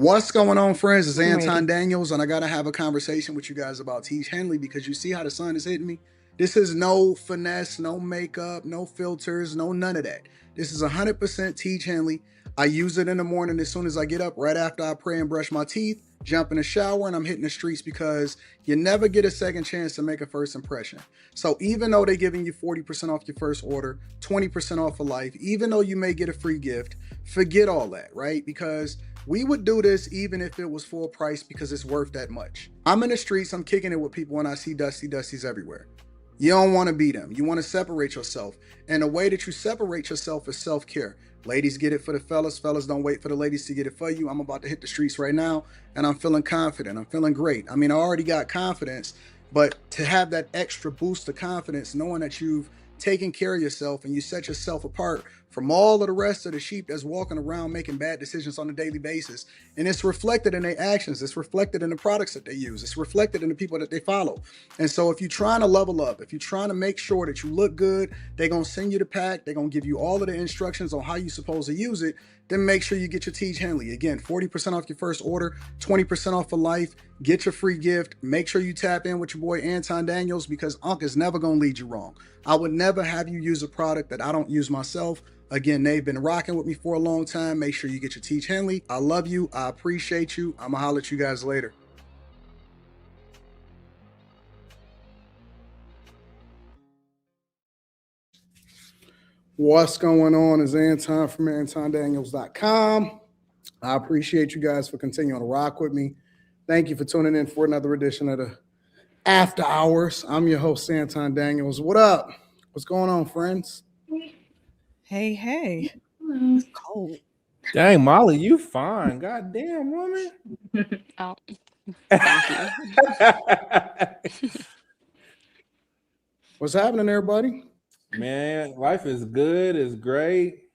What's going on, friends? It's I'm Anton ready. Daniels, and I gotta have a conversation with you guys about Teach Henley because you see how the sun is hitting me. This is no finesse, no makeup, no filters, no none of that. This is 100% Teach Henley. I use it in the morning as soon as I get up, right after I pray and brush my teeth, jump in the shower, and I'm hitting the streets because you never get a second chance to make a first impression. So even though they're giving you 40% off your first order, 20% off for life, even though you may get a free gift, forget all that, right? Because we would do this even if it was full price because it's worth that much. I'm in the streets, I'm kicking it with people when I see Dusties everywhere. You don't want to be them. You want to separate yourself. And the way that you separate yourself is self-care. Ladies get it for the fellas. Fellas don't wait for the ladies to get it for you. I'm about to hit the streets right now and I'm feeling confident. I'm feeling great. I mean, I already got confidence, but to have that extra boost of confidence, knowing that you've taken care of yourself and you set yourself apart from all of the rest of the sheep that's walking around making bad decisions on a daily basis. And it's reflected in their actions. It's reflected in the products that they use. It's reflected in the people that they follow. And so if you're trying to level up, if you're trying to make sure that you look good, they're going to send you the pack. They're going to give you all of the instructions on how you're supposed to use it. Then make sure you get your Teach Henley. Again, 40% off your first order, 20% off for life. Get your free gift. Make sure you tap in with your boy Anton Daniels because Unc is never going to lead you wrong. I would never have you use a product that I don't use myself. Again, they've been rocking with me for a long time. Make sure you get your Teach Henley. I love you. I appreciate you. I'm going to holler at you guys later. What's going on is Anton from AntonDaniels.com. I appreciate you guys for continuing to rock with me. Thank you for tuning in for another edition of the After Hours. I'm your host, Anton Daniels. What up? What's going on, friends? Hey. It's cold. Dang, Molly, you fine. God damn, woman. Oh, thank you. What's happening, everybody? Man, life is good. It's great.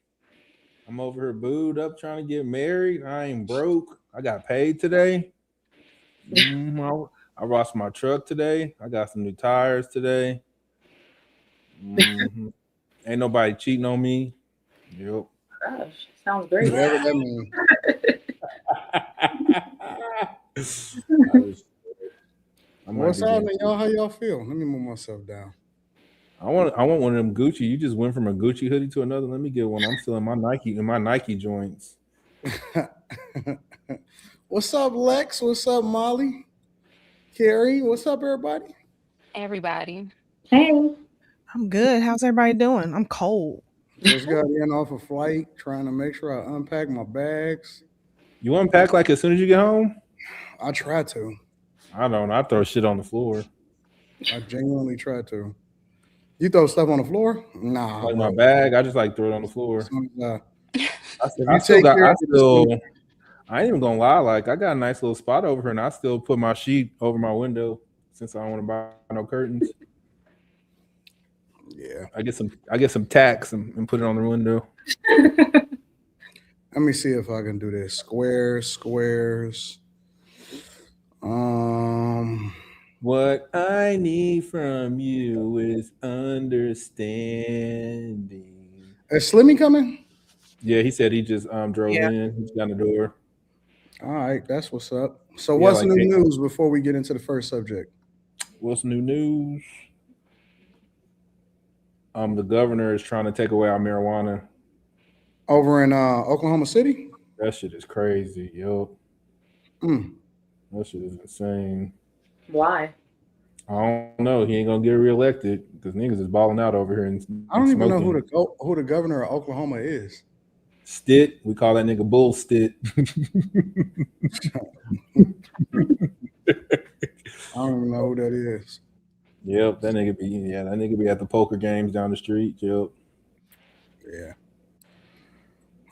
I'm over here booed up trying to get married. I ain't broke. I got paid today. I washed my truck today. I got some new tires today. Ain't nobody cheating on me. Yep. Gosh, sounds great. Whatever that means. What's happening, y'all? How y'all feel? Let me move myself down. I want one of them Gucci. You just went from a Gucci hoodie to another. Let me get one. I'm still in my Nike joints. What's up, Lex? What's up, Molly? Carrie? What's up, everybody? Everybody. Hey. I'm good. How's everybody doing? I'm cold. Just got in off a flight, trying to make sure I unpack my bags. You unpack like as soon as you get home? I try to. I don't. I throw shit on the floor. I genuinely try to. You throw stuff on the floor? Nah. Like my bag, I just like throw it on the floor. I ain't even gonna lie. Like I got a nice little spot over here, and I still put my sheet over my window since I don't want to buy no curtains. Yeah. I get some tacks and put it on the window. Let me see if I can do this. Squares. What I need from you is understanding. Is Slimmy coming? Yeah, he said he just drove in. He's down the door. All right, that's what's up. So what's new news before we get into the first subject? What's new news? The governor is trying to take away our marijuana. Over in Oklahoma City? That shit is crazy, yo. That shit is insane. Why? I don't know. He ain't gonna get reelected because niggas is balling out over here. I don't even know who the governor of Oklahoma is. Stitt. We call that nigga Bull Stitt. I don't even know who that is. Yep, that nigga be at the poker games down the street. Yep. Yeah.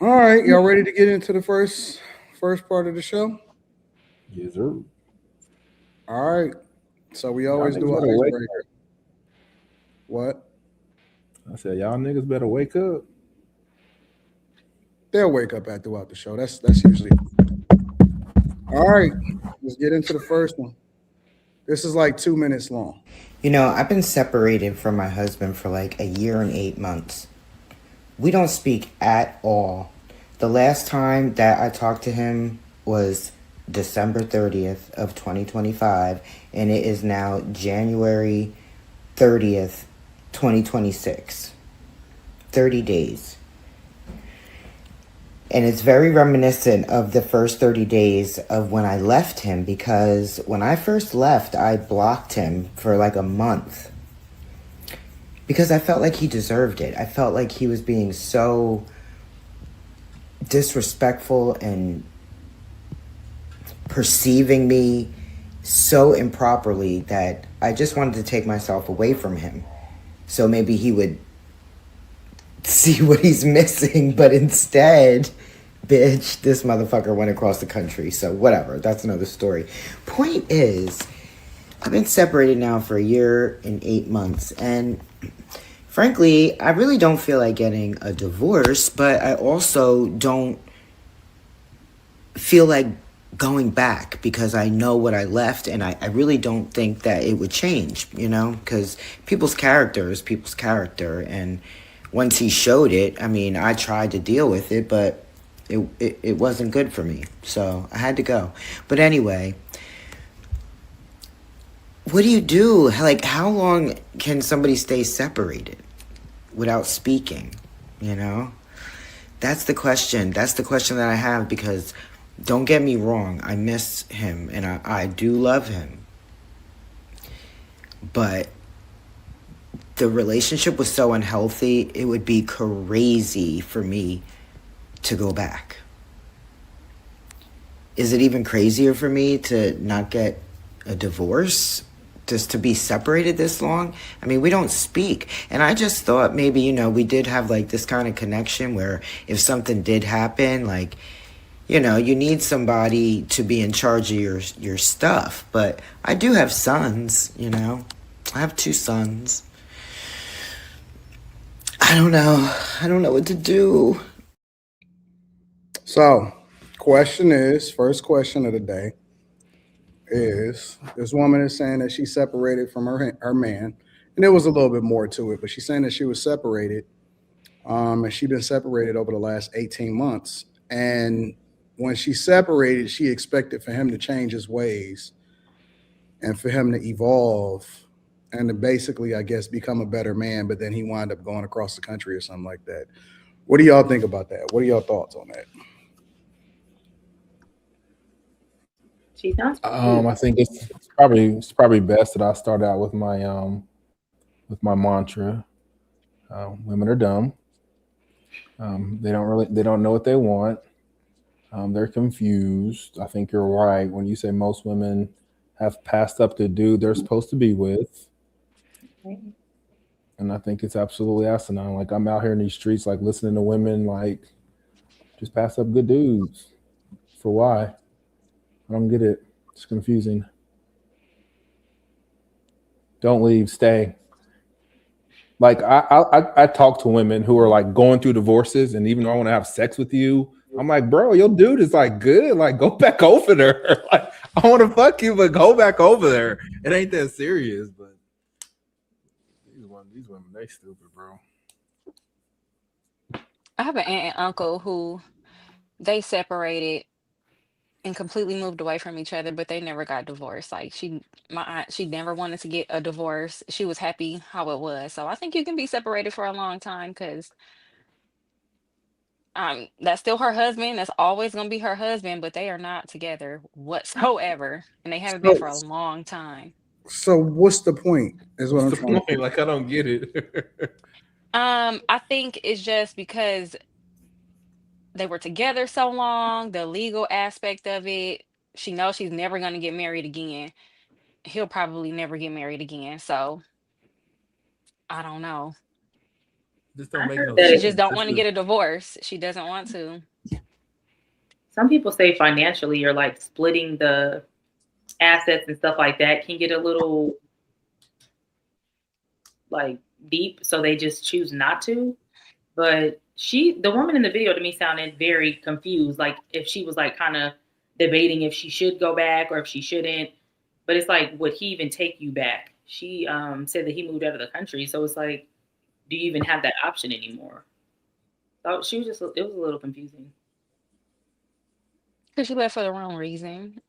All right, y'all ready to get into the first part of the show? Yes, sir. All right. So we always do an icebreaker. What? I said, y'all niggas better wake up. They'll wake up throughout the show. That's usually. All right, let's get into the first one. This is like 2 minutes long. You know, I've been separated from my husband for like a year and 8 months. We don't speak at all. The last time that I talked to him, was December 30th of 2025, and it is now January 30th, 2026. 30 days. And it's very reminiscent of the first 30 days of when I left him, because when I first left, I blocked him for like a month because I felt like he deserved it. I felt like he was being so disrespectful and perceiving me so improperly that I just wanted to take myself away from him. So maybe he would see what he's missing, but instead, bitch, this motherfucker went across the country. So whatever, that's another story. Point is, I've been separated now for a year and 8 months, and frankly, I really don't feel like getting a divorce, but I also don't feel like going back because I know what I left, and I really don't think that it would change, you know, because people's character is people's character, and once he showed it, I mean, I tried to deal with it, but it wasn't good for me, so I had to go. But anyway, what do you do? Like, how long can somebody stay separated without speaking, you know? That's the question. That's the question that I have, because don't get me wrong, I miss him, and I do love him. But the relationship was so unhealthy, it would be crazy for me to go back. Is it even crazier for me to not get a divorce? Just to be separated this long? I mean, we don't speak. And I just thought maybe, you know, we did have like this kind of connection where if something did happen, like, you know, you need somebody to be in charge of your stuff. But I do have sons, you know. I have 2 sons. I don't know. I don't know what to do. So, first question of the day is, this woman is saying that she separated from her man, and there was a little bit more to it, but she's saying that she was separated, and she'd been separated over the last 18 months. And when she separated, she expected for him to change his ways and for him to evolve and to basically, I guess, become a better man. But then he wound up going across the country or something like that. What do y'all think about that? What are y'all thoughts on that? She sounds confused. I think it's probably best that I start out with my mantra. Women are dumb. They don't know what they want. They're confused. I think you're right when you say most women have passed up the dude they're supposed to be with, Right. and I think it's absolutely asinine. Like, I'm out here in these streets, like, listening to women like just pass up good dudes. For why? I don't get it. It's confusing. Don't leave. Stay. Like, I talk to women who are like going through divorces, and even though I want to have sex with you, I'm like, bro, your dude is like good. Like, go back over there. Like, I want to fuck you, but go back over there. It ain't that serious. But these women, they stupid, bro. I have an aunt and uncle who they separated and completely moved away from each other, but they never got divorced. Like my aunt, she never wanted to get a divorce. She was happy how it was. So I think you can be separated for a long time because that's still her husband. That's always gonna be her husband, but they are not together whatsoever, and they haven't been So, for a long time. so what's the point? Is what What's I'm the trying to point? figure. Like, I don't get it. I think it's just because they were together so long, the legal aspect of it. She knows she's never gonna get married again. He'll probably never get married again. So I don't know. This I don't make heard no She that just sense. don't want to get a divorce. She doesn't want to. some people say financially or like splitting the assets and stuff like that can get a little like deep, so they just choose not to. But the woman in the video to me sounded very confused, like if she was like kind of debating if she should go back or if she shouldn't. But it's like, would he even take you back? She said that he moved out of the country, so it's like, do you even have that option anymore? So she was just, it was a little confusing. Because she left for the wrong reason.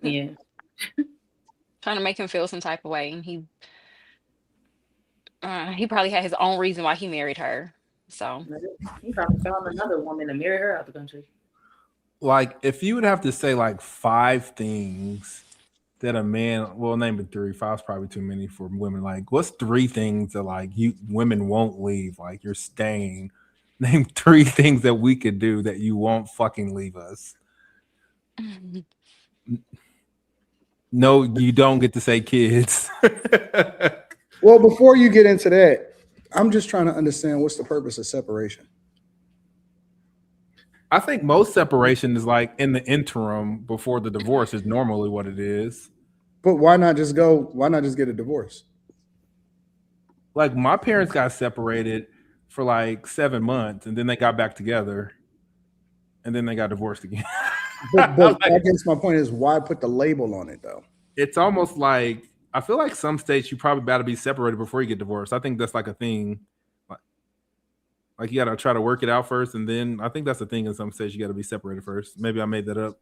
Yeah. Trying to make him feel some type of way. And he probably had his own reason why he married her. So He probably found another woman to marry her out the country. Like, if you would have to say like 5 things that a man, well, name it three. Five's probably too many for women. Like, what's 3 things that like you women won't leave? Like, you're staying. Name 3 things that we could do that you won't fucking leave us. No, you don't get to say kids. Well, before you get into that, I'm just trying to understand what's the purpose of separation. I think most separation is like in the interim before the divorce is normally what it is. But why not just go? Why not just get a divorce? Like, my parents got separated for like 7 months and then they got back together and then they got divorced again. But I guess my point is, why put the label on it though? It's almost like, I feel like some states you probably better be separated before you get divorced. I think that's like a thing. Like, you got to try to work it out first, and then I think that's the thing in some states you got to be separated first. Maybe I made that up.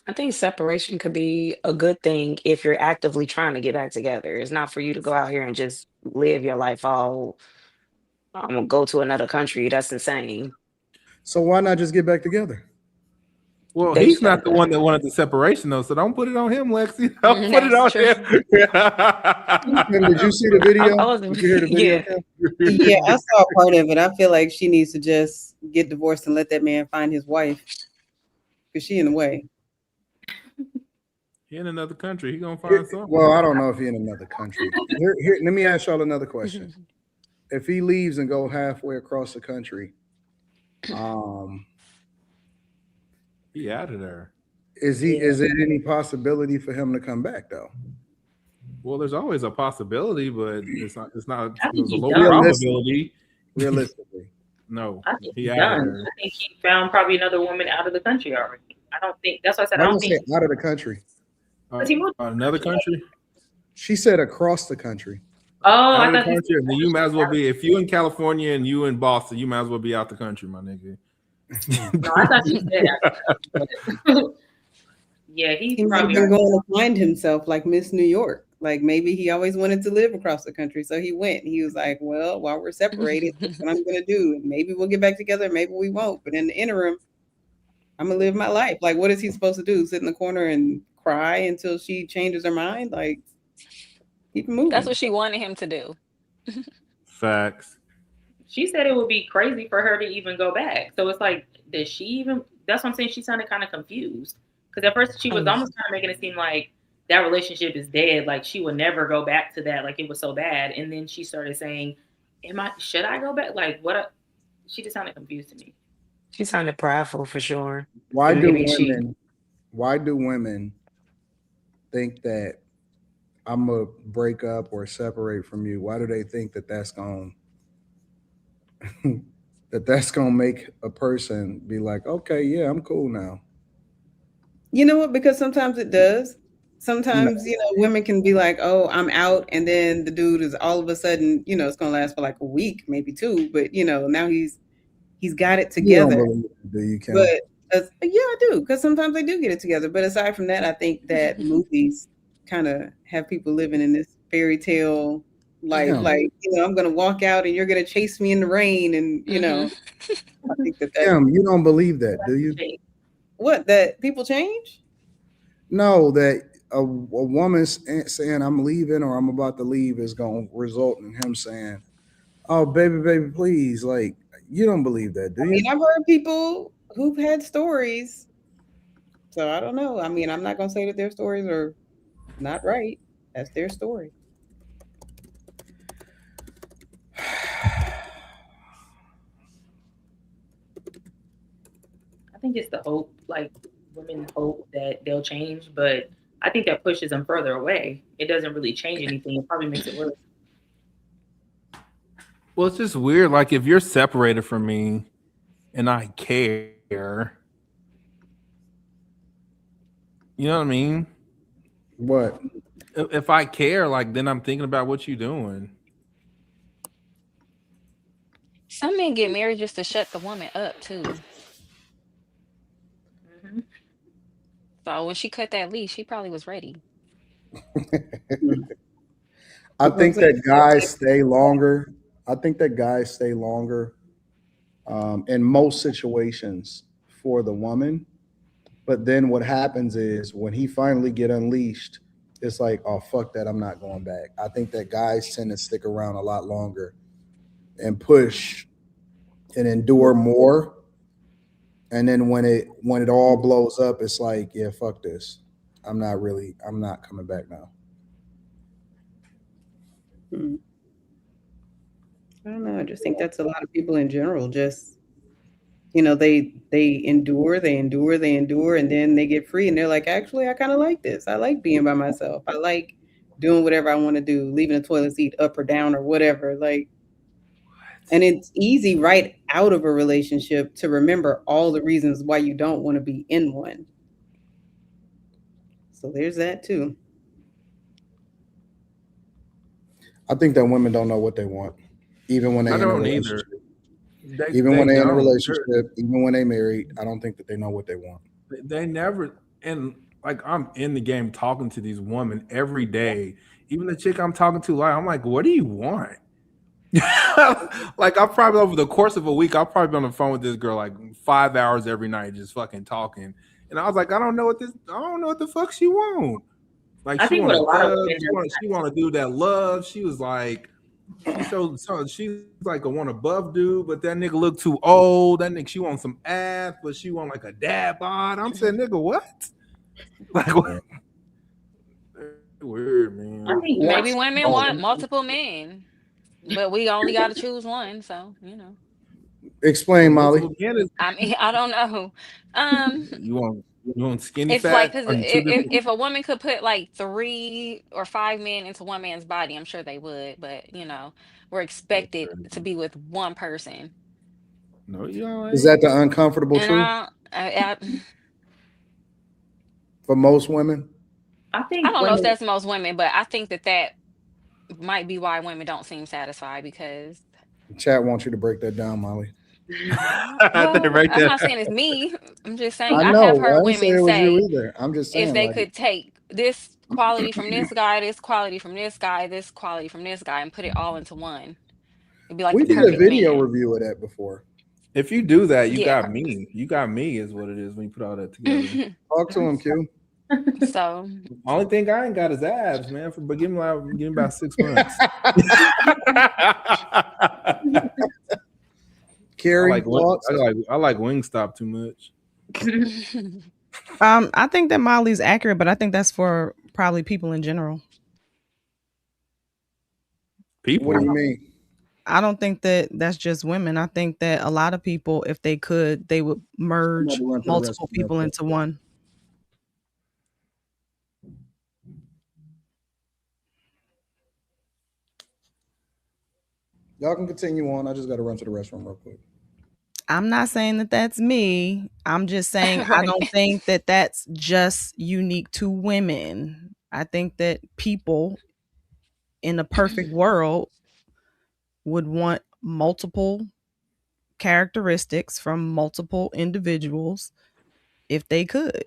I think separation could be a good thing if you're actively trying to get back together. It's not for you to go out here and just live your life all, I'm gonna go to another country. That's insane. So why not just get back together? Well, They he's should. not the one that wanted the separation, though, so don't put it on him, Lexi. Don't put it That's on true. him. Kim, did you see the video? I wasn't. Did you hear the video? Yeah. Kim? Yeah, I saw part of it. I feel like she needs to just get divorced and let that man find his wife, because she in the way. He in another country. He gonna find something. Well, I don't know if he's in another country. Here, let me ask y'all another question. If he leaves and go halfway across the country, He out of there. is there any possibility for him to come back though? Well, there's always a possibility, but it's not. I think There's a he's low done. probability. Realistically. No, I think he he's out done. of there. I think he found probably another woman out of the country already. I don't think that's why I said Why I don't don't you think say out of the country? because he moved. Another country. She said across the country. Oh, Out I of the thought he country. Then you might as well be. If you in California and you in Boston, you might as well be out the country, my nigga. No, I thought she said that. Yeah, he's He might have probably been going to find himself like Miss New York. Like maybe he always wanted to live across the country, so he went. He was like, "Well, while we're separated, that's what I'm gonna do. And maybe we'll get back together, maybe we won't. But in the interim, I'm gonna live my life." Like, what is he supposed to do? Sit in the corner and cry until she changes her mind? Like, keep moving. That's what she wanted him to do. Facts. she said it would be crazy for her to even go back. So it's like, does she even? That's what I'm saying. She sounded kind of confused because at first she was almost kind of making it seem like that relationship is dead. Like she would never go back to that. Like it was so bad. And then she started saying, Should I go back? Like what? She just sounded confused to me. She sounded prideful for sure. Why And do maybe she- women think that I'm gonna break up or separate from you? Why do they think that that's gonna make a person be like, okay, yeah, I'm cool now? You know what? Because sometimes it does. Sometimes, women can be like, "Oh, I'm out," and then the dude is all of a sudden, it's gonna last for like a week, maybe 2, but now he's got it You don't together. believe it, do you, Kim? But yeah, I do, because sometimes they do get it together. But aside from that, I think that movies kind of have people living in this fairy tale life. Yeah. Like, I'm gonna walk out and you're gonna chase me in the rain, and I think that Kim, you don't believe that, do you? what, that people change? No, that a woman saying I'm leaving or I'm about to leave is going to result in him saying, "Oh, baby, please." Like, you don't believe that, do you? I mean, I've heard people who've had stories. So I don't know. I mean, I'm not going to say that their stories are not right. That's their story. I think it's the hope, like women hope that they'll change, but I think that pushes them further away. It doesn't really change anything. It probably makes it worse. Well, it's just weird. Like, if you're separated from me and I care, you know what I mean? What? If I care, like, then I'm thinking about what you're doing. Some men get married just to shut the woman up too. So when she cut that leash, she probably was ready. I You know what I'm think saying? that guys stay longer. I think that guys stay longer in most situations for the woman. But then what happens is when he finally get unleashed, it's like, oh fuck that, I'm not going back. I think that guys tend to stick around a lot longer and push and endure more. And then when it all blows up, it's like, yeah, fuck this. I'm not coming back now. Hmm. I don't know. I just think that's a lot of people in general. Just they endure, they endure, they endure, and then they get free, and they're like, actually, I kind of like this. I like being by myself. I like doing whatever I want to do, leaving the toilet seat up or down or whatever. Like, and it's easy right out of a relationship to remember all the reasons why you don't want to be in one. So there's that too. I think that women don't know what they want, even when I they in a don't either. relationship. They Even they when they're in a don't. relationship, even when they married, I don't think that they know what they want. They never. And like I'm in the game talking to these women every day. Even the chick I'm talking to, like I'm like, what do you want? Like I'll probably over the course of a week, I'll probably be on the phone with this girl like 5 hours every night, just fucking talking. And I was like, I don't know what the fuck she want. Like I she think want what a a lot of thug, women do. she want to do that love. She was like, she's like a one above dude, but that nigga look too old. That nigga she want some ass, but she want like a dad bod. I'm saying, nigga, what? Like what? Weird, I man. think Maybe once women Oh, want multiple men, but we only got to choose one. So explain, But Molly. multiple men is I mean, I don't know. Um, you want skinny it's like fat because on two different. if a woman could put like 3 or 5 men into one man's body, I'm sure they would. But we're expected to be with one person, No, you Is ain't. that the uncomfortable and truth for most women? I I think don't know if women. that's most women, but I think that might be why women don't seem satisfied because, The chat wants you to break that down, Molly. They well, right I'm there. not saying it's me. I'm just saying I I have know. heard I ain't say women it was you say either. I'm just if saying, they like, could take this quality from this guy, this quality from this guy, this quality from this guy, and put it all into one, it'd be like we the did a perfect video man. review of that before. If you do that, you Yeah. got me. You got me is what it is when you put all that together. Talk to him, Q. So Only thing I ain't got is abs, man. But give me about 6 months. Carrie, thoughts? I like Wingstop too much. I think that Molly's accurate, but I think that's for probably people in general. What do People. you mean? I don't think that that's just women. I think that a lot of people, if they could, they would I'm about merge to run to the multiple restroom real people quick. into one. Y'all can continue on. I just got to run to the restroom real quick. I'm not saying that that's me. I'm just saying I right. don't think that that's just unique to women. I think that people in a perfect world would want multiple characteristics from multiple individuals if they could.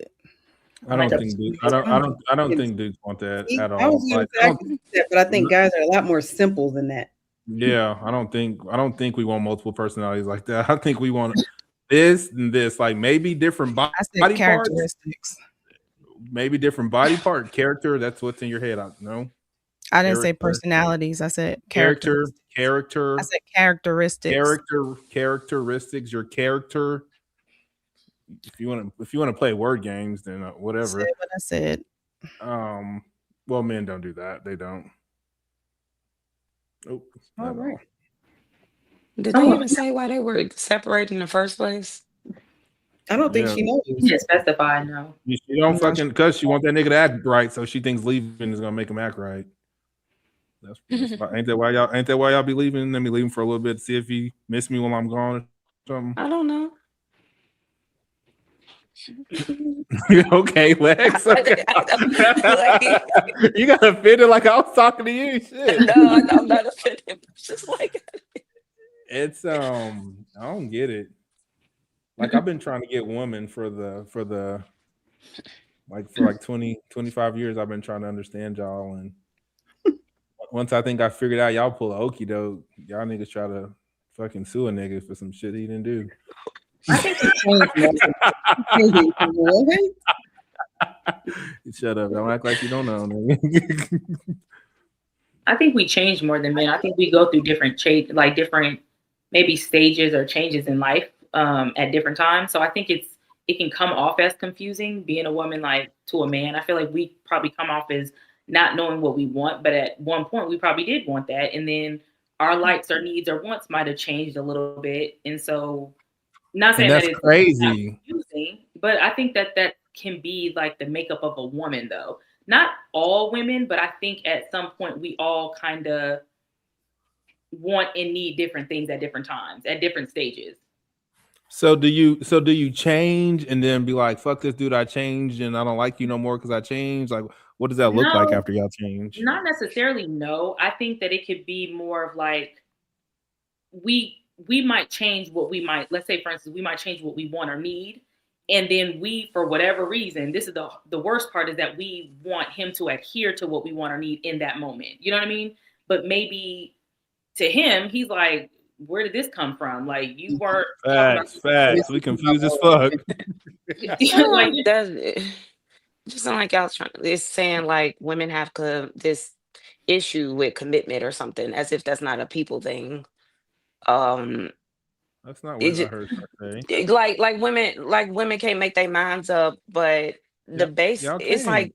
I Like don't a think dude, It's fun. I don't think dudes want that See, at I was all. going to Like say I can see that, but I think guys are a lot more simple than that. yeah, I don't think we want multiple personalities like that. I think we want this and this, like maybe different I said body parts, characteristics. maybe different body part character. That's what's in your head. I know I didn't say character, personalities. I said character, characteristics. I character, said characteristics. characteristics. Your character. If you want to play word games, then I said whatever. what I said. Um, well, men don't do that. They don't. Oh, All not at right. all. Did they Someone even say why they were separated in the first place? I don't think Yeah. she knows. just specify no. She don't I'm not fucking because she want that nigga to act right, so she thinks leaving is gonna make him act right. Ain't that why y'all be leaving? Let me leave him for a little bit to see if he miss me while I'm gone or something. I don't know. Okay, Lex. Okay. Like, You got offended like I was talking to you. Shit. no, I'm not offended. It's just like It's I don't get it. Like I've been trying to get women for the Like for like 20, 25 years, I've been trying to understand y'all, and once I think I figured out y'all pull a okie doke, y'all niggas try to fucking sue a nigga for some shit he didn't do. I think we changed more. What? Shut up! Don't act like you don't know, nigga. I think we change more than men. I think we go through different like different maybe stages or changes in life at different times. So I think it can come off as confusing being a woman like to a man. I feel like we probably come off as not knowing what we want, but at one point we probably did want that, and then our likes or needs or wants might have changed a little bit. And so, not saying And that that's it's not crazy. confusing, but I think that that can be like the makeup of a woman, though. Not all women, but I think at some point we all kind of want and need different things at different times, at different stages. So do you change and then be like, fuck this dude, I changed and I don't like you no more because I changed? Like, what does that look like No, after y'all change? not necessarily no. I think that it could be more of like we might change what we might, let's say for instance, we might change what we want or need. And then we, for whatever reason, this is the worst part, is that we want him to adhere to what we want or need in that moment. You know what I mean? But maybe to him, he's like, where did this come from? Like, you weren't talking about Facts. We confused as fuck. like That's just not like y'all trying. It's saying like women have this issue with commitment or something, as if that's not a people thing. Um, That's not it what I just, heard her say. like women can't make their minds up, but the Yeah, base y'all it's can. like,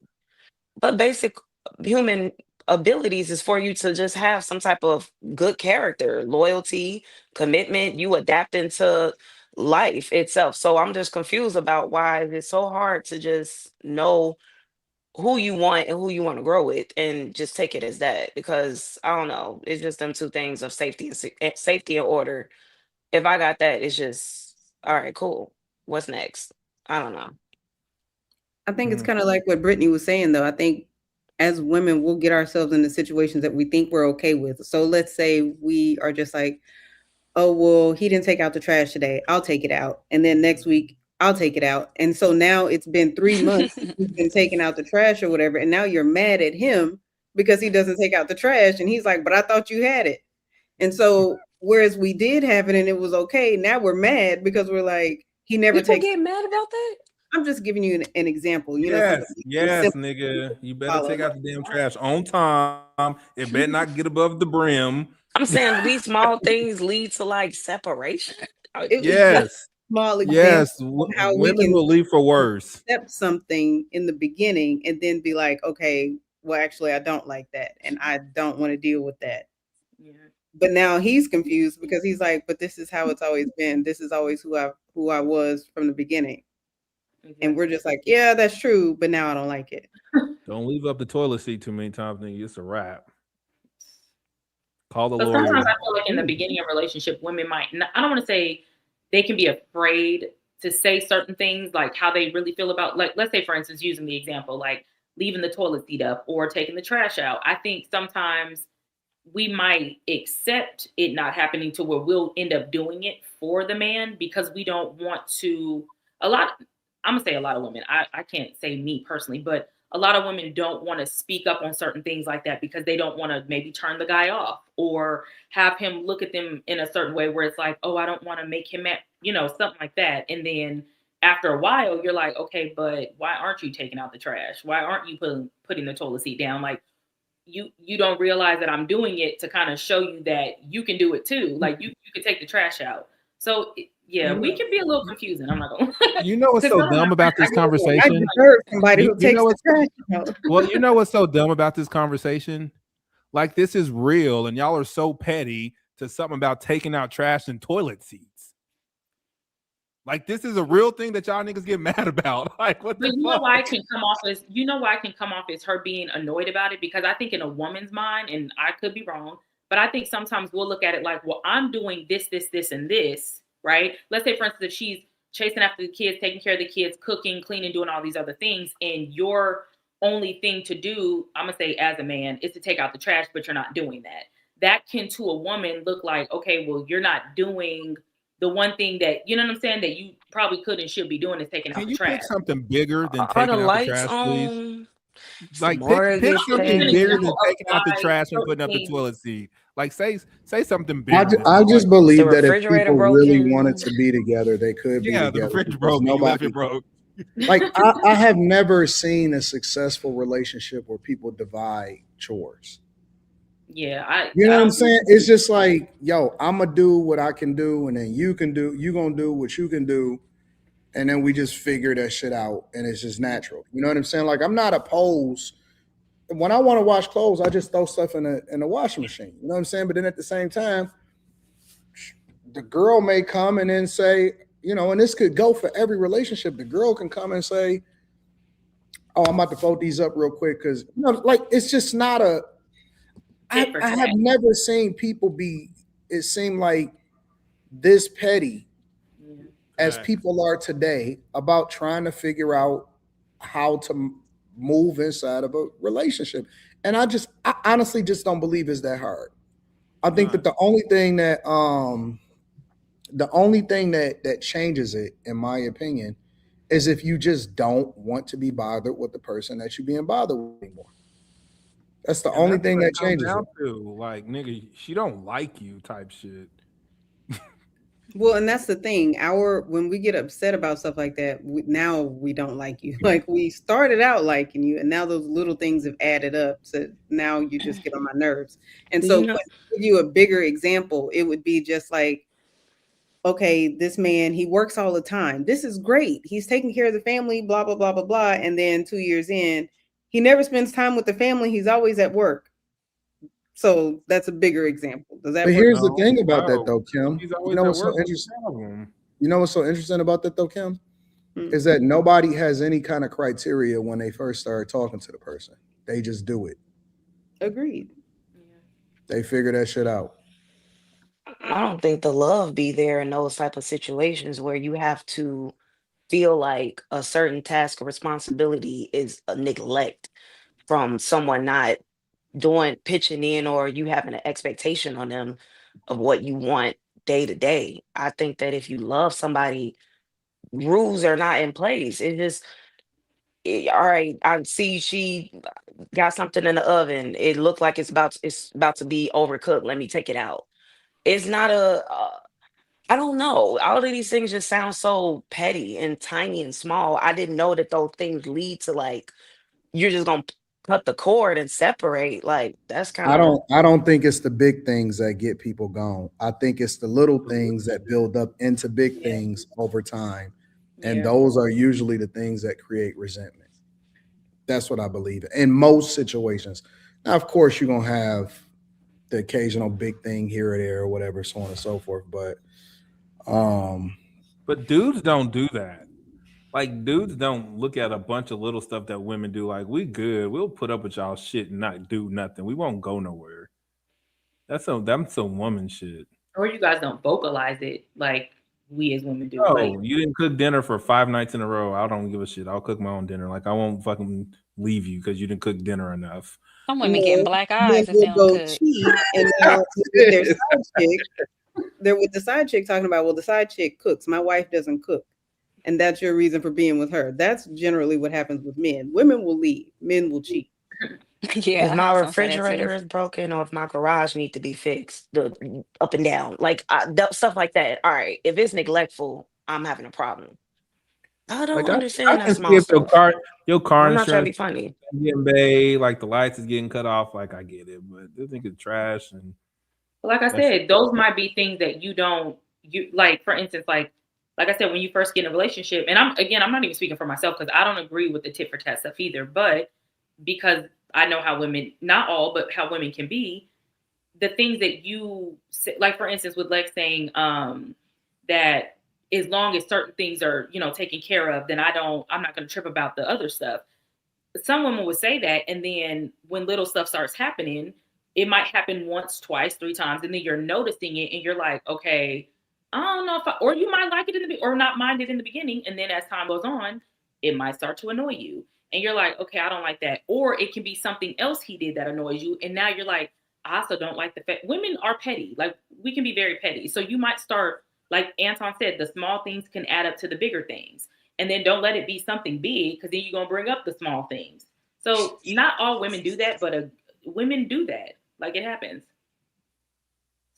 but basic human abilities is for you to just have some type of good character, loyalty, commitment. You adapt into life itself. So I'm just confused about why it's so hard to just know who you want and who you want to grow with and just take it as that, because I don't know, it's just them two things of safety and order. If I got that, it's just all right, cool. What's next? I don't know. I think it's Mm. kind of like what Brittany was saying, though. I think as women, we'll get ourselves into situations that we think we're okay with. So let's say we are just like, oh, well, he didn't take out the trash today. I'll take it out. And then next week, I'll take it out. And so now it's been 3 months since he's been taking out the trash or whatever. And now you're mad at him because he doesn't take out the trash. And he's like, but I thought you had it. And so, whereas we did have it and it was okay, now we're mad because we're like, he never People takes. get mad about that. I'm just giving you an example, something Yes, simple nigga. You to better follow. take out the damn trash on time. It better not get above the brim. I'm saying these small things lead to like separation. It's just Yes. a small example Yes. of how we Women can will leave for worse. accept something in the beginning and then be like, okay, well, actually, I don't like that, and I don't want to deal with that. yeah. But now he's confused because he's like, but this is how it's always been. This is always who I was from the beginning. And we're just like, yeah, that's true, but now I don't like it. Don't leave up the toilet seat too many times, nigga. It's a wrap. Call the But lawyer. sometimes I feel like in the beginning of a relationship, women might not, I don't want to say they can be afraid to say certain things, like how they really feel about, like, let's say, for instance, using the example, like leaving the toilet seat up or taking the trash out. I think sometimes we might accept it not happening to where we'll end up doing it for the man because we don't want to. I'm gonna say a lot of women, I can't say me personally, but a lot of women don't want to speak up on certain things like that because they don't want to maybe turn the guy off or have him look at them in a certain way where it's like, oh, I don't want to make him mad, something like that. And then after a while, you're like, okay, but why aren't you taking out the trash? Why aren't you putting the toilet seat down? Like, you don't realize that I'm doing it to kind of show you that you can do it too. Like you can take the trash out. So yeah, we can be a little confusing. I'm not gonna. You know what's so dumb about this I conversation? deserve somebody who You takes know the what's trash out. well, you know what's so dumb about this conversation? Like, this is real, and y'all are so petty to something about taking out trash and toilet seats. Like, this is a real thing that y'all niggas get mad about. Like, what the But fuck? why it can come off as her being annoyed about it, because I think in a woman's mind, and I could be wrong, but I think sometimes we'll look at it like, well, I'm doing this, and this, right? Let's say, for instance, if she's chasing after the kids, taking care of the kids, cooking, cleaning, doing all these other things, and your only thing to do, I'm gonna say as a man, is to take out the trash, but you're not doing that. That can to a woman look like, okay, well, you're not doing the one thing that, you know what I'm saying, that you probably could and should be doing is taking out Can the you trash. pick something bigger than Are the taking out the lights trash, please? on? Is the Like pick mortgage I'm giving something an paid? bigger than example of taking out the why trash and certain putting up the things. toilet seat. Like say something bigger than I that. Like just Is the believe that if refrigerator people really wanted broken? to be together, they could be yeah, the together fridge because broke and you left it nobody. broke. Like I have never seen a successful relationship where people divide chores. Yeah, You know I what I'm don't think saying? It's just like, yo, I'm gonna do what I can do, and then you gonna do what you can do, and then we just figure that shit out, and it's just natural. You know what I'm saying? Like I'm not opposed. When I want to wash clothes, I just throw stuff in the washing machine. You know what I'm saying? But then at the same time, the girl may come and then say, you know, and this could go for every relationship. The girl can come and say, "Oh, I'm about to fold these up real quick," because you know, like it's just not a. tit for I have tat. never seen people be. It seemed like this petty Yeah. as Facts. people are today about trying to figure out how to move inside of a relationship. And I honestly just don't believe it's that hard. I think Nah. that the only thing that changes it, in my opinion, is if you just don't want to be bothered with the person that you're being bothered with anymore. That's the And only that's thing what it that comes changes down it. to. Like, nigga, she don't like you type shit. Well, and that's the thing. When we get upset about stuff like that, now we don't like you. Like we started out liking you, and now those little things have added up. So now you just get on my nerves. And so, You but know, to give you a bigger example, it would be just like, okay, this man, he works all the time. This is great. He's taking care of the family, blah blah blah blah blah. And then 2 years in, he never spends time with the family. He's always at work. So that's a bigger example. Does that But work? here's the No, thing about that no. though, Kim. He's You always know at what's so work. What's the interesting? problem? You know what's so interesting about that though, Kim? Hmm. Is that nobody has any kind of criteria when they first start talking to the person. They just do it. Agreed. Yeah. They figure that shit out. I don't think the love be there in those type of situations where you have to feel like a certain task or responsibility is a neglect from someone not doing pitching in, or you having an expectation on them of what you want day to day. I think that if you love somebody, rules are not in place. It just all right. I see she got something in the oven. It looked like it's about to be overcooked. Let me take it out. It's not a. I don't know. All of these things just sound so petty and tiny and small. I didn't know that those things lead to like you're just gonna cut the cord and separate. Like that's kind of I don't think it's the big things that get people gone. I think it's the little things that build up into big Yeah. things over time. And Yeah. those are usually the things that create resentment. That's what I believe in most situations. Now, of course, you're gonna have the occasional big thing here or there or whatever, so on and so forth. But um But dudes don't do that. Like dudes don't look at a bunch of little stuff that women do. Like we good. We'll put up with y'all shit and not do nothing. We won't go nowhere. That's some woman shit. Or you guys don't vocalize it like we as women do. Like, No, you didn't cook dinner for 5 nights in a row. I don't give a shit. I'll cook my own dinner. Like I won't fucking leave you because you didn't cook dinner enough. Some women getting Men, black men eyes if they will don't go cook. cheat, and now with their side chick, they're with the side chick talking about, well, the side chick cooks. My wife doesn't cook. And that's your reason for being with her. That's generally what happens with men. Women will leave, men will cheat. if Yeah, I my was gonna say that too. refrigerator is broken or if my garage need to be fixed, the up and down, like stuff like that. All right, if it's neglectful, I'm having a problem. I don't Like I understand that can see small if stuff. your car I'm not trying to insurance be funny. is getting paid, like the lights is getting cut off. Like I get it, but this thing is trash and like I that shit. said, those might be things that you don't, you like, for instance, like I said, when you first get in a relationship, and I'm not even speaking for myself because I don't agree with the tit for tat stuff either, but because I know how women, not all, but how women can be, the things that you like, for instance, with Lex saying that as long as certain things are, taken care of, then I'm not going to trip about the other stuff. Some women would say that, and then when little stuff starts happening, it might happen once, twice, three times, and then you're noticing it, and you're like, okay, I don't know if or you might like it or not mind it in the beginning, and then as time goes on, it might start to annoy you, and you're like, okay, I don't like that, or it can be something else he did that annoys you, and now you're like, I also don't like the fact women are petty, like we can be very petty, so you might start like Anton said, the small things can add up to the bigger things. And then don't let it be something big, because then you're going to bring up the small things. So not all women do that, but women do that. Like, it happens.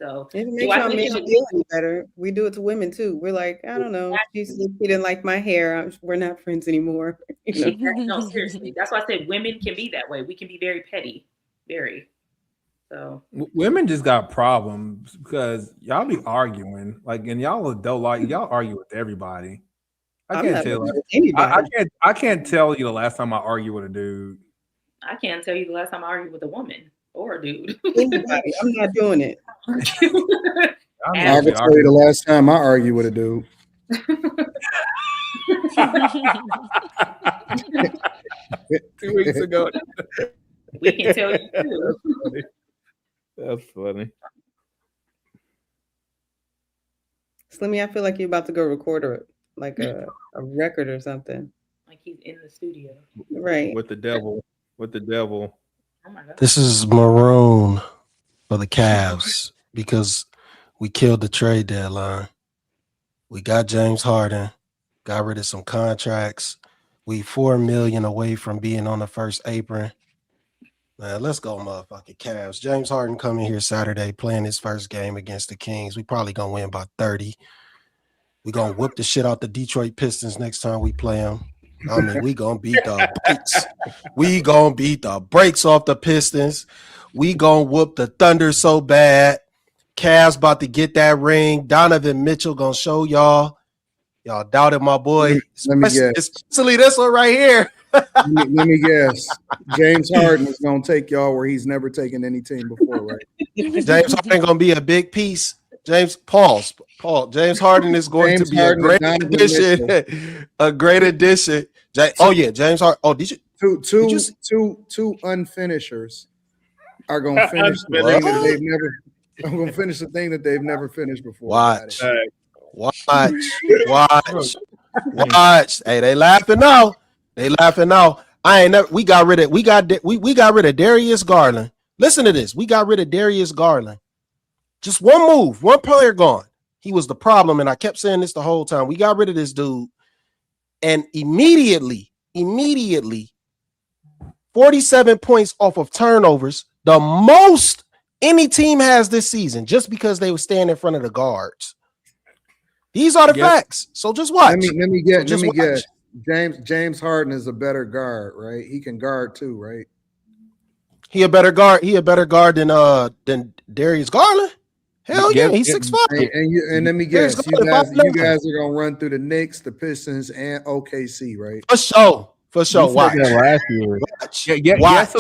So If it do makes I y'all think men it should feel any better, we do it to women too. We're like, I don't know, she didn't like my hair. We're not friends anymore. You know? No, seriously. That's why I said women can be that way. We can be very petty. Very. So Women just got problems because y'all be arguing, like, and y'all adult, like, y'all argue with everybody. I I'm can't not tell. with anybody. I can't tell you the last time I argued with a dude. I can't tell you the last time I argued with a woman or a dude. Anybody. I'm not doing it. I'm I can actually tell you the last time I argued with a dude. 2 weeks ago. We can tell you too. That's funny. Slimmy, I feel like you're about to go record a record or something. Like he's in the studio. Right. With the devil. With the devil. Oh my God. This is maroon for the Cavs because we killed the trade deadline. We got James Harden, got rid of some contracts. We $4 million away from being on the first apron. Man, let's go, motherfucking Cavs. James Harden coming here Saturday, playing his first game against the Kings. We probably gonna win by 30. We gonna whip the shit out the Detroit Pistons next time we play them. I mean, we gonna beat the brakes. We gonna beat the brakes off the Pistons. We gonna whoop the Thunder so bad. Cavs about to get that ring. Donovan Mitchell gonna show y'all. Y'all doubted my boy. Let me guess. Especially this one right here. Let me guess. James Harden is gonna take y'all where he's never taken any team before, right? James Harden gonna be a big piece. James Harden is going to be a great addition. A great addition. Oh yeah, James Harden. Oh, did you? Two unfinishers are gonna finish the thing that they've never. I'm gonna finish the thing that they've never finished before. Watch. Hey, they laughing now. We got rid of Darius Garland. Listen to this. We got rid of Darius Garland. Just one move, one player gone. He was the problem, and I kept saying this the whole time. We got rid of this dude, and immediately, 47 points off of turnovers, the most any team has this season, just because they were standing in front of the guards. These are the facts. So just watch. Let me guess. James Harden is a better guard, right? He can guard too, right? He a better guard than Darius Garland. Hell yeah, he's 6'5". And let me guess, you guys are gonna run through the Knicks, the Pistons, and OKC, right? For sure. Watch. Last year. Guess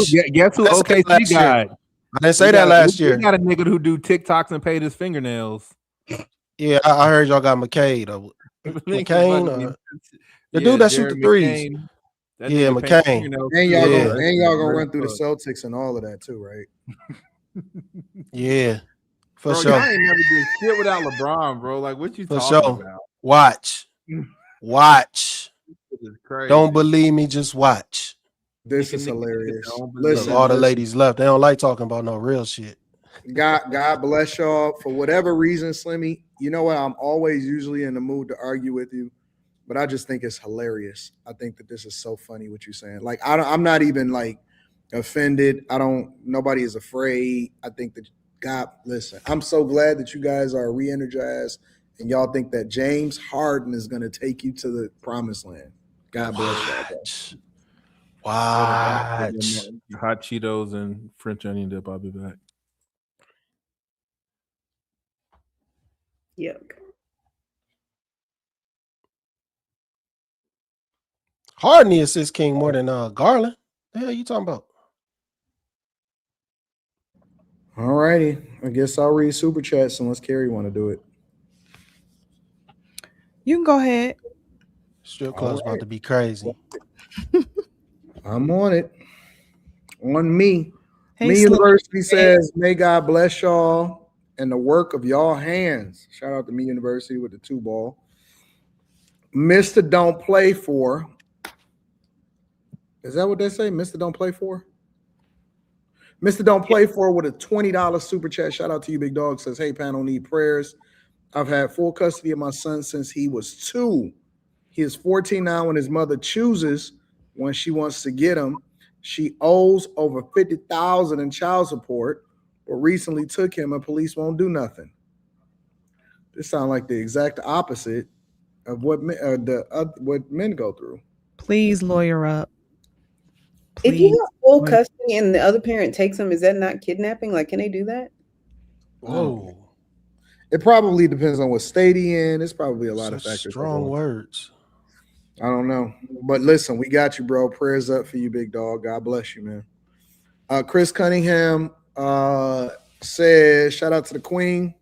who OKC got? I didn't say that last year. We got a nigga who do TikToks and paid his fingernails. Yeah, I heard y'all got McCain. McCain, the dude that shoot the threes. Yeah, McCain. And y'all gonna run through the Celtics and all of that too, right? Yeah, for bro, sure. I ain't never did shit without LeBron, bro. Like, what you talking about? Watch. This is crazy. Don't believe me, just watch. This is hilarious. Listen, all the ladies left. They don't like talking about no real shit. God bless y'all. For whatever reason, Slimmy, you know what? I'm always usually in the mood to argue with you, but I just think it's hilarious. I think that this is so funny what you're saying. Like, I'm not even like offended. Nobody is afraid. I think that God, listen, I'm so glad that you guys are re-energized and y'all think that James Harden is going to take you to the promised land. God bless y'all. Watch. Hot Cheetos and French onion dip. I'll be back. Yuck. Harden is assist king more than Garland. The hell you talking about? All righty. I guess I'll read super chats unless Carrie want to do it. You can go ahead. Strip club's about to be crazy. I'm on it. On me. Hey, Me Slim. University says, may God bless y'all and the work of y'all hands. Shout out to Me University with the 2-ball. Mr. Don't Play For. Is that what they say? Mr. Don't Play For? Mr. Don't Play For with a $20 super chat. Shout out to you, big dog. Says, hey, panel, need prayers. I've had full custody of my son since he was 2. He is 14 now when his mother chooses when she wants to get him. She owes over 50,000 in child support, but recently took him and police won't do nothing. This sounds like the exact opposite of what what men go through. Please lawyer up. If you Please. have full custody and the other parent takes them, is that not kidnapping? Like, can they do that? Whoa. It probably depends on what state he in. It's probably a lot of Such factors. strong words. I don't know. But listen, we got you, bro. Prayers up for you, big dog. God bless you, man. Chris Cunningham says, shout out to the queen.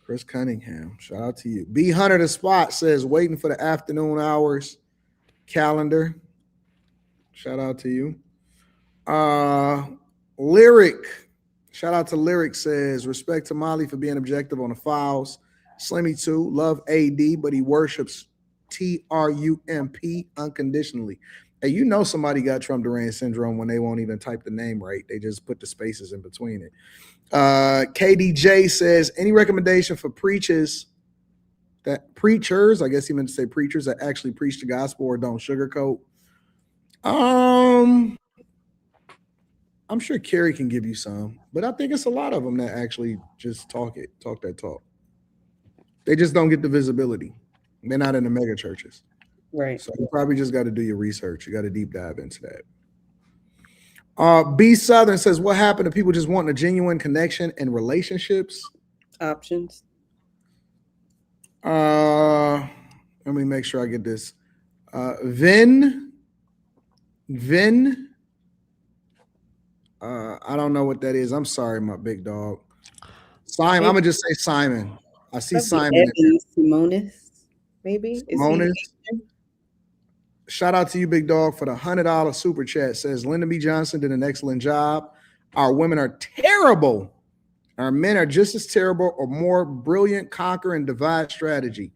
Chris Cunningham, shout out to you. B Hunter the Spot says, waiting for the afternoon hours calendar. Shout out to you. Lyric, shout out to Lyric says, respect to Molly for being objective on the files. Slimmy too, love AD, but he worships Trump unconditionally. And you know somebody got Trump-Duran syndrome when they won't even type the name right. They just put the spaces in between it. KDJ says, any recommendation for preachers, I guess he meant to say preachers that actually preach the gospel or don't sugarcoat? I'm sure Kerry can give you some, but I think it's a lot of them that actually just talk that talk. They just don't get the visibility. They're not in the mega churches. Right. So you probably just got to do your research. You got to deep dive into that. B Southern says, what happened to people just wanting a genuine connection and relationships? Options. Let me make sure I get this. Vin. I don't know what that is. I'm sorry, my big dog. Simon. I'm gonna just say Simon. I see Simon. Simonis, maybe. Simonis. Shout out to you, big dog, for the $100 super chat. Says Lyndon B. Johnson did an excellent job. Our women are terrible. Our men are just as terrible or more brilliant, conquer and divide strategy.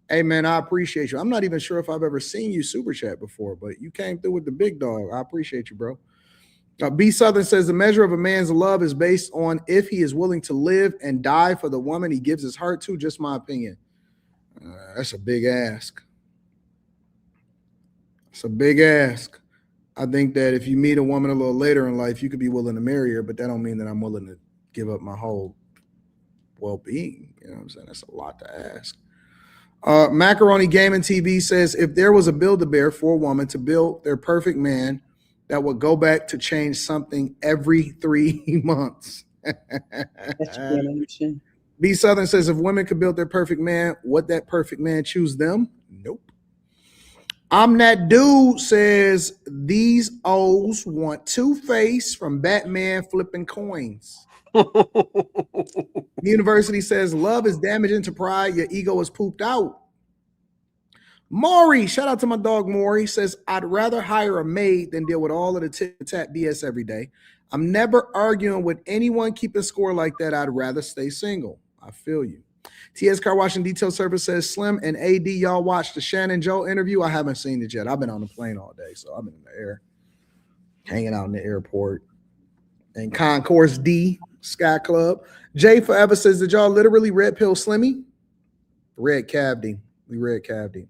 Hey, man, I appreciate you. I'm not even sure if I've ever seen you super chat before, but you came through with the big dog. I appreciate you, bro. B Southern says the measure of a man's love is based on if he is willing to live and die for the woman he gives his heart to. Just my opinion. That's a big ask. It's a big ask. I think that if you meet a woman a little later in life, you could be willing to marry her, but that don't mean that I'm willing to give up my whole well-being. You know what I'm saying? That's a lot to ask. Macaroni Gaming TV says, if there was a Build-A-Bear for a woman to build their perfect man, that would go back to change something every 3 months. B Southern says, if women could build their perfect man, would that perfect man choose them? Nope. I'm that dude says, these O's want Two-Face from Batman flipping coins. University says, love is damaging to pride. Your ego is pooped out. Maury, shout out to my dog Maury, says, I'd rather hire a maid than deal with all of the tit-tat BS every day. I'm never arguing with anyone keeping score like that. I'd rather stay single. I feel you. TS Car Washing Detail Service says, Slim and AD, y'all watched the Shannon Joe interview? I haven't seen it yet. I've been on the plane all day, so I've been in the air, hanging out in the airport. And Concourse D, Sky Club. Jay Forever says, did y'all literally red pill Slimmy? Red cavity. We red cavity.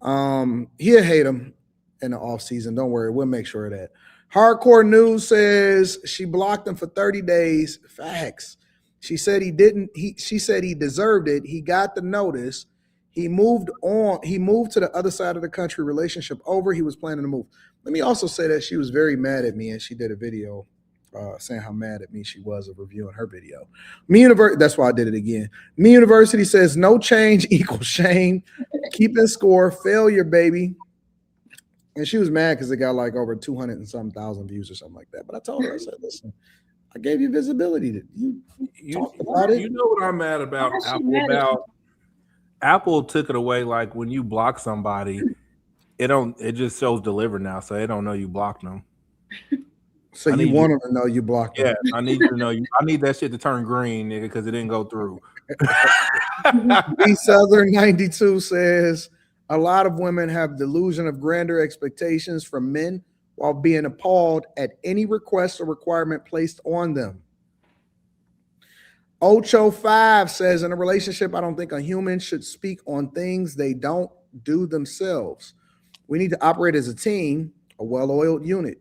He'll hate him in the off season. Don't worry, we'll make sure of that. Hardcore News says she blocked him for 30 days. Facts. She said she said he deserved it. He got the notice. He moved on. He moved to the other side of the country. Relationship over. He was planning to move. Let me also say that she was very mad at me, and she did a video saying how mad at me she was of reviewing her video. That's why I did it again. Me University says no change equals shame. Keeping score, failure, baby. And she was mad because it got like over 200 and some thousand views or something like that. But I told her, I said, listen, I gave you visibility. You talked about it. You know what I'm mad about Apple? Apple took it away. Like when you block somebody, it just shows delivered now, so they don't know you blocked them. So you want them to know you blocked them. Yeah, I need you to know. I need that shit to turn green, nigga, because it didn't go through. B Southern 92 says a lot of women have delusion of grandeur expectations from men while being appalled at any request or requirement placed on them. Ocho5 says, in a relationship, I don't think a human should speak on things they don't do themselves. We need to operate as a team, a well-oiled unit.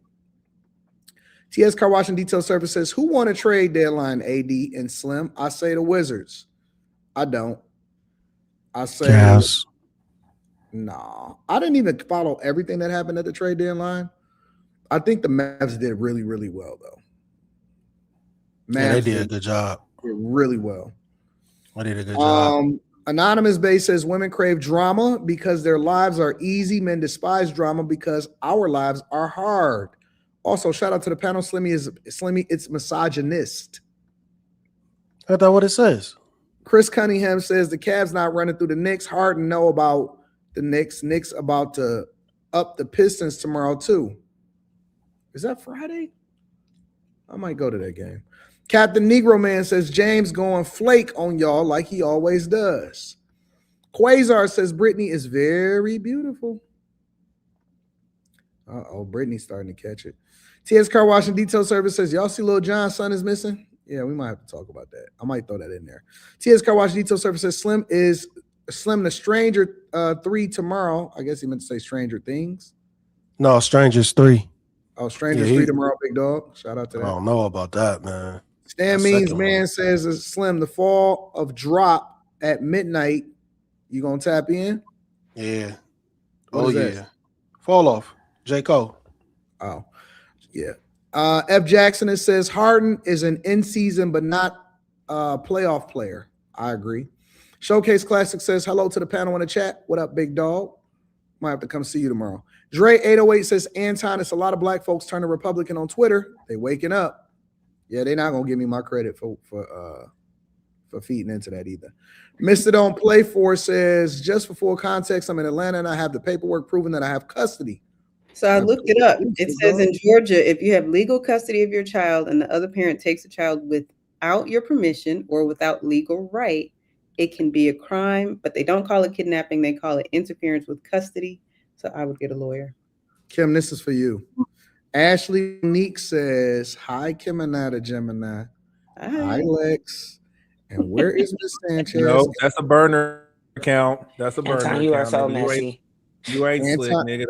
TS Car Wash and Detail Service says, who won a trade deadline, AD and Slim? I say the Wizards. I don't. I say, Cavs. nah. I didn't even follow everything that happened at the trade deadline. I think the Mavs did really, really well, though. Yeah, they did a good job. Did really well. They did a good job. Anonymous Base says women crave drama because their lives are easy. Men despise drama because our lives are hard. Also, shout out to the panel. Slimmy, it's misogynist. That's not what it says. Chris Cunningham says the Cavs not running through the Knicks. Harden know about the Knicks. Knicks about to up the Pistons tomorrow too. Is that Friday? I might go to that game. Captain Negro Man says James going flake on y'all like he always does. Quasar says Brittany is very beautiful. Brittany's starting to catch it. TS Car Wash and Detail Service says, y'all see Lil John's son is missing? Yeah, we might have to talk about that. I might throw that in there. TS Car Wash and Detail Service says Slim the Stranger 3 tomorrow. I guess he meant to say Stranger Things. No, Strangers 3. Oh, Strangers 3 tomorrow, big dog. Shout out to that. I don't know about that, man. Stan Means Man says it's Slim, the fall of drop at midnight. You gonna tap in? Yeah. What yeah. That? Fall off. J. Cole. Oh, yeah. F. Jackson, it says Harden is an in-season but not playoff player. I agree. Showcase Classic says hello to the panel in the chat. What up, big dog? Might have to come see you tomorrow. Dre 808 says Anton, it's a lot of black folks turning Republican on Twitter. They waking up. Yeah, they're not gonna give me my credit for feeding into that either. Mr. Don't Play For says, just for full context, I'm in Atlanta and I have the paperwork proving that I have custody. So I looked it up. It says in Georgia, if you have legal custody of your child and the other parent takes the child without your permission or without legal right, it can be a crime, but they don't call it kidnapping. They call it interference with custody. So I would get a lawyer. Kim, this is for you. Ashley Neek says, hi, Kiminata Gemini. Hi, Lex. And where is Miss Sanchez? No, that's a burner account. That's a burner account. You are so messy. You ain't slick, nigga.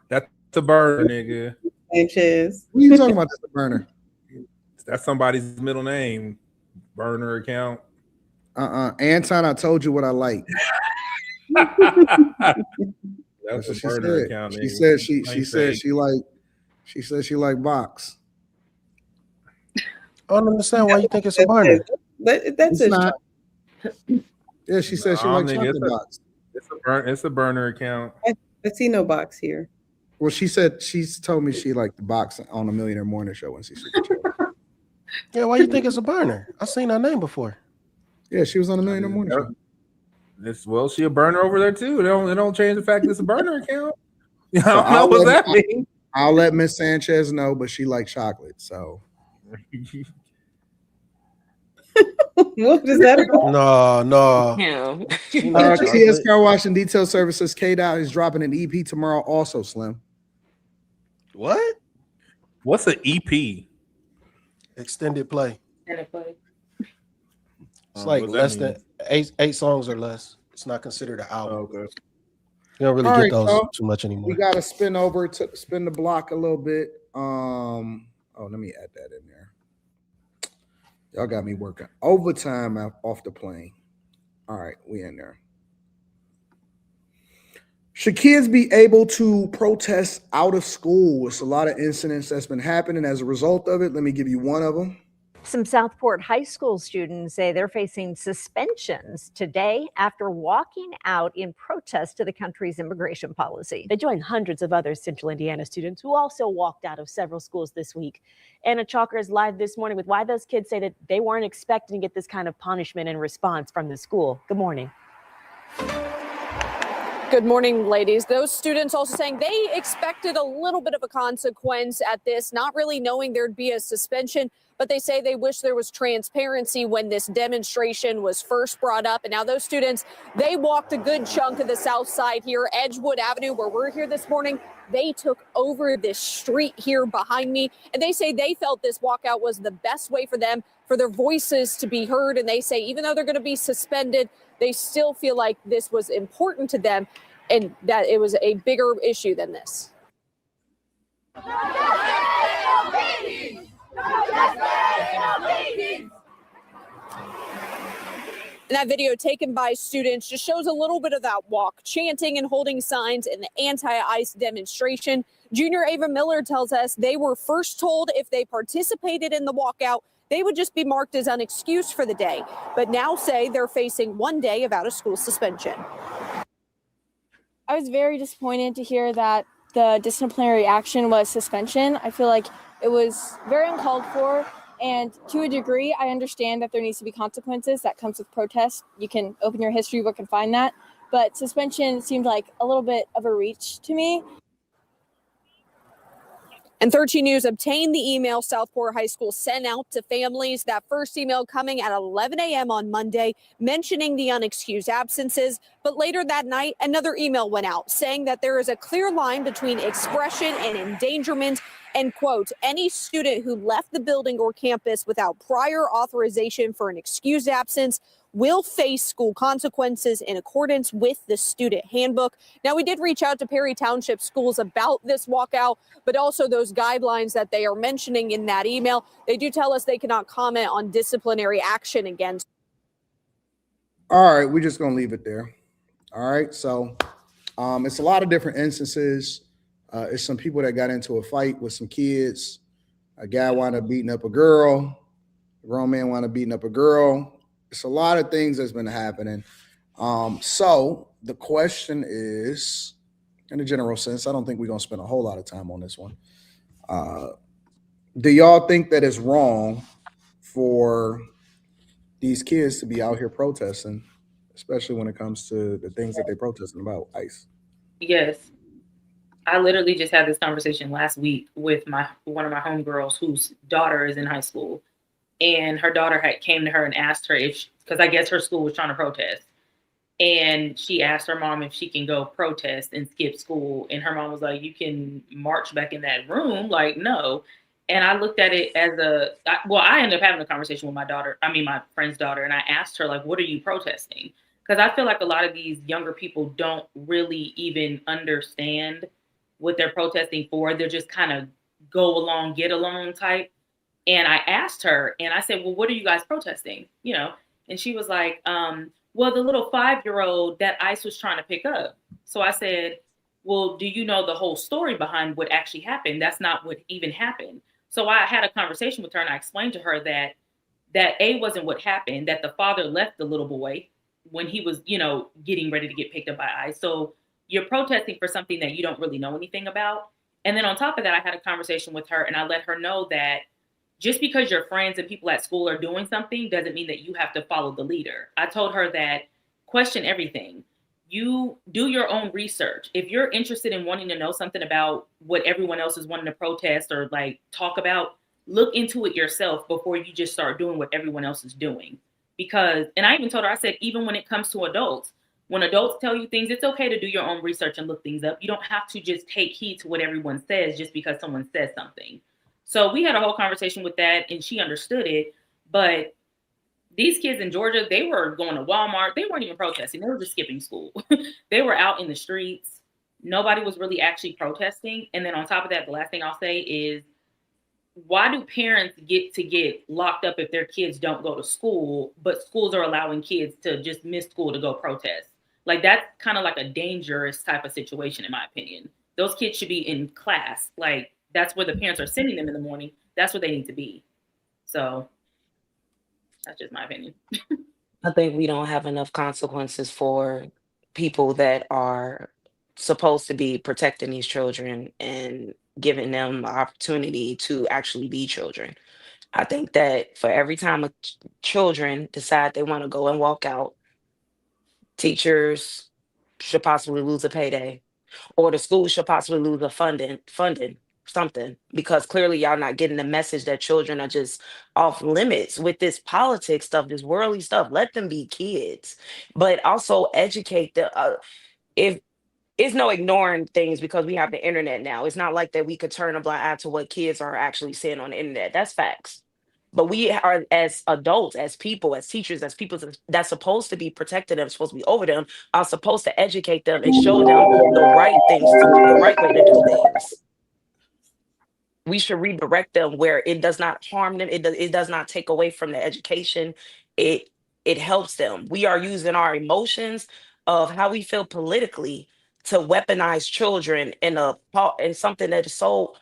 That's a burner, nigga. Sanchez. What are you talking about? That's a burner. That's somebody's middle name. Burner account. Anton, I told you what I like. That's a burner account. She said she like box. I don't understand why you think it's a burner. That's not. Yeah, she said she likes chocolate box. It's a burner account. I see no box here. Well, she's told me she liked the box on the Millionaire Morning Show when she Yeah, why you think it's a burner? I've seen her name before. Yeah, she was on the Millionaire Morning Show. She a burner over there too. They don't change the fact that it's a burner account. I don't know what that means. I'll let Miss Sanchez know, but she likes chocolate, so. What is that about? No. TS Car Wash and Detail Services, K-Dot is dropping an EP tomorrow also, Slim. What? What's an EP? Extended play. It's like less than eight songs or less. It's not considered an album. Okay. You don't really get those too much anymore. We got to spin the block a little bit. Let me add that in there. Y'all got me working overtime off the plane. All right, we in there. Should kids be able to protest out of school? It's a lot of incidents that's been happening as a result of it. Let me give you one of them. Some Southport High School students say they're facing suspensions today after walking out in protest to the country's immigration policy. They joined hundreds of other Central Indiana students who also walked out of several schools this week. Anna Chalker is live this morning with why those kids say that they weren't expecting to get this kind of punishment and response from the school. Good morning. Good morning, ladies. Those students also saying they expected a little bit of a consequence at this, not really knowing there'd be a suspension, but they say they wish there was transparency when this demonstration was first brought up. And now those students, they walked a good chunk of the south side here, Edgewood Avenue, where we're here this morning. They took over this street here behind me, and they say they felt this walkout was the best way for them, for their voices to be heard. And they say even though they're going to be suspended, they still feel like this was important to them and that it was a bigger issue than this. And that video taken by students just shows a little bit of that walk, chanting and holding signs in the anti-ICE demonstration. Junior Ava Miller tells us they were first told if they participated in the walkout, they would just be marked as unexcused for the day, but now say they're facing 1 day of out-of-school suspension. I was very disappointed to hear that the disciplinary action was suspension. I feel like it was very uncalled for, and to a degree, I understand that there needs to be consequences that comes with protest. You can open your history book and find that, but suspension seemed like a little bit of a reach to me. And 13 News obtained the email Southport High School sent out to families. That first email coming at 11 a.m. on Monday, mentioning the unexcused absences. But later that night, another email went out saying that there is a clear line between expression and endangerment. And quote, any student who left the building or campus without prior authorization for an excused absence will face school consequences in accordance with the student handbook. Now, we did reach out to Perry Township schools about this walkout, but also those guidelines that they are mentioning in that email. They do tell us they cannot comment on disciplinary action against. All right, we're just going to leave it there. All right, so it's a lot of different instances. It's some people that got into a fight with some kids. A guy wound up beating up a girl. A grown man wound up beating up a girl. It's a lot of things that's been happening. So the question is, in a general sense, I don't think we're going to spend a whole lot of time on this one. Do y'all think that it's wrong for these kids to be out here protesting, especially when it comes to the things that they're protesting about, ICE? Yes. I literally just had this conversation last week with one of my homegirls whose daughter is in high school. And her daughter came to her and asked her because I guess her school was trying to protest. And she asked her mom if she can go protest and skip school. And her mom was like, you can march back in that room. Like, no. And I looked at it as I ended up having a conversation with my friend's daughter. And I asked her, like, what are you protesting? Because I feel like a lot of these younger people don't really even understand what they're protesting for. They're just kind of go along, get along type. And I asked her and I said, well, what are you guys protesting? And she was like, well, the little 5-year-old that ICE was trying to pick up. So I said, well, do you know the whole story behind what actually happened? That's not what even happened. So I had a conversation with her and I explained to her that wasn't what happened, that the father left the little boy when he was, getting ready to get picked up by ICE. So you're protesting for something that you don't really know anything about. And then on top of that, I had a conversation with her and I let her know that just because your friends and people at school are doing something doesn't mean that you have to follow the leader. I told her that question everything. You do your own research. If you're interested in wanting to know something about what everyone else is wanting to protest or like talk about, look into it yourself before you just start doing what everyone else is doing. And I even told her, I said, even when it comes to adults, when adults tell you things, it's okay to do your own research and look things up. You don't have to just take heed to what everyone says just because someone says something. So we had a whole conversation with that and she understood it. But these kids in Georgia, they were going to Walmart. They weren't even protesting. They were just skipping school. They were out in the streets. Nobody was really actually protesting. And then on top of that, the last thing I'll say is, why do parents get locked up if their kids don't go to school, but schools are allowing kids to just miss school to go protest? Like, that's kind of like a dangerous type of situation, in my opinion. Those kids should be in class. Like, that's where the parents are sending them in the morning. That's where they need to be. So that's just my opinion. I think we don't have enough consequences for people that are supposed to be protecting these children and giving them the opportunity to actually be children. I think that for every time children decide they want to go and walk out, teachers should possibly lose a payday, or the school should possibly lose a funding something, because clearly y'all not getting the message that children are just off limits with this politics stuff, this worldly stuff. Let them be kids, but also educate the if it's no ignoring things, because we have the internet now. It's not like that we could turn a blind eye to what kids are actually seeing on the internet. That's facts. But we are, as adults, as people, as teachers, as people that's supposed to be protecting them, supposed to be over them, are supposed to educate them and show them the right things to do, the right way to do things. We should redirect them where it does not harm them. It does not take away from the education. It it helps them. We are using our emotions of how we feel politically to weaponize children in in something that is so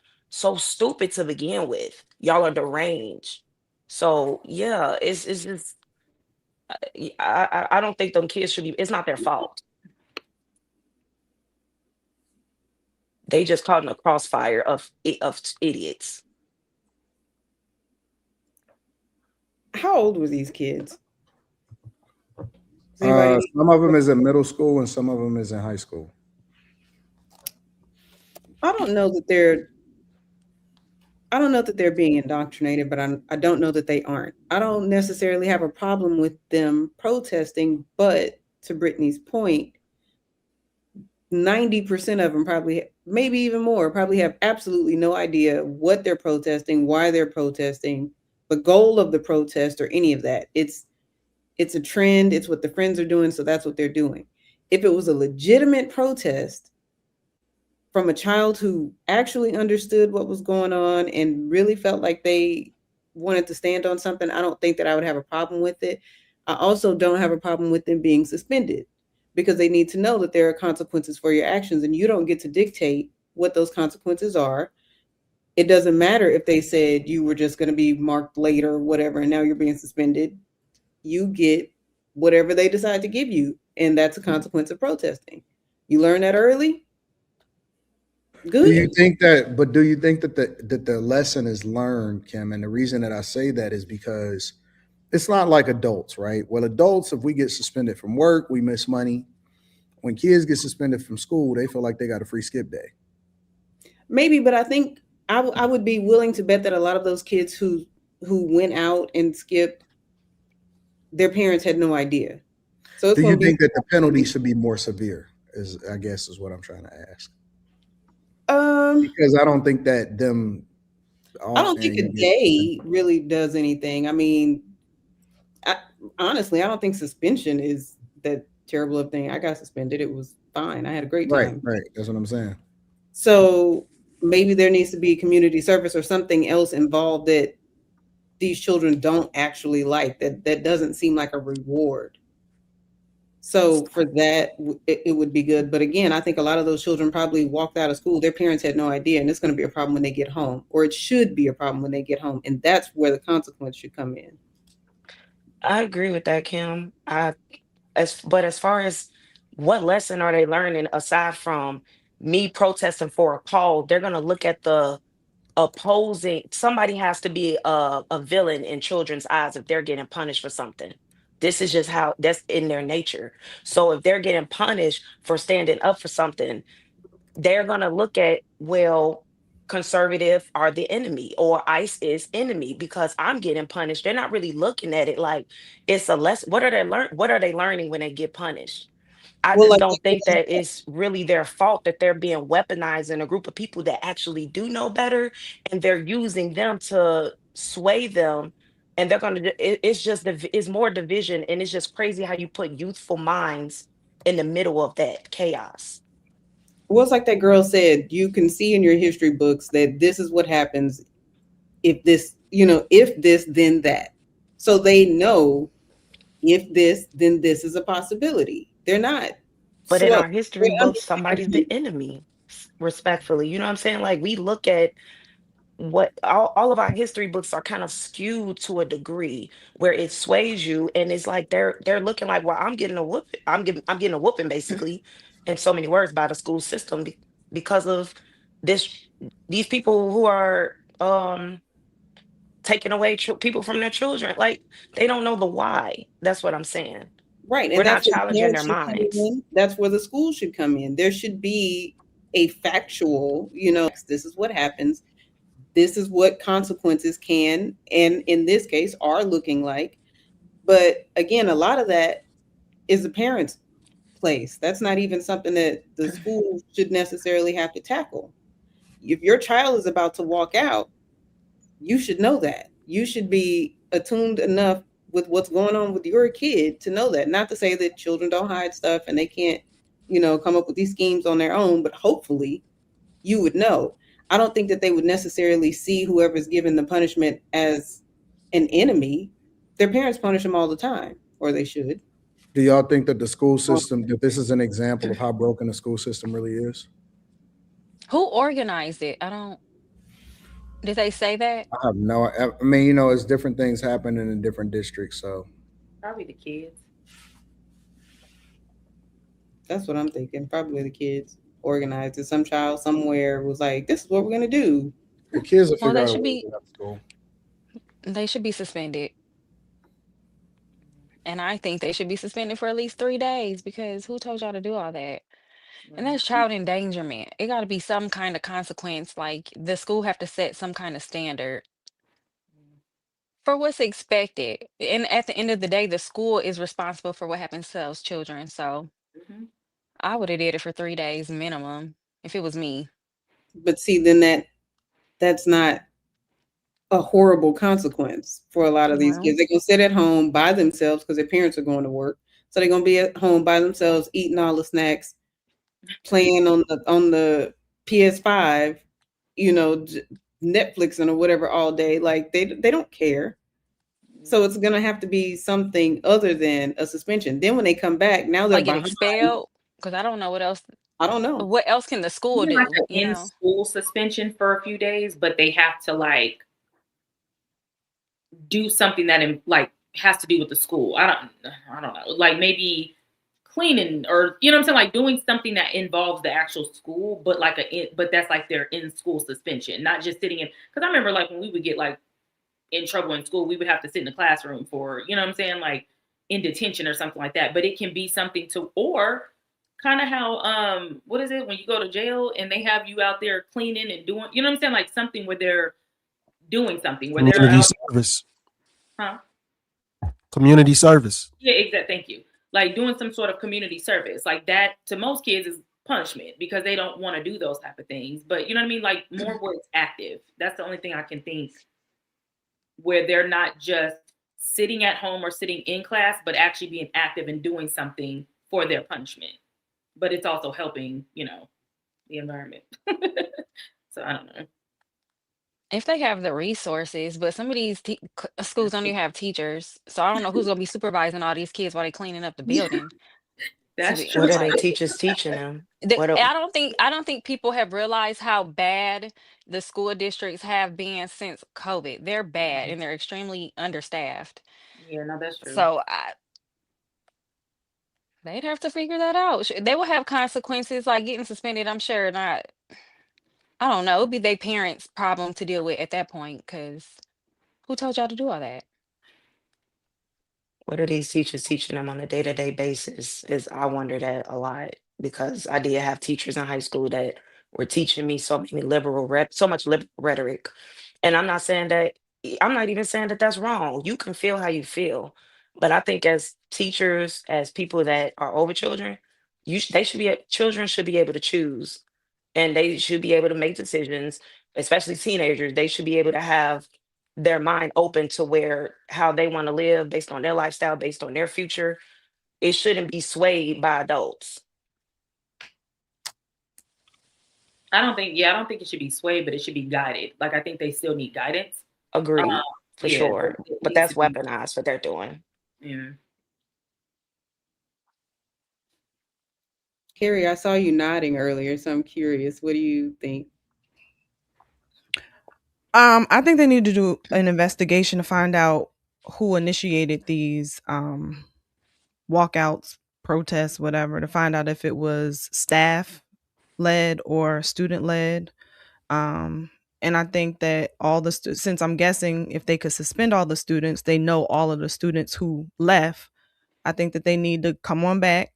stupid to begin with. Y'all are deranged. So yeah, it's just I don't think them kids should be. It's not their fault. They just caught in a crossfire of idiots. How old were these kids? Does anybody? Some of them is in middle school and some of them is in high school. I don't know that they're. I don't know that they're being indoctrinated, but I don't know that they aren't. I don't necessarily have a problem with them protesting, but to Brittany's point, 90% of them probably, maybe even more, probably have absolutely no idea what they're protesting, why they're protesting, the goal of the protest, or any of that. It's a trend. It's what the friends are doing, so that's what they're doing. If it was a legitimate protest from a child who actually understood what was going on and really felt like they wanted to stand on something, I don't think that I would have a problem with it. I also don't have a problem with them being suspended, because they need to know that there are consequences for your actions, and you don't get to dictate what those consequences are. It doesn't matter if they said you were just going to be marked later or whatever, and now you're being suspended. You get whatever they decide to give you, and that's a consequence of protesting. You learn that early. Good. Do you think that? But do you think that the lesson is learned, Kim? And the reason that I say that is because it's not like adults, right? Well, adults, if we get suspended from work, we miss money. When kids get suspended from school, they feel like they got a free skip day. Maybe, but I think I would be willing to bet that a lot of those kids who went out and skipped, their parents had no idea. So it's Do you going to be. think that the penalty should be more severe? Is I guess is what I'm trying to ask. Because I don't think that them. I don't think a day really does anything. I mean, honestly, I don't think suspension is that terrible of thing. I got suspended. It was fine. I had a great time. Right. That's what I'm saying. So maybe there needs to be community service or something else involved that these children don't actually like. That doesn't seem like a reward. So for that, it would be good. But again, I think a lot of those children probably walked out of school. Their parents had no idea, and it's going to be a problem when they get home, or it should be a problem when they get home. And that's where the consequence should come in. I agree with that, Kim. As far as what lesson are they learning aside from me protesting for a call, they're gonna look at the opposing. Somebody has to be a villain in children's eyes if they're getting punished for something. This is just how that's in their nature. So if they're getting punished for standing up for something, they're going to look at, well, conservative are the enemy or ICE is enemy because I'm getting punished. They're not really looking at it like it's a less. What are they learning when they get punished? I Well, just like, don't think that it's really their fault that they're being weaponized in a group of people that actually do know better, and they're using them to sway them. And they're gonna. It's just it's more division, and it's just crazy how you put youthful minds in the middle of that chaos. well, it's like that girl said, you can see in your history books that this is what happens if this, if this, then that. So they know if this, then this is a possibility. They're not But in slow. our history They books, somebody's the understand. enemy, respectfully. You know what I'm saying? Like we look at what all of our history books are kind of skewed to a degree where it sways you, and it's like they're looking like, well, I'm getting a whoop, I'm getting a whooping basically, in so many words, by the school system because of this these people who are taking away people from their children. Like they don't know the why. That's what I'm saying. Right. We're And not that's where challenging parents their should come minds. in. That's where the school should come in. There should be a factual, this is what happens. This is what consequences can, and in this case, are looking like. But again, a lot of that is the parents' place. That's not even something that the school should necessarily have to tackle. If your child is about to walk out, you should know that. You should be attuned enough with what's going on with your kid to know that. Not to say that children don't hide stuff and they can't, come up with these schemes on their own, but hopefully you would know. I don't think that they would necessarily see whoever's given the punishment as an enemy. Their parents punish them all the time, or they should. Do y'all think that the school system, that this is an example of how broken the school system really is? Who organized it? I don't. Did they say that? I have no, I mean, it's different things happening in different districts. So Probably the kids. That's what I'm thinking. Probably the kids organized it. Some child somewhere was like, "This is what we're gonna do." the kids will Well, figure they out a should way to be. get out of school. They should be suspended, and I think they should be suspended for at least 3 days because who told y'all to do all that? And Right. that's child endangerment. It got to be some kind of consequence. Like the school have to set some kind of standard for what's expected. And at the end of the day, the school is responsible for what happens to those children. So Mm-hmm. I would have did it for 3 days minimum if it was me. But see, then that's not a horrible consequence for a lot of these Well, kids. They're gonna sit at home by themselves because their parents are going to work. So they're gonna be at home by themselves, eating all the snacks, playing on the PS5, Netflixing or whatever all day. Like they don't care. So it's gonna have to be something other than a suspension. Then when they come back, now they're like get behind. expelled because I don't know what else. I don't know. What else can the school Even like do? an in-school suspension for a few days, but they have to like do something that has to do with the school. I don't know. Like maybe cleaning or what I'm saying, like doing something that involves the actual school, but but that's like their in-school suspension, not just sitting in. Because I remember like when we would get like in trouble in school, we would have to sit in the classroom for what I'm saying, like in detention or something like that. But it can be something to, or kind of how what is it when you go to jail and they have you out there cleaning and doing, what I'm saying, like something where they're doing something where they're Community out. service. Huh? Community service. Yeah, exactly. Thank you. Like doing some sort of community service, like that to most kids is punishment because they don't want to do those type of things. But you know what I mean? Like more where it's active. That's the only thing I can think where they're not just sitting at home or sitting in class, but actually being active and doing something for their punishment. But it's also helping, the environment. So I don't know. If they have the resources, but some of these schools don't even have teachers, so I don't know who's gonna be supervising all these kids while they cleaning up the building. That's true. What are they Like, teachers teaching them? I don't think people have realized how bad the school districts have been since COVID. They're bad and they're extremely understaffed. Yeah, no, that's true. So they'd have to figure that out. They will have consequences like getting suspended. I'm sure not. I don't know. It'd be their parents' problem to deal with at that point. Because who told y'all to do all that? What are these teachers teaching them on a day-to-day basis? Is I wonder that a lot because I did have teachers in high school that were teaching me so much liberal rhetoric. And I'm not even saying that that's wrong. You can feel how you feel. But I think as teachers, as people that are over children, children should be able to choose and they should be able to make decisions, especially teenagers. They should be able to have their mind open to where how they want to live based on their lifestyle, based on their future. It shouldn't be swayed by adults. I don't think it should be swayed, but it should be guided. Like I think they still need guidance. Agreed, for Yeah, sure. it But needs that's to be. weaponized what they're doing. Yeah. Carrie, I saw you nodding earlier, so I'm curious. What do you think? I think they need to do an investigation to find out who initiated these walkouts, protests, whatever, to find out if it was staff led or student led. And I think that since I'm guessing if they could suspend all the students, they know all of the students who left. I think that they need to come on back.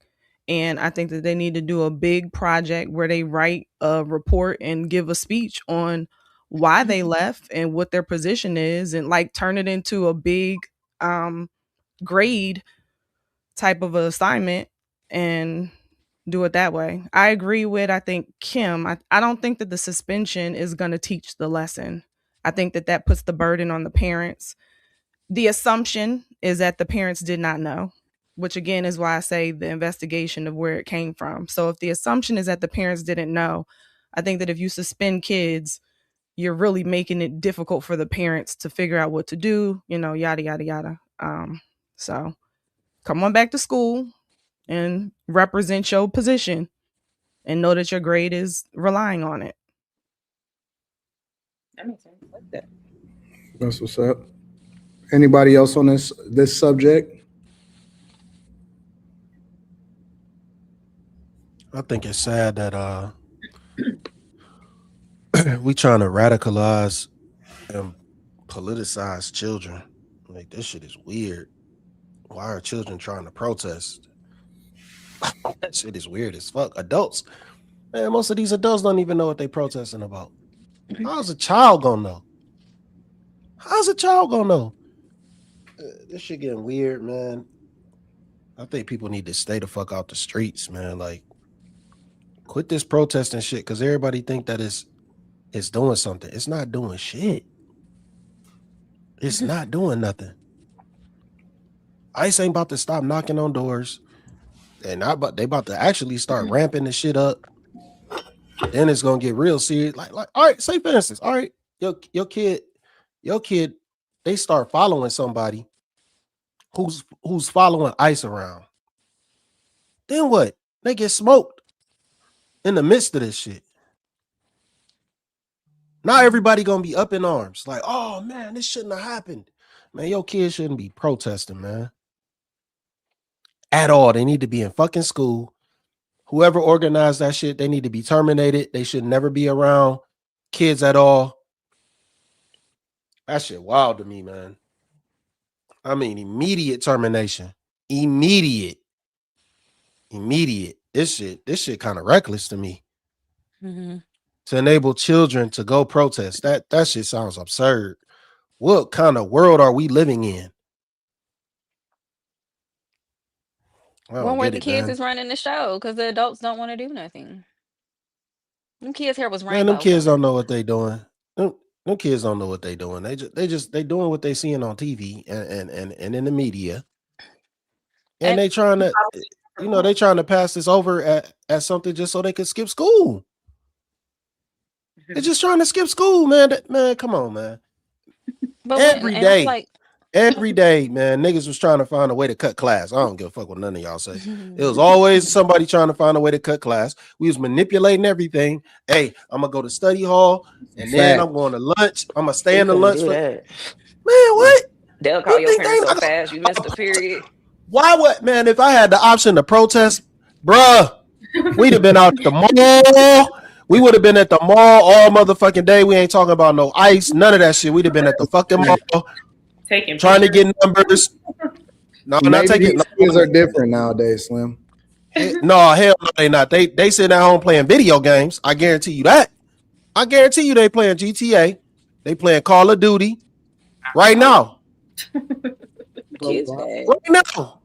And I think that they need to do a big project where they write a report and give a speech on why they left and what their position is, and like turn it into a big grade type of assignment and do it that way. I agree with, I think, Kim. I don't think that the suspension is going to teach the lesson. I think that that puts the burden on the parents. The assumption is that the parents did not know, which again is why I say the investigation of where it came from. So if the assumption is that the parents didn't know, I think that if you suspend kids, you're really making it difficult for the parents to figure out what to do, yada, yada, yada. So come on back to school and represent your position and know that your grade is relying on it. That makes sense. Like that. That's what's up. Anybody else on this subject? I think it's sad that we trying to radicalize and politicize children. Like, this shit is weird. Why are children trying to protest? That shit is weird as fuck. Adults, man, most of these adults don't even know what they protesting about. How's a child gonna know? How's a child gonna know? This shit getting weird, man. I think people need to stay the fuck out the streets, man. Like, quit this protesting shit, because everybody think that it's doing something. It's not doing shit. It's not doing nothing. ICE ain't about to stop knocking on doors. They about to actually start ramping the shit up. Then it's gonna get real serious. Like, all right, say for instance, all right, your kid, they start following somebody who's following ICE around. Then what? They get smoked in the midst of this shit. Now everybody gonna be up in arms. Like, oh man, this shouldn't have happened. Man, your kids shouldn't be protesting, man. At all. They need to be in fucking school. Whoever organized that shit, they need to be terminated. They should never be around kids at all. That shit wild to me, man. I mean, immediate termination. Immediate. This shit kind of reckless to me. Mm-hmm. To enable children to go protest. That shit sounds absurd. What kind of world are we living in? One where the kids man. is running the show because the adults don't want to do nothing. Them kids' hair was Man, rainbow. them kids don't know what they doing. Them kids don't know what they doing. They doing what they seeing on TV and in the media. And they trying to, they trying to pass this over at something just so they could skip school. They're just trying to skip school, man. Man, come on, man. But Every day, man, niggas was trying to find a way to cut class. I don't give a fuck what none of y'all say. It was always somebody trying to find a way to cut class. We was manipulating everything. Hey, I'm gonna go to study hall, and then I'm going to lunch. I'm gonna stay in the lunch. Man, what? They'll call your parents so fast you missed the period. Why would, man? If I had the option to protest, bruh, we'd have been out at the mall. We would have been at the mall all motherfucking day. We ain't talking about no ICE, none of that shit. We'd have been at the fucking mall. Trying to get numbers. No, not taking. Kids are different nowadays, Slim. No, hell no, they not. They sitting at home playing video games. I guarantee you that. I guarantee you they playing GTA. They playing Call of Duty right now. Kids bad. Right now,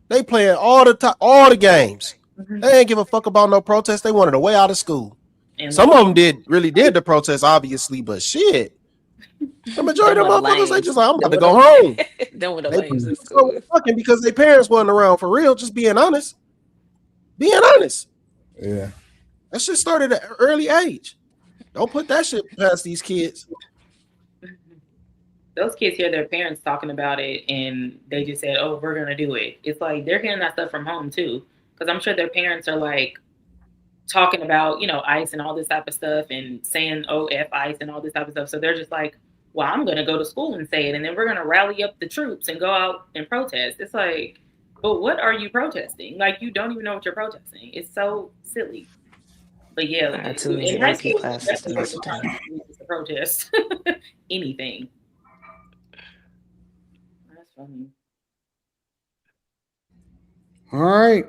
they playing all the games. They ain't give a fuck about no protest. They wanted a way out of school. Some of them really did the protest, obviously, but shit. The majority of them motherfuckers, they just like, I'm about to go home. They fucking because their parents wasn't around for real. Just being honest. Yeah. That shit started at an early age. Don't put that shit past these kids. Those kids hear their parents talking about it and they just said, oh, we're going to do it. It's like they're hearing that stuff from home too. Because I'm sure their parents are like talking about, ICE and all this type of stuff and saying, oh, F ICE and all this type of stuff. So they're just like, well, I'm going to go to school and say it. And then we're going to rally up the troops and go out and protest. It's like, but what are you protesting? Like, you don't even know what you're protesting. It's so silly. But yeah, in high school, that's to protest anything. That's funny. All right.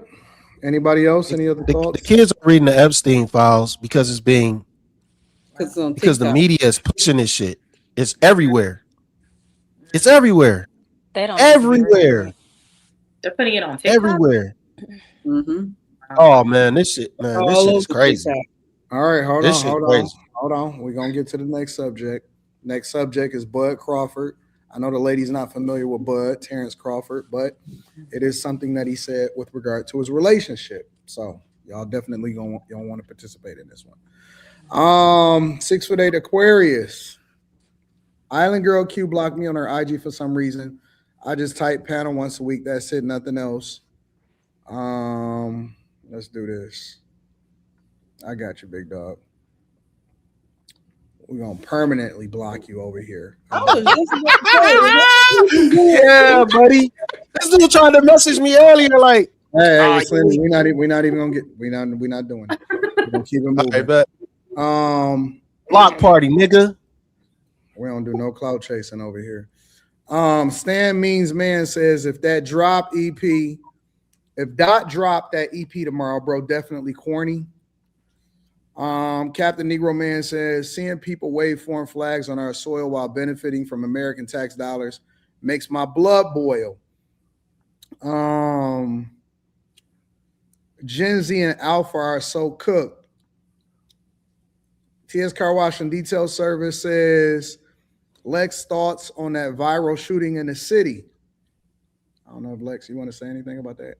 Anybody else? Any other The thoughts? kids are reading the Epstein files because it's being because the TikTok. media is pushing this shit. It's everywhere. It's everywhere. They don't need to be reading Everywhere. it. They're putting it on TikTok. Everywhere. Mm-hmm. Oh man, this shit is crazy. TikTok. All right, hold This shit crazy. on. We're gonna get to the next subject. Next subject is Bud Crawford. I know the lady's not familiar with Bud, Terrence Crawford, but it is something that he said with regard to his relationship. So y'all definitely y'all want to participate in this one. 6'8" Aquarius. Island Girl Q blocked me on her IG for some reason. I just type panel once a week. That's it, nothing else. Let's do this. I got you, big dog. We're gonna permanently block you over here. Yeah, buddy. This dude tried to message me earlier, like, hey, Slim, we're not even gonna get. We're not doing it. We're gonna keep it moving. I bet. Block party, nigga. We don't do no clout chasing over here. Stan Means Man says if Dot dropped that EP tomorrow, bro, definitely corny. Captain Negro Man says seeing people wave foreign flags on our soil while benefiting from American tax dollars makes my blood boil. Gen Z and Alpha are so cooked. TS Car Wash and Detail Service says Lex thoughts on that viral shooting in the city. I don't know if Lex, you want to say anything about that?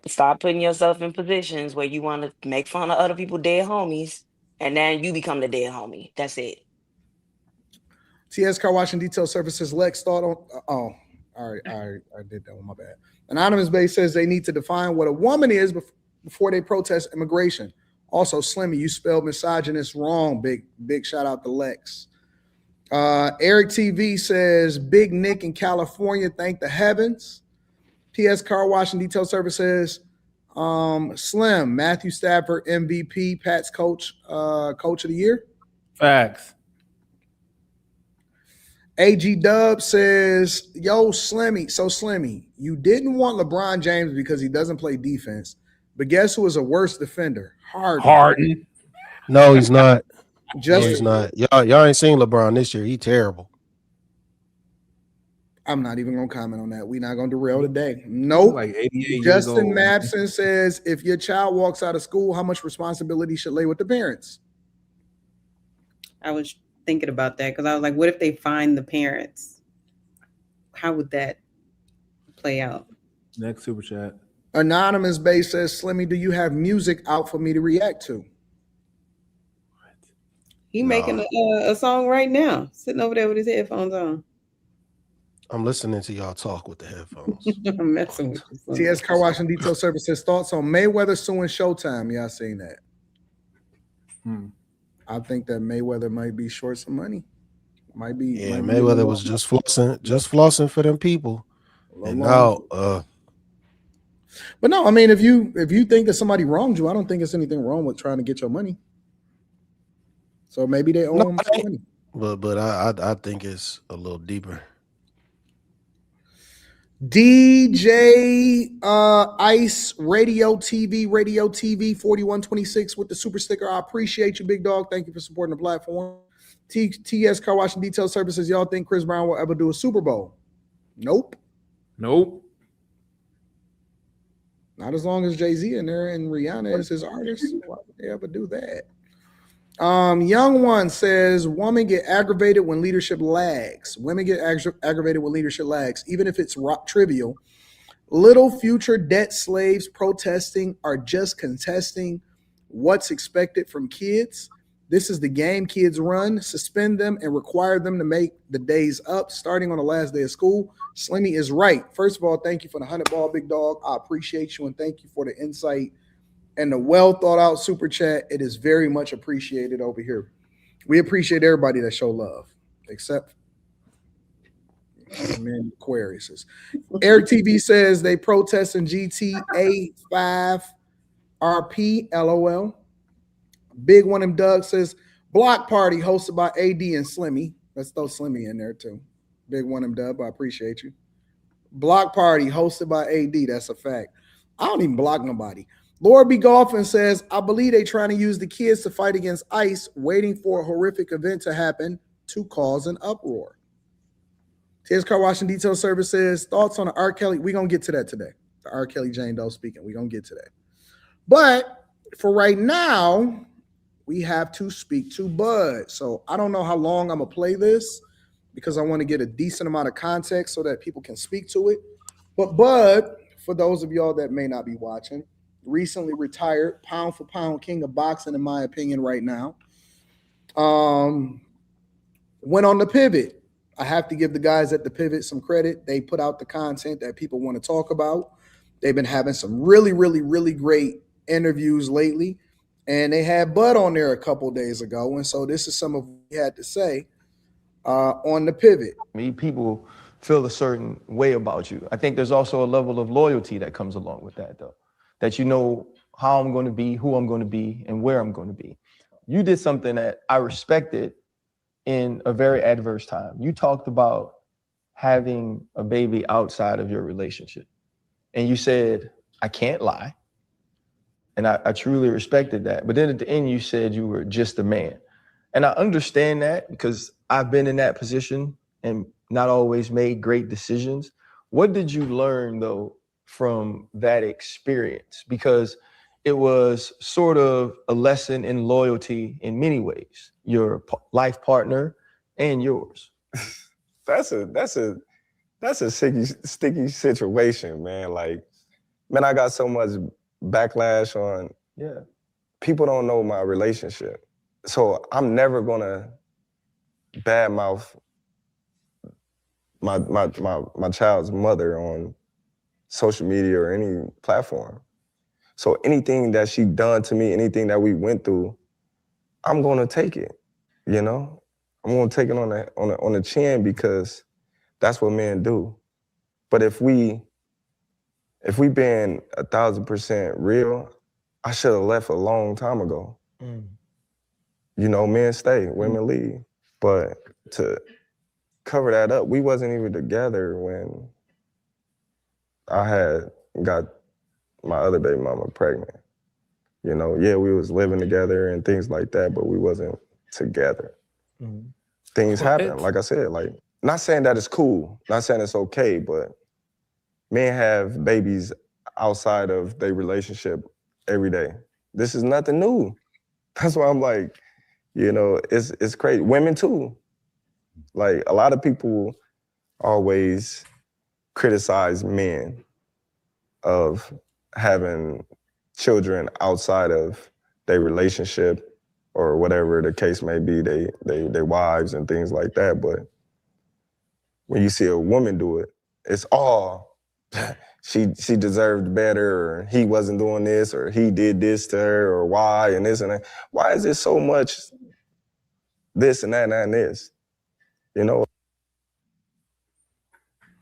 Stop putting yourself in positions where you want to make fun of other people's dead homies, and then you become the dead homie. That's it. TS Car Wash and Detail Services Lex thought on. All right, I did that one. My bad. Anonymous Base says they need to define what a woman is before they protest immigration. Also, Slimmy, you spelled misogynist wrong. Big shout out to Lex. Eric TV says Big Nick in California, thank the heavens. TS Car Wash and Detail Services. Slim, Matthew Stafford, MVP, Pat's coach of the year. Facts. AG Dub says, yo, Slimmy, you didn't want LeBron James because he doesn't play defense, but guess who is a worse defender? Harden. No, he's not. Just no, he's not. Y'all ain't seen LeBron this year. He terrible. I'm not even gonna comment on that. We're not gonna derail today. Nope. Like 88 Justin years old. Mapson says, if your child walks out of school, how much responsibility should lay with the parents? I was thinking about that because I was like, what if they find the parents? How would that play out? Next super chat. Anonymous Base says, Slimmy, do you have music out for me to react to? He making a song right now, sitting over there with his headphones on. I'm listening to y'all talk with the headphones. I'm messing with you. TS Car Wash and Detail Services thoughts on Mayweather suing Showtime. Y'all seen that? I think that Mayweather might be short some money. Mayweather was just flossing for them people. And now, but no, I mean, if you think that somebody wronged you, I don't think there's anything wrong with trying to get your money. So maybe they owe him some money. But I think it's a little deeper. DJ Ice Radio TV 4126 with the super sticker. I appreciate you, big dog. Thank you for supporting the platform. TS Car Wash and Detail Services. Y'all think Chris Brown will ever do a Super Bowl? Nope. Not as long as Jay-Z in there and Rihanna is his artist. Why would they ever do that? Young One says, women get aggravated when leadership lags. Women get aggravated when leadership lags, even if it's trivial. Little future debt slaves protesting are just contesting what's expected from kids. This is the game kids run. Suspend them and require them to make the days up starting on the last day of school. Slimmy is right. First of all, thank you for the 100 ball, big dog. I appreciate you and thank you for the insight and the well thought out super chat. It is very much appreciated over here. We appreciate everybody that show love, except man Aquarius. Eric TV says they protest in GTA 5 RP. LOL. Big One and Doug says block party hosted by AD and Slimmy. Let's throw Slimmy in there too. Big One and Dub, I appreciate you. Block party hosted by AD. That's a fact. I don't even block nobody. Laura B. Golfin says, I believe they trying to use the kids to fight against ICE, waiting for a horrific event to happen to cause an uproar. T's Car Wash and Detail Service says, thoughts on the R. Kelly? We're going to get to that today. The R. Kelly Jane Doe speaking. We're going to get to that. But for right now, we have to speak to Bud. So I don't know how long I'm going to play this because I want to get a decent amount of context so that people can speak to it. But Bud, for those of y'all that may not be watching, recently retired, pound for pound king of boxing, in my opinion, right now. Went on the Pivot. I have to give the guys at the Pivot some credit. They put out the content that people want to talk about. They've been having some really, really, really great interviews lately. And they had Bud on there a couple days ago. And so this is some of what he had to say on the Pivot. People feel a certain way about you. I think there's also a level of loyalty that comes along with that, though. That you know how I'm going to be, who I'm going to be, and where I'm going to be. You did something that I respected in a very adverse time. You talked about having a baby outside of your relationship. And you said, I can't lie. And I truly respected that. But then at the end, you said you were just a man. And I understand that because I've been in that position and not always made great decisions. What did you learn, though, from that experience? Because it was sort of a lesson in loyalty in many ways, your life partner and yours. That's a sticky situation, man. Like, man, I got so much backlash on. Yeah. People don't know my relationship. So I'm never gonna badmouth my child's mother on social media or any platform. So anything that she done to me, anything that we went through, I'm gonna take it. You know, I'm gonna take it on the chin because that's what men do. But if we been 1,000% real, I should have left a long time ago. Mm. You know, men stay, women leave. But to cover that up, we wasn't even together when I had got my other baby mama pregnant. You know, yeah, we was living together and things like that, but we wasn't together. Mm. Things happen, like I said, like, not saying that it's cool, not saying it's okay, but men have babies outside of their relationship every day. This is nothing new. That's why I'm like, you know, it's crazy. Women too. Like, a lot of people always criticize men of having children outside of their relationship or whatever the case may be, they wives and things like that. But when you see a woman do it, it's all she deserved better, or he wasn't doing this, or he did this to her, or why, and this and that. Why is it so much this and that and this? You know?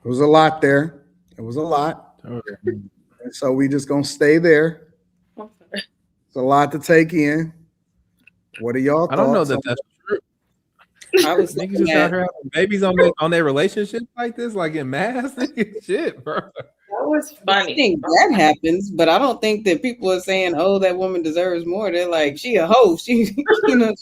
It was a lot there. It was a lot. Okay. And so we just gonna stay there. It's a lot to take in. What are y'all thoughts? I don't know that that's true. I was Niggas just out here having babies on their relationship like this, like in mass. Shit, bro. That was I funny. think that happens, but I don't think that people are saying, "Oh, that woman deserves more." They're like, "She a hoe. She, you know,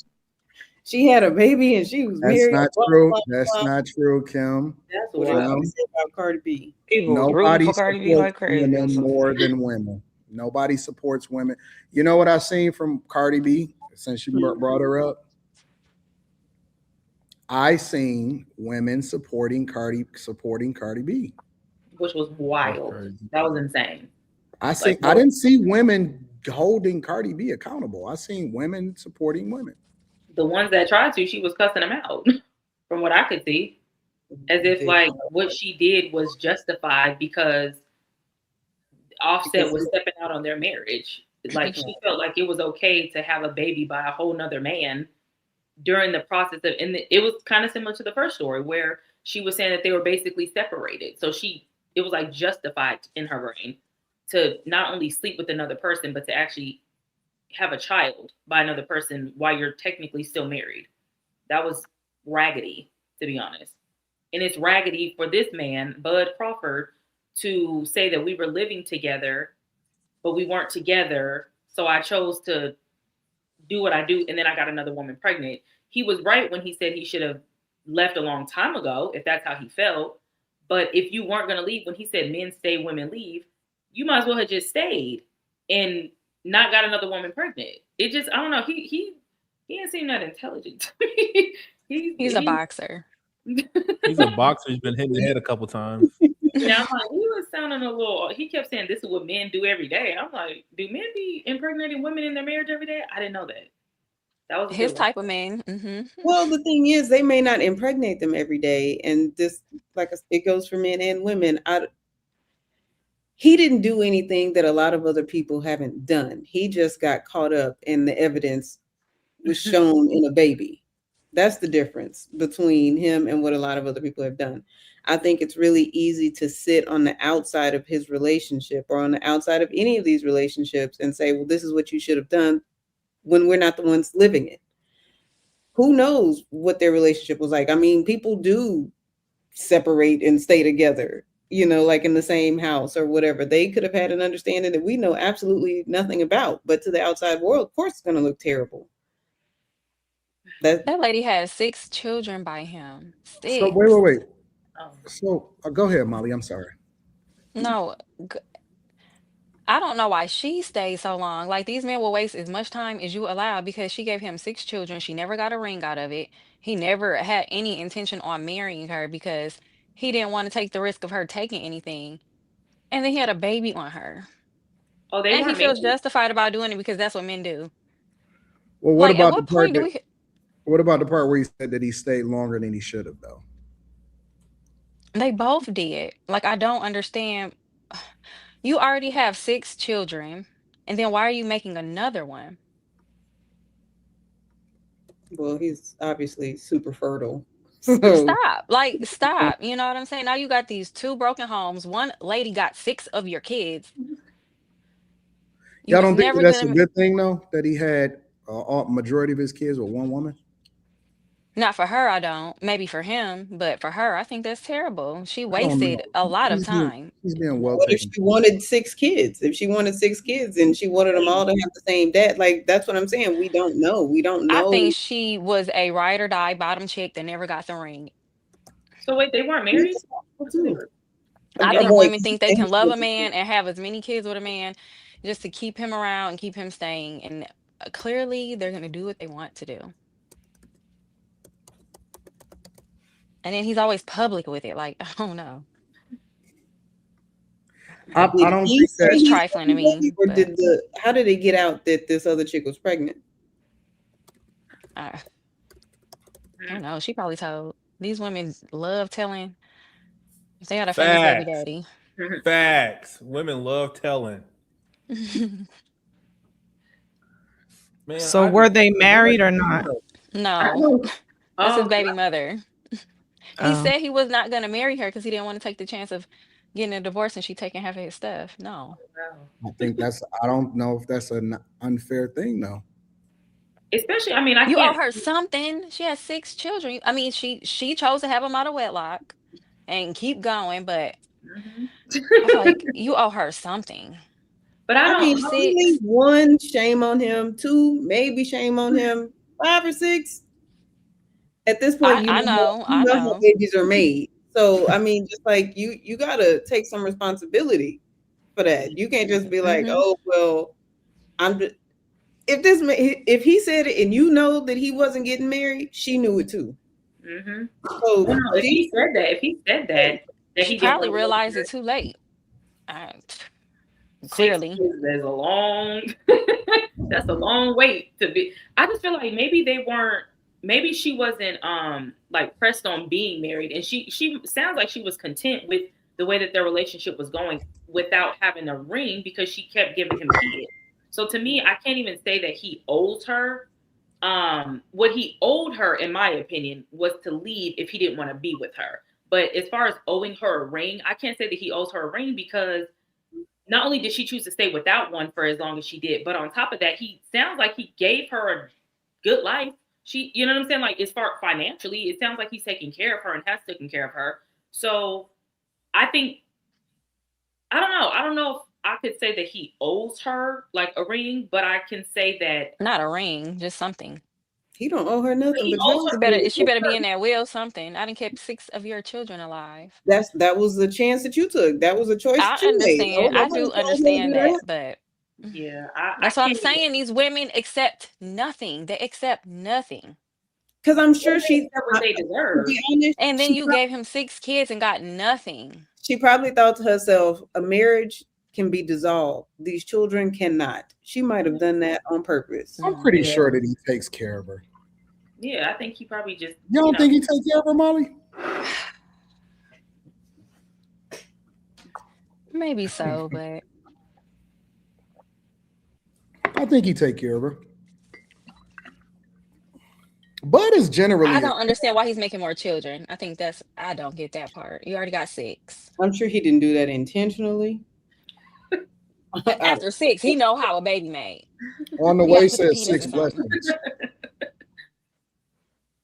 she had a baby and she was That's married." not blah, true. blah, That's blah. not true, Kim. That's What did I wild. say about Cardi B? People was rooting Nobody for Cardi B like supports crazy. women more than women. Nobody supports women. You know what I've seen from Cardi B since you brought her up? I seen women supporting Cardi B. Which was wild. That was insane. I didn't see women holding Cardi B accountable. I seen women supporting women. The ones that tried to, she was cussing them out, from what I could see, as if like what she did was justified because Offset was stepping out on their marriage. Like, she felt like it was okay to have a baby by a whole nother man during the process of, and it was kind of similar to the first story where she was saying that they were basically separated. So it was like justified in her brain to not only sleep with another person, but to actually have a child by another person while you're technically still married. That was raggedy, to be honest. And it's raggedy for this man, Bud Crawford, to say that we were living together but we weren't together. So I chose to do what I do. And then I got another woman pregnant. He was right when he said he should have left a long time ago, if that's how he felt. But if you weren't going to leave, when he said men stay, women leave, you might as well have just stayed and not got another woman pregnant. It just, I don't know. He didn't seem that intelligent to me. He's a boxer. He's a boxer. He's been hit in the head a couple times. Yeah, I'm like, he was sounding a little. He kept saying this is what men do every day. I'm like, do men be impregnating women in their marriage every day? I didn't know that. That was his type of man. Well, the thing is, they may not impregnate them every day, and this, like, it goes for men and women. He didn't do anything that a lot of other people haven't done. He just got caught up, and the evidence was shown in a baby. That's the difference between him and what a lot of other people have done. I think it's really easy to sit on the outside of his relationship or on the outside of any of these relationships and say, well, this is what you should have done, when we're not the ones living it. Who knows what their relationship was like? I mean, people do separate and stay together, like in the same house or whatever. They could have had an understanding that we know absolutely nothing about, but to the outside world, of course, it's going to look terrible. That lady has 6 children by him. 6. So wait. So go ahead, Molly. I'm sorry. No, I don't know why she stayed so long. Like, these men will waste as much time as you allow because she gave him 6 children. She never got a ring out of it. He never had any intention on marrying her because he didn't want to take the risk of her taking anything. And then he had a baby on her. Oh, they And he weren't feels married. justified about doing it because that's what men do. Well, what Like, at about the what part point do that? we? What about the part where he said that he stayed longer than he should have, though? They both did. Like, I don't understand. You already have 6 children, and then why are you making another one? Well, he's obviously super fertile. So Stop. You know what I'm saying? Now you got these 2 broken homes. One lady got 6 of your kids. You Y'all was don't think that never that's a gonna. good thing, though, that he had majority of his kids with one woman? Not for her, I don't. Maybe for him, but for her, I think that's terrible. She I don't know. wasted a lot of He's being time. well what if taken. she wanted 6 kids? If she wanted 6 kids and she wanted them all to have the same dad, like, that's what I'm saying. We don't know. We don't I know. think she was a ride or die bottom chick that never got the ring. So wait, they weren't married? I Yeah. think Right. women think they can love a man and have as many kids with a man just to keep him around and keep him staying. And clearly, they're going to do what they want to do. And then he's always public with it. Like, I don't know. I don't think that It's trifling to me. Or But how did it get out that this other chick was pregnant? I don't know. She probably told. These women love telling if they got a famous baby Facts. daddy. Facts. Women love telling. Man, So were they married or not? No, that's his Oh, baby mother. He Oh. said he was not going to marry her because he didn't want to take the chance of getting a divorce and she taking half of his stuff. No. I think that's. I don't know if that's an unfair thing, though. especially, I mean, I You owe can't. her something. She has 6 children. I mean, she chose to have them out of wedlock and keep going, but I feel like you owe her something. But I I mean, don't. really, 1, shame on him. 2, maybe shame on him. 5 or 6. At this point, I know. how babies are made. So, I mean, just like you gotta take some responsibility for that. You can't just be like, oh, well, if he said it and you know that he wasn't getting married, she knew it too. So Well, no, if he said that She he didn't probably want to realized it too late. Clearly. There's a long. That's a long wait to be. I just feel like maybe they weren't. Maybe she wasn't like pressed on being married, and she sounds like she was content with the way that their relationship was going without having a ring because she kept giving him kids. So to me, I can't even say that he owes her. What he owed her, in my opinion, was to leave if he didn't want to be with her. But as far as owing her a ring, I can't say that he owes her a ring because not only did she choose to stay without one for as long as she did, but on top of that, he sounds like he gave her a good life. You know what I'm saying? Like, as far financially, it sounds like he's taking care of her and has taken care of her. So I think, I don't know. I could say that he owes her like a ring, but I can say that Not a ring, just something. He don't owe her nothing, he but owes Johnson. her. She better be in that will, something. I done kept 6 of your children alive. That was the chance that you took. That was a choice I that you made. understand. I Nobody do told her to understand do that, that. but Yeah, I that's what I'm can't even. saying. These women accept nothing. They accept nothing. Because I'm sure They she, accept what they to deserve. be honest, And then you gave him 6 kids and got nothing. she probably thought to herself, a marriage can be dissolved. These children cannot. She might have done that on purpose. I'm pretty Yeah. sure that he takes care of her. Yeah, I think he probably just. You don't think he takes care of her, Molly? Maybe so, but I think he take care of her. Bud is generally. I don't understand why he's making more children. I don't get that part. You already got 6. I'm sure he didn't do that intentionally. After 6, he know how a baby made. On the You way gotta put the says penis 6 in something. blessings.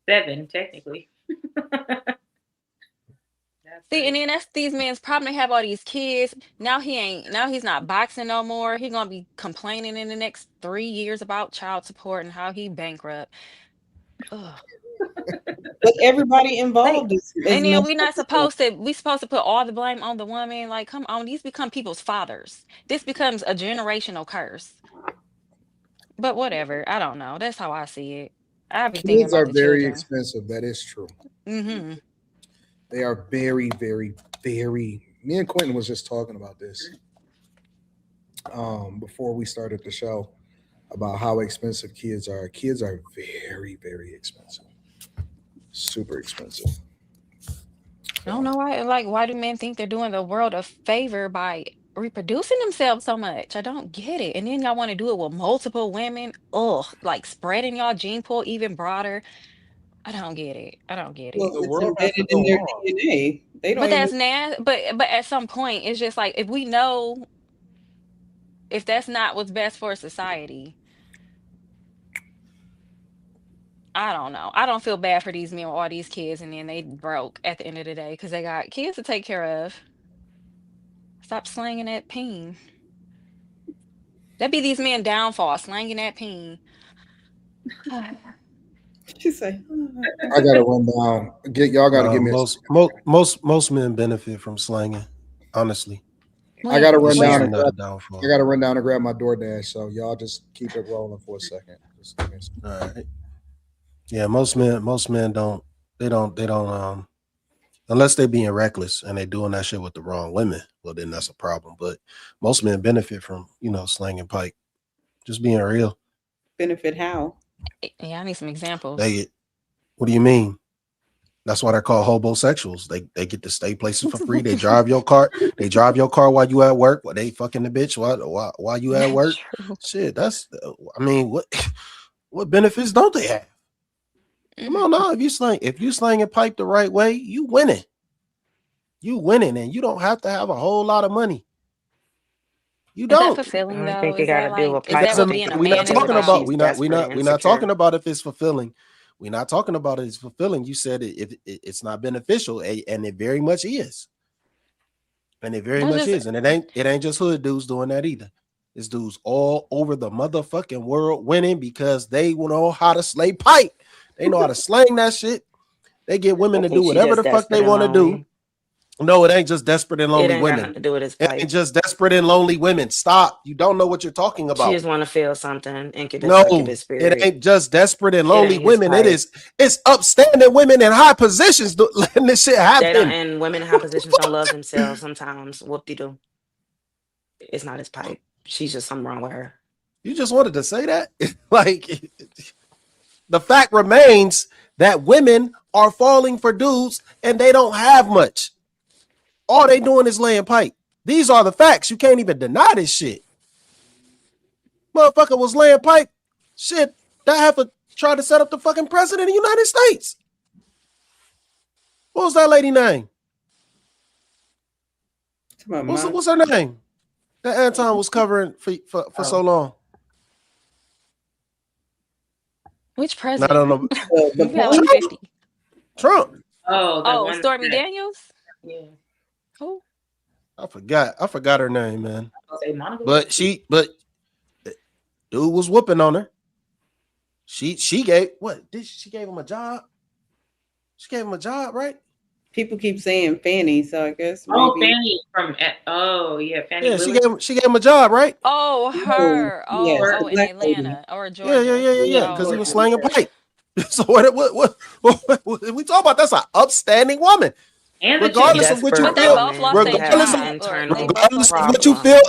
7, technically. See, and then that's these men's problem. They have all these kids. Now he's not boxing no more. He gonna be complaining in the next 3 years about child support and how he bankrupt. Ugh. But everybody involved is And then we supposed to put all the blame on the woman. Like, come on, these become people's fathers. This becomes a generational curse. But whatever, I don't know. That's how I see it. I be thinking Kids about are the very children. expensive. That is true. Mm-hmm. They are very, very, very. Me and Quentin was just talking about this before we started the show about how expensive kids are. Kids are very, very expensive. Super expensive. I don't know why do men think they're doing the world a favor by reproducing themselves so much? I don't get it. And then y'all want to do it with multiple women. Ugh, like spreading y'all gene pool even broader. I don't get it. I don't get it. Well, The it's world has to embedded in go their on. DNA. They don't But even. that's but at some point it's just like if we know if that's not what's best for society, I don't know. I don't feel bad for these men with all these kids and then they broke at the end of the day because they got kids to take care of. Stop slanging that peen. That'd be these men downfall, slanging that peen. She say, I gotta run down. Y'all gotta give me. Most men benefit from slanging. Honestly, I gotta run it's down. usually And not a grab, downfall. I gotta run down and grab my DoorDash. So y'all just keep it rolling for a second. All right. Yeah, most men don't. They don't. Unless they being reckless and they doing that shit with the wrong women. Well, then that's a problem. But most men benefit from slanging pipe. Just being real. benefit how? Yeah, I need some examples. What do you mean? That's why they're called hobosexuals. They get to stay places for free. They drive your car. They drive your car while you at work. While they fucking the bitch while you at work. True. Shit, that's. I mean, what benefits don't they have? Come on now, if you slang and pipe the right way, you winning. You winning, and you don't have to have a whole lot of money. You Is that don't. fulfilling I though? think it Is got that to do with is that pipe. I what think being a the We're not man is fulfilling talking because about about? she's we're not desperate and we're not insecure. talking about if it's fulfilling. We're not talking about it as fulfilling. You said it's not beneficial, and it very much is. And it very much is. And it ain't just hood dudes doing that either. It's dudes all over the motherfucking world winning because they know how to slay pipe. They know how to slang that shit. They get women I to do think she whatever just the fuck they desperate and want to do. lonely. No, it ain't just desperate and It lonely ain't got women. nothing to do with his It pipe. ain't just desperate and lonely women. Stop. You don't know what you're talking She about. just want to feel something. Incubus, No, succubus it spirit. ain't just desperate and It lonely ain't his women. pipe. It's upstanding women in high positions letting this shit They don't, happen. and women in high positions don't love themselves sometimes. Whoop-de-doo. It's not his pipe. She's just something wrong with her. You just wanted to say that? Like, the fact remains that women are falling for dudes and they don't have much. All they doing is laying pipe. These are the facts. You can't even deny this shit. Motherfucker was laying pipe. Shit, that heifer tried to set up the fucking president of the United States. What was that lady name? What's her name? That Anton was covering for so long. Which I president? don't know. You got like 50. Trump. Oh, the one. Stormy Daniels? Yeah. Who? I forgot her name, man. I'll say Monica. But dude was whooping on her. She gave she gave him a job. She gave him a job, right? People keep saying Fanny, so I guess maybe. Oh, Fanny from. Oh yeah, Fanny. Yeah, Willis. she gave him a job, right? Oh, her. Yes, Oh, in black lady. Atlanta or Yeah, Georgia. yeah. Oh, Because he was yeah. slanging pipe. So what we talk about? That's an upstanding woman. And the Regardless chick. of what you But they feel, both lost their regardless job. of Or they both regardless lost of their what you job. feel.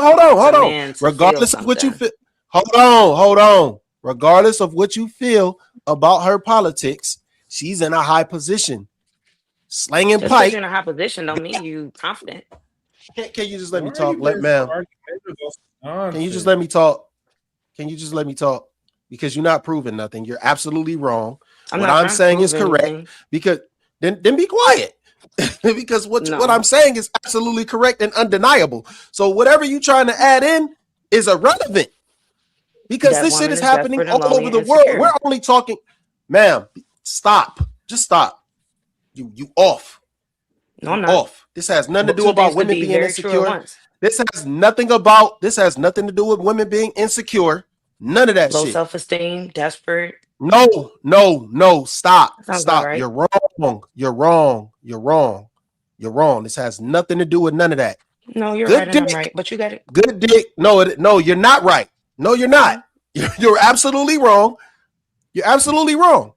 Hold on. a man to Regardless feel of what you something. feel. Hold on. Regardless of what you feel about her politics, she's in a high position. Slanging Just because pipe. you're in a high position don't mean you confident. Can you just let me Why are talk? you Let being ma'am. so argumentative? Can you just Nonsense. let me talk? Because you're not proving nothing. You're absolutely wrong. I'm What not I'm trying to saying is prove correct. anything. Because then be quiet. Because what No. I'm saying is absolutely correct and undeniable. So whatever you're trying to add in is irrelevant. Because That this shit woman is is happening desperate and all lonely over and the world. insecure. We're only talking, ma'am. Stop. Just stop. You off. No, I'm You not. off. This has nothing to But do two about things could women be being very true at insecure. once. This has nothing to do with women being insecure. None of that Low shit. self-esteem, desperate. No. Stop. That sounds about right. You're wrong. This has nothing to do with none of that. No, you're Good right and dick. I'm right. But you got it. Good dick. No, you're not right. No, you're not. You're absolutely wrong. You're absolutely wrong.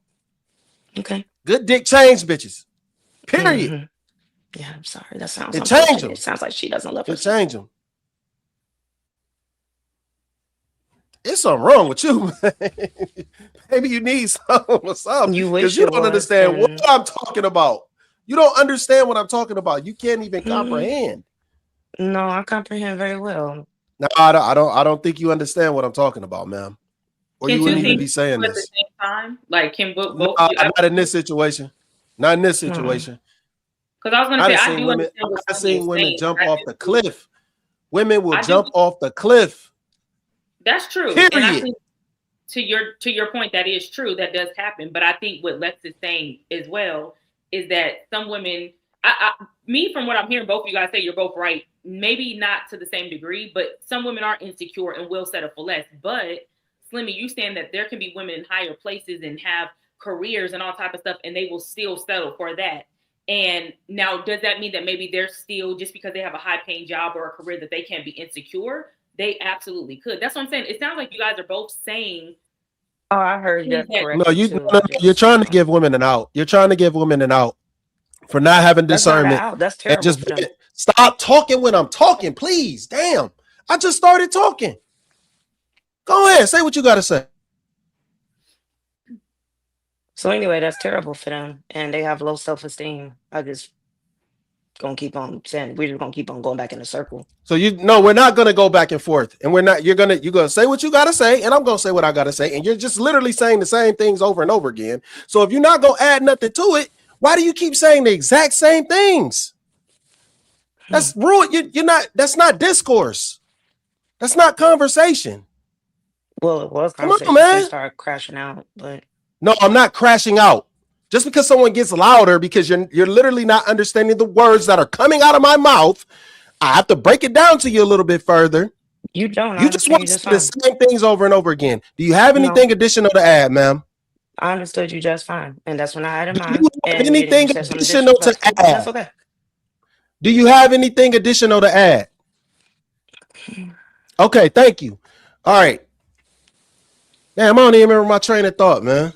Okay. Good dick change bitches. Period. Mm-hmm. Yeah, I'm sorry. That sounds It changed unfortunate. them. It sounds like she doesn't love It herself. changed them. It's something wrong with you. Maybe you need something or something. You Because wish you it don't was, understand what and I'm talking about. You don't understand what I'm talking about. You can't even comprehend. no, I comprehend very well. No, I don't think you understand what I'm talking about, ma'am. Or Can you two wouldn't even things be saying be at the this. same time? Like, can both? Not in this situation. Not in this situation. Because I was gonna I say done I seen do women. understand what I've Sydney seen is women saying. jump but I off just the do- cliff. Women will I do- jump off the cliff. That's true. Period. And I think to your point, that is true. That does happen. But I think what Lex is saying as well is that some women, me from what I'm hearing, both of you guys say you're both right. Maybe not to the same degree, but some women are insecure and will settle for less. But Slimmy, you saying that there can be women in higher places and have careers and all type of stuff, and they will still settle for that. And now, does that mean that maybe they're still, just because they have a high paying job or a career, that they can't be insecure? They absolutely could. That's what I'm saying. It sounds like you guys are both saying. Oh, I heard that No, correctly too. you're trying to give women an out. You're trying to give women an out for not having That's not an discernment. out. That's And terrible for them. stop talking when I'm talking, please. Damn. I just started talking. Go ahead. Say what you got to say. So anyway, that's terrible for them, and they have low self-esteem. I just gonna keep on saying we're just gonna keep on going back in a circle. So we're not gonna go back and forth, and you're gonna say what you gotta say, and I'm gonna say what I gotta say, and you're just literally saying the same things over and over again. So if you're not gonna add nothing to it, why do you keep saying the exact same things? That's rude. That's not discourse. That's not conversation. Well, it was Come on, conversation. man. They started crashing out, but No, I'm not crashing out. Just because someone gets louder, because you're literally not understanding the words that are coming out of my mouth, I have to break it down to you a little bit further. You don't. You just want to say the same things over and over again. Do you have anything additional to add, ma'am? I understood you just fine, and that's when I had in mind. Do you have anything you said something additional to disrespectful, but that's add? okay. Do you have anything additional to add? Okay, thank you. All right. Damn, I don't even remember my train of thought, man.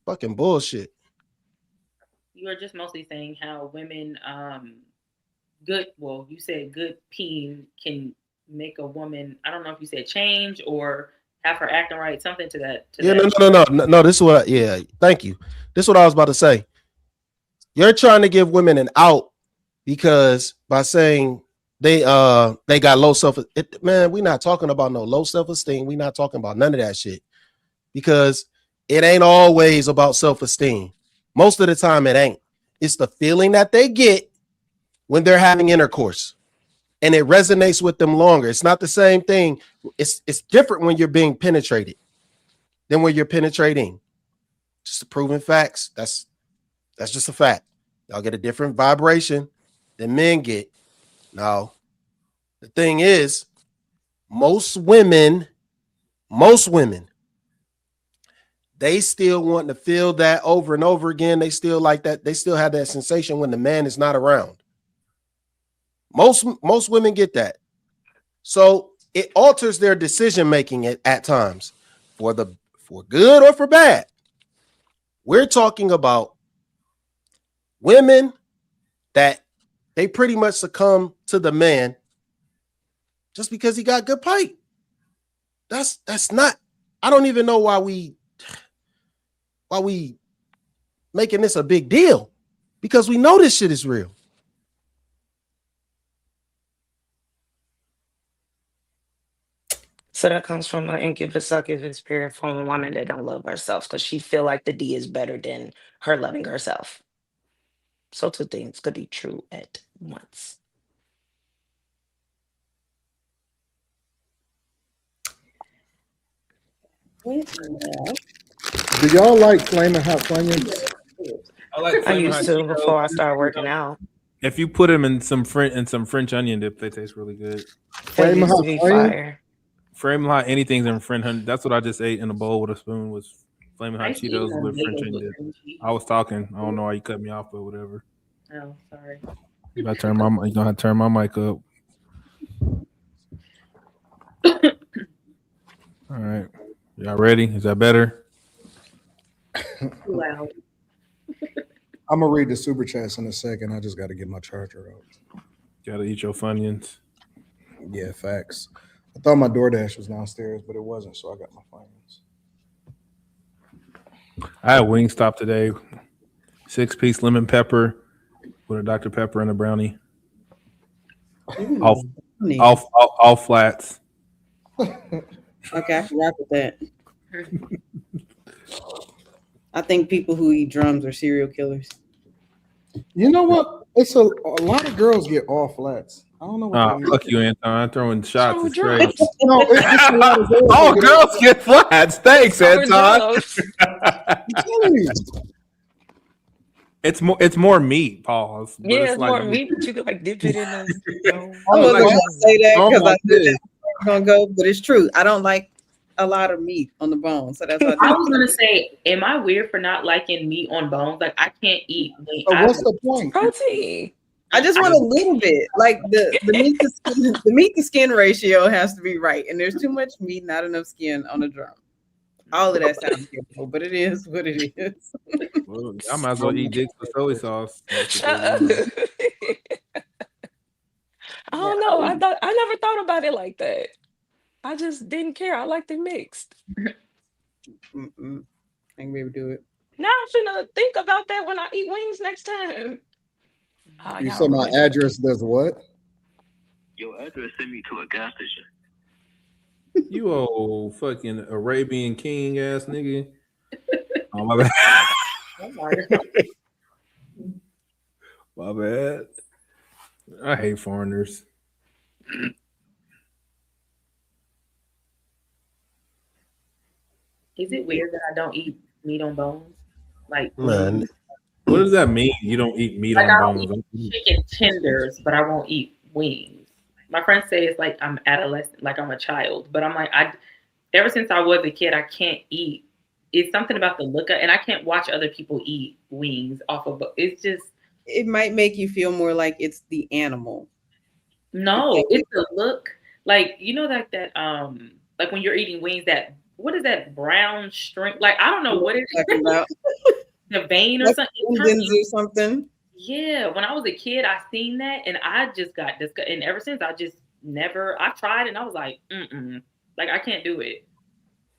Fucking bullshit. You were just mostly saying how women, you said good peeing can make a woman, I don't know if you said change or have her acting right, something to that. No. This is what, thank you. This is what I was about to say. You're trying to give women an out because by saying they got low man, we're not talking about no low self-esteem. We're not talking about none of that shit because it ain't always about self-esteem. Most of the time it ain't. It's the feeling that they get when they're having intercourse and it resonates with them longer. It's not the same thing. It's different when you're being penetrated than when you're penetrating. Just the proven facts. That's just a fact. Y'all get a different vibration than men get Now, the thing is, most women, they still want to feel that over and over again. They still like that. They still have that sensation when the man is not around. Most women get that. So it alters their decision making at times for good or for bad. We're talking about women that they pretty much succumb to the man just because he got good pipe. That's not. I don't even know why we making this a big deal, because we know this shit is real. So that comes from an incubus succubus spirit from a woman that don't love herself because she feel like the D is better than her loving herself. So two things could be true at once. Do y'all like flaming hot Funyuns? I like I flaming used hot to Cheetos. before I started working out. If you put them in some French onion dip, they taste really good. They Flaming used hot to be Funyuns? fire. Flaming hot anything's in French onion. That's what I just ate in a bowl with a spoon, was flaming I hot used to eat Cheetos on with French bagels onion with dip. cream cheese. I was talking. I don't know why you cut me off, but whatever. Oh, sorry. You gotta turn my mic up. All right. Y'all ready? Is that better? Too loud. I'm gonna read the super chats in a second. I just got to get my charger out. Gotta eat your Funyuns. Yeah, facts. I thought my DoorDash was downstairs, but it wasn't, so I got my Funyuns. I had Wingstop today. 6-piece lemon pepper with a Dr. Pepper and a brownie. All flats. Okay, I can rock with that. I think people who eat drums are serial killers. You know what? It's a lot of girls get all flats. I don't know what they Fuck you, Anton. Throwing shots is drums. crazy. No, it's just a lot of girls. All girls get flats. Thanks, Anton. I'm telling you. It's more meat, pause. But Yeah, it's like, more meat, but you could like dip it in them. I wasn't like, gonna say that oh because my I knew that was gonna go, but it's true. I don't like a lot of meat on the bone, so that's why I was gonna say, am I weird for not liking meat on bones? Like I can't eat. So what's the point? Protein. I just want a little bit. Like the meat to skin ratio has to be right, and there's too much meat, not enough skin on a drum. All of that sounds beautiful, but it is what it is. Well, I might as well eat dicks with soy sauce. I don't know. I never thought about it like that. I just didn't care. I liked it mixed. Mm-mm. I can maybe do it. Now I'm finna think about that when I eat wings next time. Oh, You y'all said my ruined it. address does what? Your address sent me to a gas station. You old fucking Arabian king ass nigga. Oh my bad. My bad. I hate foreigners. Is it weird that I don't eat meat on bones? Like, Man, What does that mean? You don't eat meat like on I'll bones? eat chicken tenders, but I won't eat wings. My friends say it's like I'm adolescent, like I'm a child. But I'm like, ever since I was a kid, I can't eat. It's something about the look of, and I can't watch other people eat wings off of. It's just It might make you feel more like it's the animal. no. It's the look. Like you know that like when you're eating wings, that what is that brown string? Like I don't know what it's talking about. The vein or Like something. tendons or something. Yeah, when I was a kid, I seen that, and I just got disgusted. And ever since, I just never. I tried, and I was like, like I can't do it.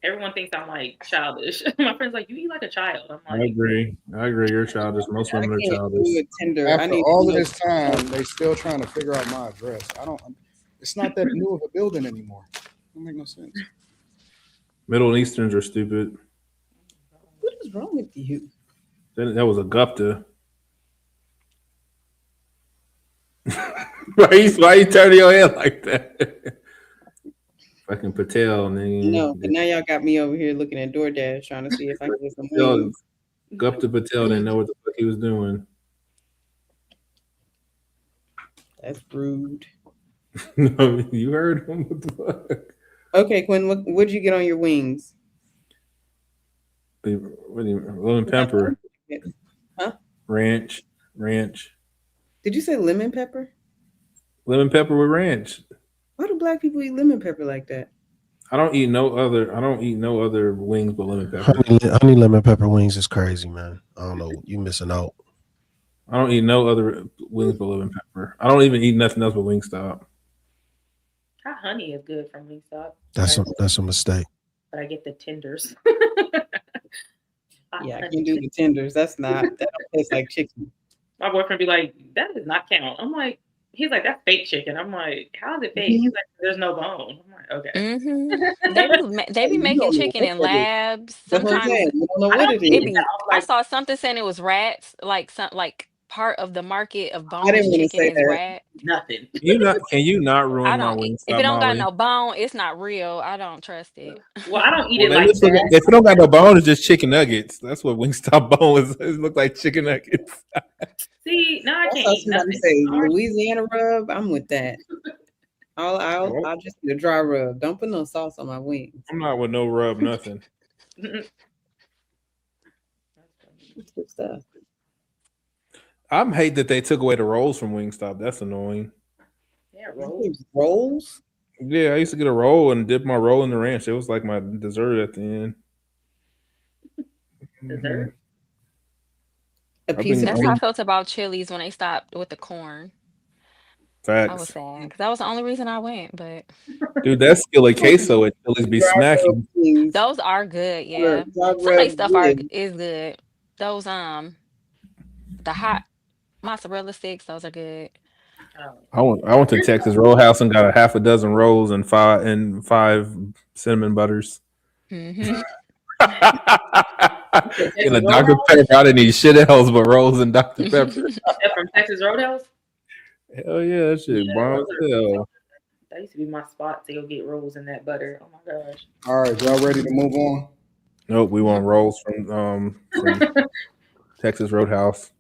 Everyone thinks I'm like childish. My friends like, you eat like a child. I'm I like, agree. You're childish. Most women are childish. Tender. After all of this time, they still trying to figure out my address. It's not that new of a building anymore. It don't make no sense. Middle Easterns are stupid. What is wrong with you? That was a gupta. Why you turning your head like that? Fucking Patel, nigga. No, but now y'all got me over here looking at DoorDash trying to see if I can get some Patel, wings. Gupta Patel didn't know what the fuck he was doing. That's rude. No, you heard him. What the fuck? Okay, Quinn, what'd you get on your wings? What do you lemon pepper? Huh? Ranch. Did you say lemon pepper? Lemon pepper with ranch. Why do black people eat lemon pepper like that? I don't eat no other wings but lemon pepper. Honey lemon pepper wings is crazy, man. I don't know. You missing out. I don't eat no other wings but lemon pepper. I don't even eat nothing else but Wingstop. Hot honey is good from Wingstop. That's a mistake. But I get the tenders. Yeah, I can do the tenders. That don't taste like chicken. My boyfriend be like, that does not count. I'm like, he's like, that's fake chicken. I'm like, how is it fake? He's like, there's no bone. I'm like, okay. Mm-hmm. They be making chicken in labs. Sometimes I saw something saying it was rats. Like part of the market of boneless chicken is rat. Nothing. Can you not ruin my Wingstop? If it don't got no bone, it's not real. I don't trust it. Well, I don't eat it like that. If it don't got no bone, it's just chicken nuggets. That's what Wingstop bone is. It look like chicken nuggets. See, now I can't eat nothing. Say Louisiana rub. I'm with that. I'll just eat a dry rub. Don't put no sauce on my wings. I'm not with no rub, nothing. Good stuff. I hate that they took away the rolls from Wingstop. That's annoying. Yeah, rolls. Rolls? Yeah, I used to get a roll and dip my roll in the ranch. It was like my dessert at the end. Dessert? That's how I felt about Chili's when they stopped with the corn. Facts. I was sad because that was the only reason I went. But dude, that skillet queso at Chili's be smacking. Those are good. Yeah, some of their stuff is good. Those the hot mozzarella sticks. Those are good. I went to Texas Roadhouse and got a half a dozen rolls and five cinnamon butters. Mm-hmm. In a Dr. Pepper, I didn't eat shit else but rolls and Dr. Pepper. From Texas Roadhouse? Hell yeah, that shit bomb as hell. That used to be my spot to go get rolls in that butter. Oh my gosh. All right, y'all ready to move on? Nope, we want rolls from Texas Roadhouse.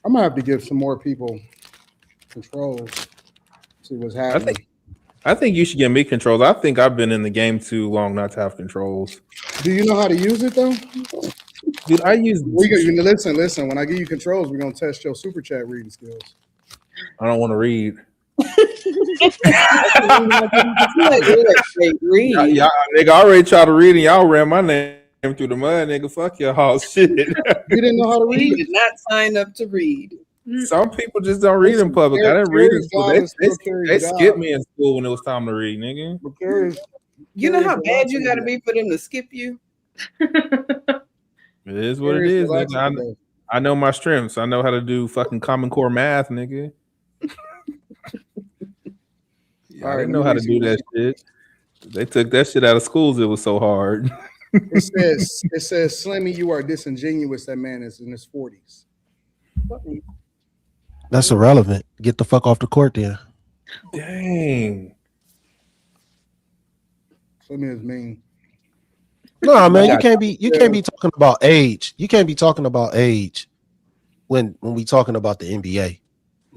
I'm gonna have to give some more people controls. See what's happening. I think you should give me controls. I think I've been in the game too long not to have controls. Do you know how to use it though? Dude, I use. Listen. When I give you controls, we're gonna test your super chat reading skills. I don't want to read. Y'all, nigga, already tried to read and y'all ran my name through the mud, nigga. Fuck y'all shit. You didn't know how to read? He did not sign up to read. Some people just don't read in public. I didn't read in school. They skipped me in school when it was time to read, nigga. You know how bad you got to be for them to skip you? It is what it is, nigga. I know my strengths. I know how to do fucking Common Core math, nigga. I didn't know how to do that shit. They took that shit out of schools. It was so hard. It says, Slimmy, you are disingenuous. That man is in his 40s. That's irrelevant. Get the fuck off the court then. Dang. Slimmy is mean. No, man, you can't be talking about age. You can't be talking about age when we talking about the NBA.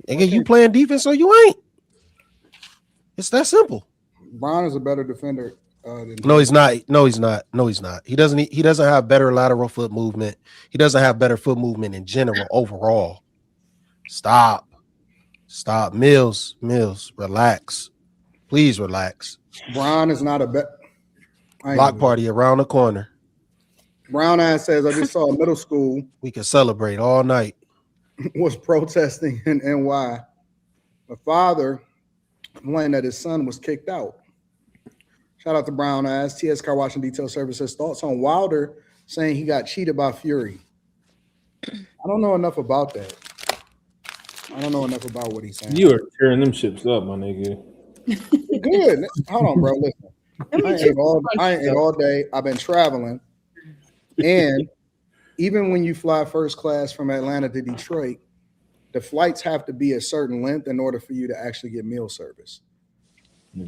Again, you playing defense or you ain't. It's that simple. Bron is a better defender than No, he's not. No, he's not. He doesn't have better lateral foot movement. He doesn't have better foot movement in general overall. Stop. Mills, relax. Please relax. Bron is not a bet. Block party around the corner. Brown Ass says, I just saw a middle school. We can celebrate all night. Was protesting in NY. The father complained that his son was kicked out. Shout out to Brown Ass. TS Car Washing Detail Services. Thoughts on Wilder saying he got cheated by Fury? I don't know enough about that. I don't know enough about what he's saying. You are tearing them ships up, my nigga. Good. Hold on, bro. Listen. I ain't ate all day. I've been traveling. And even when you fly first class from Atlanta to Detroit, the flights have to be a certain length in order for you to actually get meal service.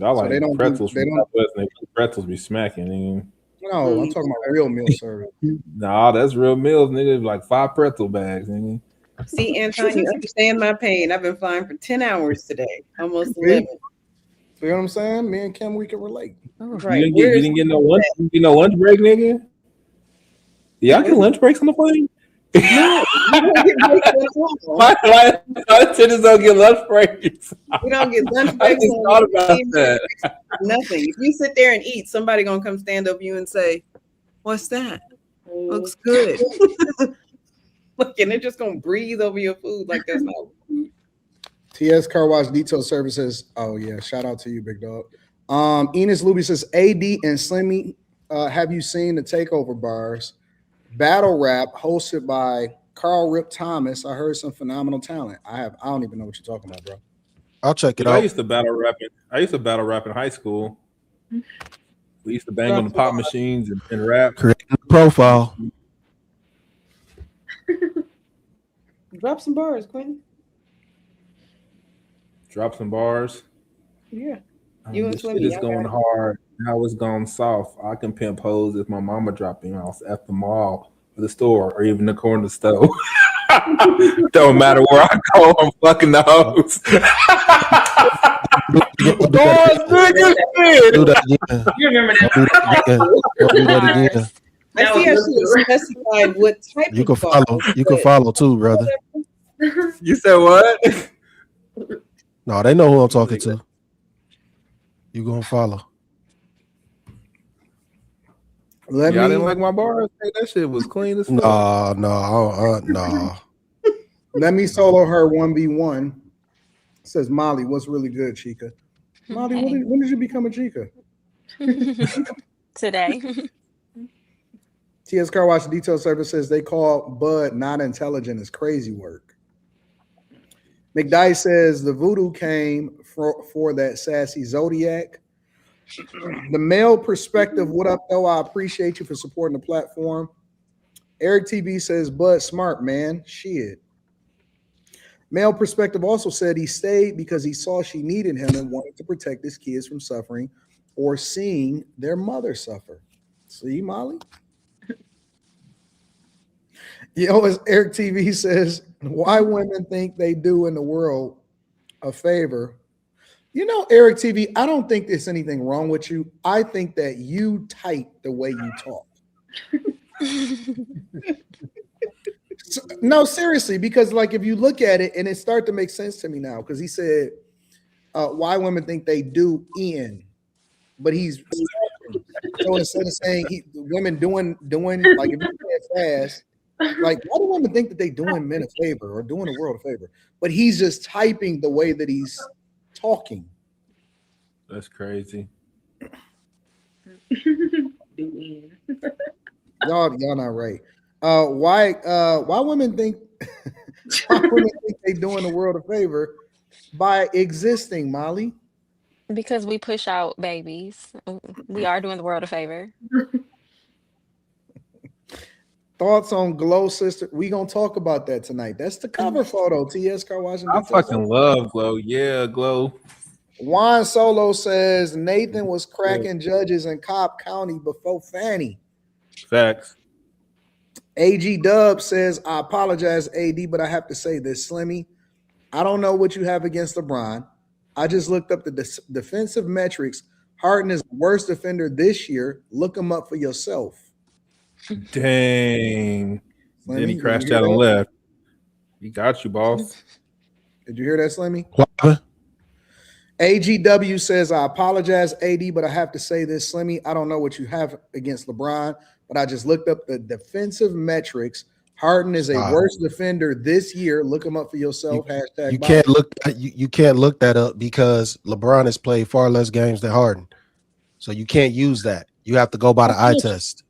I like pretzels from Southwest. Pretzels be smacking, nigga. No, I'm talking about real meal service. Nah, that's real meals, nigga. Like 5 pretzel bags, nigga. See, Anton, you understand my pain. I've been flying for 10 hours today, almost 11. See what I'm saying? Me and Kim, we can relate. Right. You didn't get no lunch. You didn't get no lunch break, nigga. Y'all get lunch breaks on the plane? No, we don't get breaks at all. My attendants don't get lunch breaks. We don't get lunch I breaks. just thought about that. Nothing. If you sit there and eat, somebody gonna come stand over you and say, "What's that? Looks good." Look, and they're just gonna breathe over your food like that's not food. TS Car Wash Detail Services. Oh yeah, shout out to you, big dog. Enos Luby says, AD and Slimmy, have you seen the Takeover Bars battle rap hosted by Carl Rip Thomas? I heard some phenomenal talent. I don't even know what you're talking about, bro. I'll check it I out. used to battle rap in high school. We used to bang on the pop machines and rap. Creating a profile. Drop some bars, Quentin. Drop some bars. Yeah. You and This Slimmy, shit is y'all going got it. hard. Now it's gone soft. I can pimp hoes if my mama dropping off at the mall or the store or even the corner store. Don't matter where I go, I'm fucking the hoes. Bars, nigga, shit. Do that again. You remember that? Do that again. I see I should have specified what type You of can follow. bars, You can but- follow too, brother. You said what? No, they know who I'm talking to. You gonna follow? Let Y'all me didn't like my bars? Hey, that shit was clean as fuck. No. let me solo her 1v1. Says Molly, what's really good, Chica? Molly, when did you become a Chica? Today. TS Car Wash Detail Service says they call Bud not intelligent is crazy work. McDice says the voodoo came for that sassy Zodiac. The male perspective, what up, though? I appreciate you for supporting the platform. Eric TV says Bud smart, man. Shit. Male perspective also said he stayed because he saw she needed him and wanted to protect his kids from suffering or seeing their mother suffer. See, Molly? Yo, as Eric TV says, why women think they do in the world a favor. You know, Eric TV, I don't think there's anything wrong with you. I think that you type the way you talk. No, seriously, because like if you look at it and it starts to make sense to me now, because he said why women think they do in, but he's so instead of saying women doing like if you say it fast, like why do women think that they doing men a favor or doing the world a favor? But he's just typing the way that he's talking. That's crazy. Y'all not right. Why women think they doing the world a favor by existing, Molly? Because we push out babies. We are doing the world a favor. Thoughts on Glow Sister? We gonna talk about that tonight. That's the cover photo. TS Car Washington. I fucking love Glow. Yeah, Glow. Juan Solo says Nathan was cracking judges in Cobb County before Fanny. Facts. AG Dub says, I apologize, AD, but I have to say this, Slimmy. I don't know what you have against LeBron. I just looked up the defensive metrics. Harden is the worst defender this year. Look him up for yourself. Dang. Slimmy, Then he did crashed you hear out and that? left. He got you, boss. Did you hear that, Slimmy? What? AGW says, I apologize, AD, but I have to say this, Slimmy. I don't know what you have against LeBron, but I just looked up the defensive metrics. Harden is a worse defender this year. Look him up for yourself. Hashtag You Bible. can't look. You can't look that up because LeBron has played far less games than Harden, so you can't use that. You have to go by the eye test.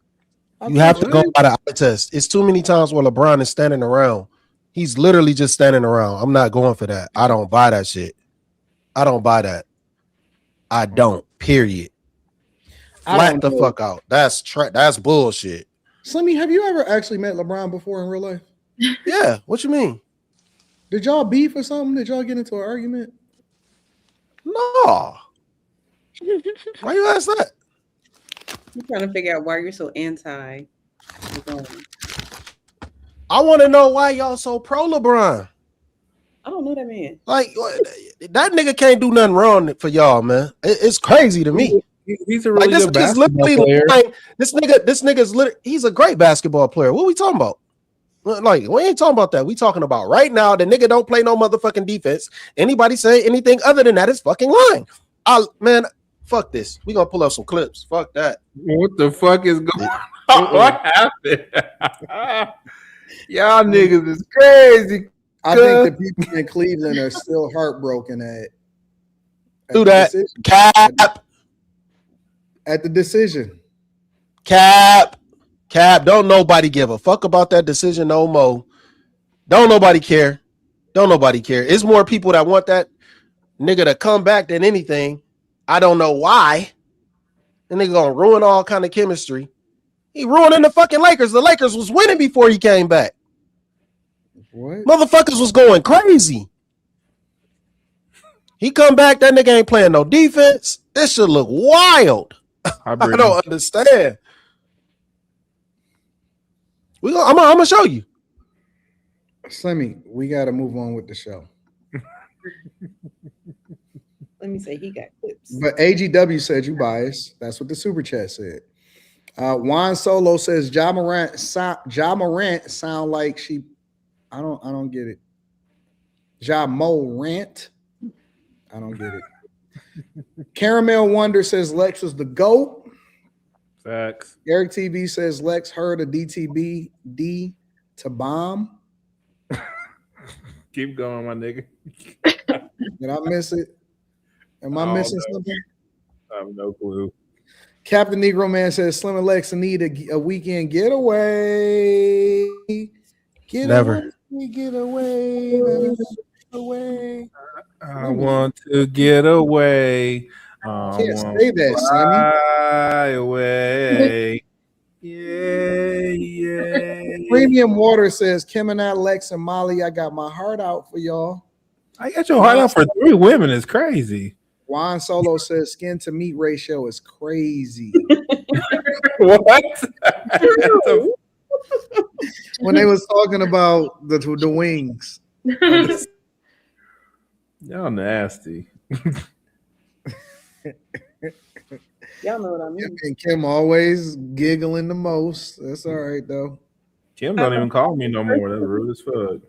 You have to go by the eye test. It's too many times where LeBron is standing around. He's literally just standing around. I'm not going for that. I don't buy that shit. I don't buy that. I don't. Period. Flat the fuck out. That's bullshit. Slimmy, have you ever actually met LeBron before in real life? Yeah. What you mean? Did y'all beef or something? Did y'all get into an argument? No. Why you ask that? I'm trying to figure out why you're so anti. I want to know why y'all so pro LeBron. I don't know that man. Like that nigga can't do nothing wrong for y'all, man. It's crazy to me. He's a really this good nigga's basketball literally player. lying. This nigga's literally, he's a great basketball player. What are we talking about? Like, we ain't talking about that. We talking about right now. The nigga don't play no motherfucking defense. Anybody say anything other than that is fucking lying. Man, fuck this. We gonna pull up some clips. Fuck that. What the fuck is going on? What happened? Y'all niggas is crazy. I think the people in Cleveland are still heartbroken at do that. Decision. Cap. At the decision. Cap. Don't nobody give a fuck about that decision no more. Don't nobody care. It's more people that want that nigga to come back than anything. I don't know why. The nigga gonna ruin all kind of chemistry. He ruining the fucking Lakers. The Lakers was winning before he came back. What? Motherfuckers was going crazy. He come back, that nigga ain't playing no defense. This should look wild. I don't understand. I'm gonna show you. Slimmy, we got to move on with the show. Let me say he got clips. But AGW said you biased. That's what the super chat said. Juan Solo says Ja Morant sound like she. I don't get it. Ja Morant. I don't get it. Caramel Wonder says Lex was the GOAT. Facts. Eric TV says Lex heard a DTB D to bomb. Keep going, my nigga. Did I miss it? Am I missing something? I have no clue. Captain Negro Man says Slim and Lex need a weekend getaway. Never. Get away. I want to get away. Can't say that, Slimmy. Fly away. Yeah. Premium Water says Kim and Lex and Molly, I got my heart out for y'all. I got your heart out for 3 women. It's crazy. Juan Solo says skin to meat ratio is crazy. What? When they was talking about the wings. Y'all nasty. Y'all know what I mean. And Kim always giggling the most. That's all right though. Kim don't even call me no more. That's rude as fuck.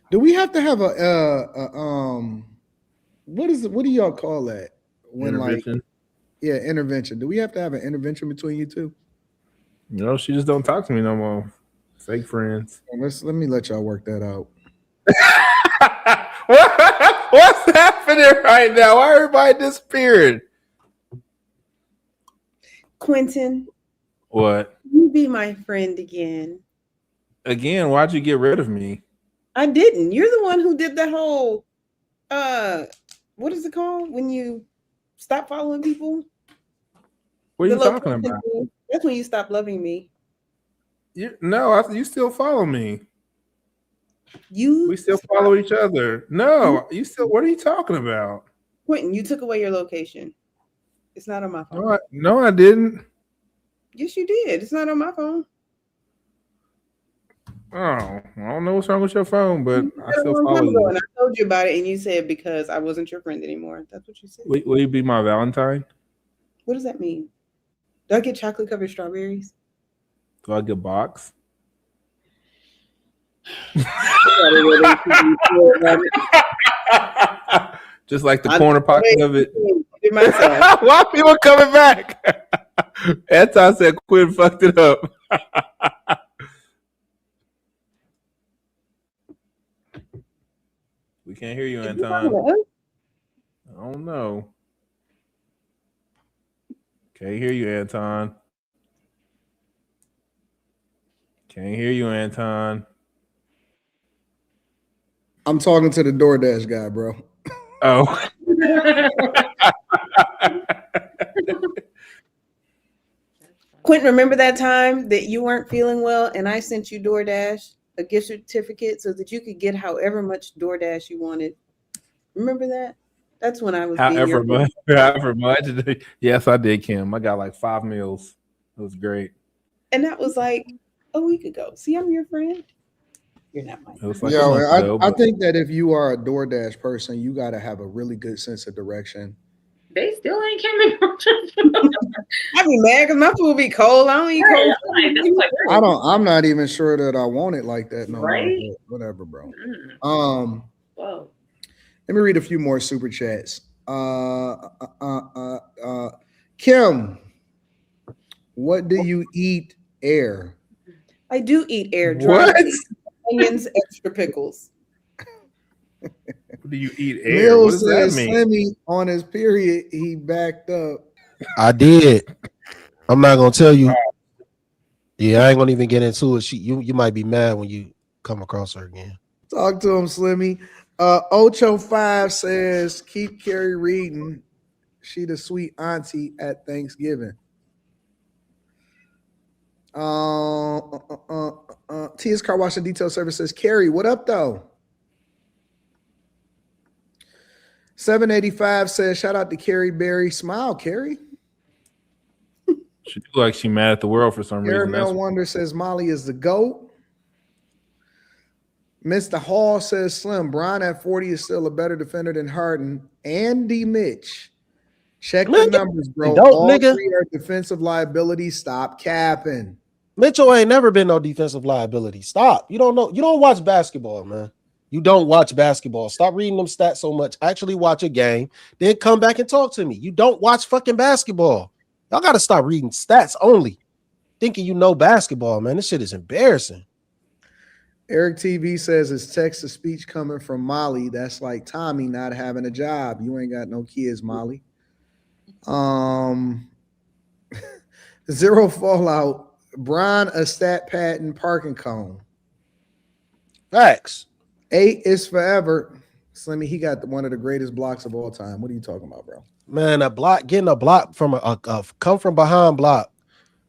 Do we have to have what do y'all call that? When Intervention. Intervention. Do we have to have an intervention between you two? No, she just don't talk to me no more. Fake friends. Let me let y'all work that out. What's happening right now? Why everybody disappeared? Quentin. What? You be my friend again. Again, why'd you get rid of me? I didn't. You're the one who did that whole what is it called when you stop following people? What are you talking about? That's when you stop loving me. You still follow me. We still stop. follow each other. No, you still. What are you talking about? Quentin, you took away your location. It's not on my phone. No, I didn't. Yes, you did. It's not on my phone. Oh, I don't know what's wrong with your phone, but I still follow you. And I told you about it, and you said because I wasn't your friend anymore. That's what you said. Will you be my Valentine? What does that mean? Do I get chocolate covered strawberries? Do I get box? Just like the corner pocket of it. Why people coming back? Anton said Quinn fucked it up. We can't hear you, Anton. I don't know. Can't hear you, Anton. Can't hear you, Anton. I'm talking to the DoorDash guy, bro. Oh. Quentin, remember that time that you weren't feeling well and I sent you DoorDash, a gift certificate, so that you could get however much DoorDash you wanted? Remember that? That's when I was however much. Yes, I did, Kim. I got like 5 meals. It was great. And that was like a week ago. See, I'm your friend. You're not my It was friend. like a month ago. I But think that if you are a DoorDash person, you got to have a really good sense of direction. They still ain't came in. I be mad because my food be cold. I don't eat Right, cold. I'm like, that's like I'm not even sure that I want it like that no more. Right? But whatever, bro. Whoa. Let me read a few more super chats. Kim, what do you eat? Air. I do eat air. What? Dry onions, extra pickles. Do you eat air? Mill What does that says mean? Slimmy on his period, he backed up. I did. I'm not gonna tell you. Yeah, I ain't gonna even get into it. You might be mad when you come across her again. Talk to him, Slimmy. Ocho5 says, keep Carrie reading. She the sweet auntie at Thanksgiving. TS Car Wash and Detail Service says, Carrie, what up though? 785 says, shout out to Carrie Berry. Smile, Carrie. She look like she mad at the world for some reason. Caramel Wonder says Molly is the GOAT. Mr. Hall says Slim, Brian at 40 is still a better defender than Harden. Andy Mitch. Check the numbers, bro. All three are defensive liabilities. Stop capping. Mitchell ain't never been no defensive liability. Stop. You don't know. You don't watch basketball, man. You don't watch basketball. Stop reading them stats so much. Actually watch a game. Then come back and talk to me. You don't watch fucking basketball. Y'all got to stop reading stats only. Thinking you know basketball, man. This shit is embarrassing. Eric TV says it's text to speech coming from Molly. That's like Tommy not having a job. You ain't got no kids, Molly. Zero Fallout. Brian a stat patent parking cone. Facts. 8 is forever. Slimmy, he got one of the greatest blocks of all time. What are you talking about, bro? Man, getting a block from a come from behind block,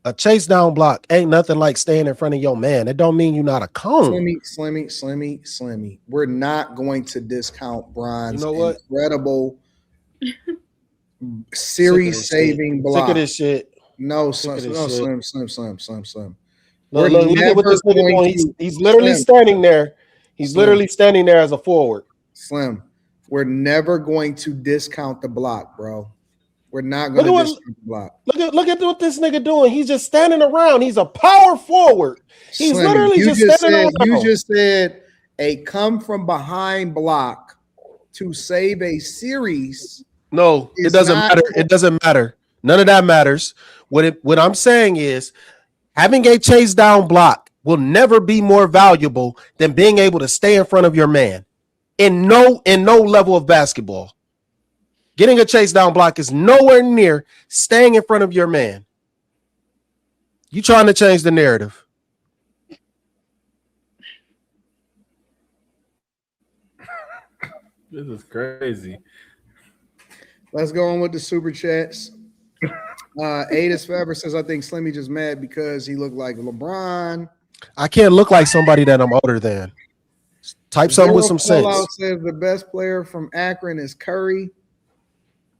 a chase down block ain't nothing like staying in front of your man. It don't mean you're not a cone. Slimmy. We're not going to discount Brian's incredible series-saving block. Sick of this shit. No, Slim. Look, Look at what this nigga doing. He's literally standing there. He's literally standing there as a forward. Slim, we're never going to discount the block, bro. We're not going to discount the block. Look at what this nigga doing. He's just standing around. He's a power forward. He's literally just standing around. You just said a come from behind block to save a series. No, it doesn't matter. It doesn't matter. None of that matters. What I'm saying is having a chase down block will never be more valuable than being able to stay in front of your man in no level of basketball. Getting a chase down block is nowhere near staying in front of your man. You trying to change the narrative. This is crazy. Let's go on with the super chats. 8 is forever says, I think Slimmy just mad because he looked like LeBron. I can't look like somebody that I'm older than. Type something with some sense. Says the best player from Akron is Curry.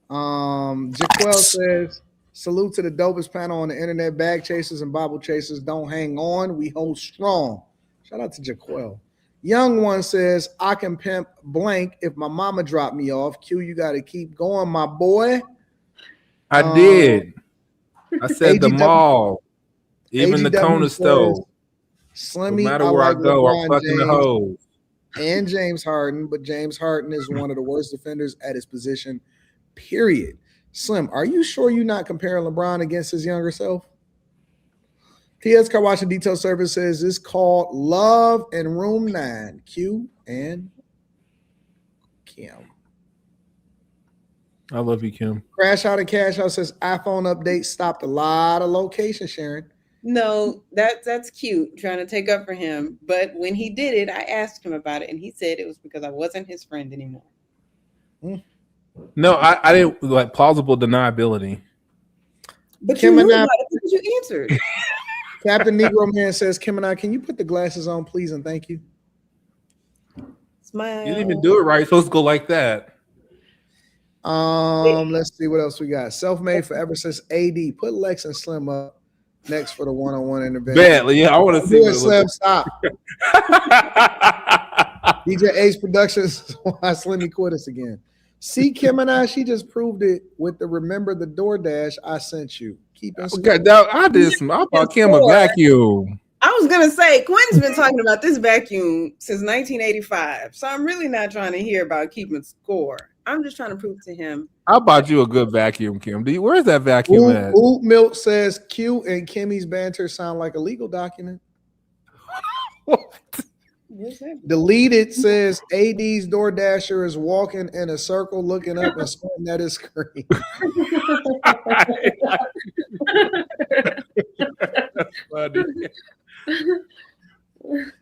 Jaquel says, salute to the dopest panel on the internet. Bag chasers and Bible chasers don't hang on. We hold strong. Shout out to Jaquel. Young one says, I can pimp blank if my mama dropped me off. Q, you got to keep going, my boy. I did. I said the mall, even the corner store. Slimmy, no matter where I go, I'm fucking James the hoes. And James Harden, but James Harden is one of the worst defenders at his position, period. Slim, are you sure you're not comparing LeBron against his younger self? TS Car Wash and Detail Service says it's called Love in Room 9. Q and Kim. I love you, Kim. Crash Out and Cash Out says iPhone update stopped a lot of location sharing. No, that's cute, trying to take up for him. But when he did it, I asked him about it, and he said it was because I wasn't his friend anymore. No, I didn't like plausible deniability. But Kim you knew and I, about it because you answered. Captain Negro Man says, Kim and I, can you put the glasses on, please, and thank you. Smile. You didn't even do it right. It's supposed to go like that. Let's see what else we got. Self-made forever says AD. Put Lex and Slim up. next for the one-on-one intervention. Badly, yeah, I want to see what it Slim, looks stop. DJ Ace Productions, why Slimmy quit us again. See Kim and I, she just proved it with the remember the DoorDash I sent you. Keeping score. Okay, I did some. I bought Kim a vacuum. I was gonna say Quinn's been talking about this vacuum since 1985, so I'm really not trying to hear about keeping score. I'm just trying to prove to him. I bought you a good vacuum, Kim. Where's that vacuum at? Oop Milk says Q and Kimmy's banter sound like a legal document. Deleted says AD's DoorDasher is walking in a circle looking up and squinting at his screen. That's funny.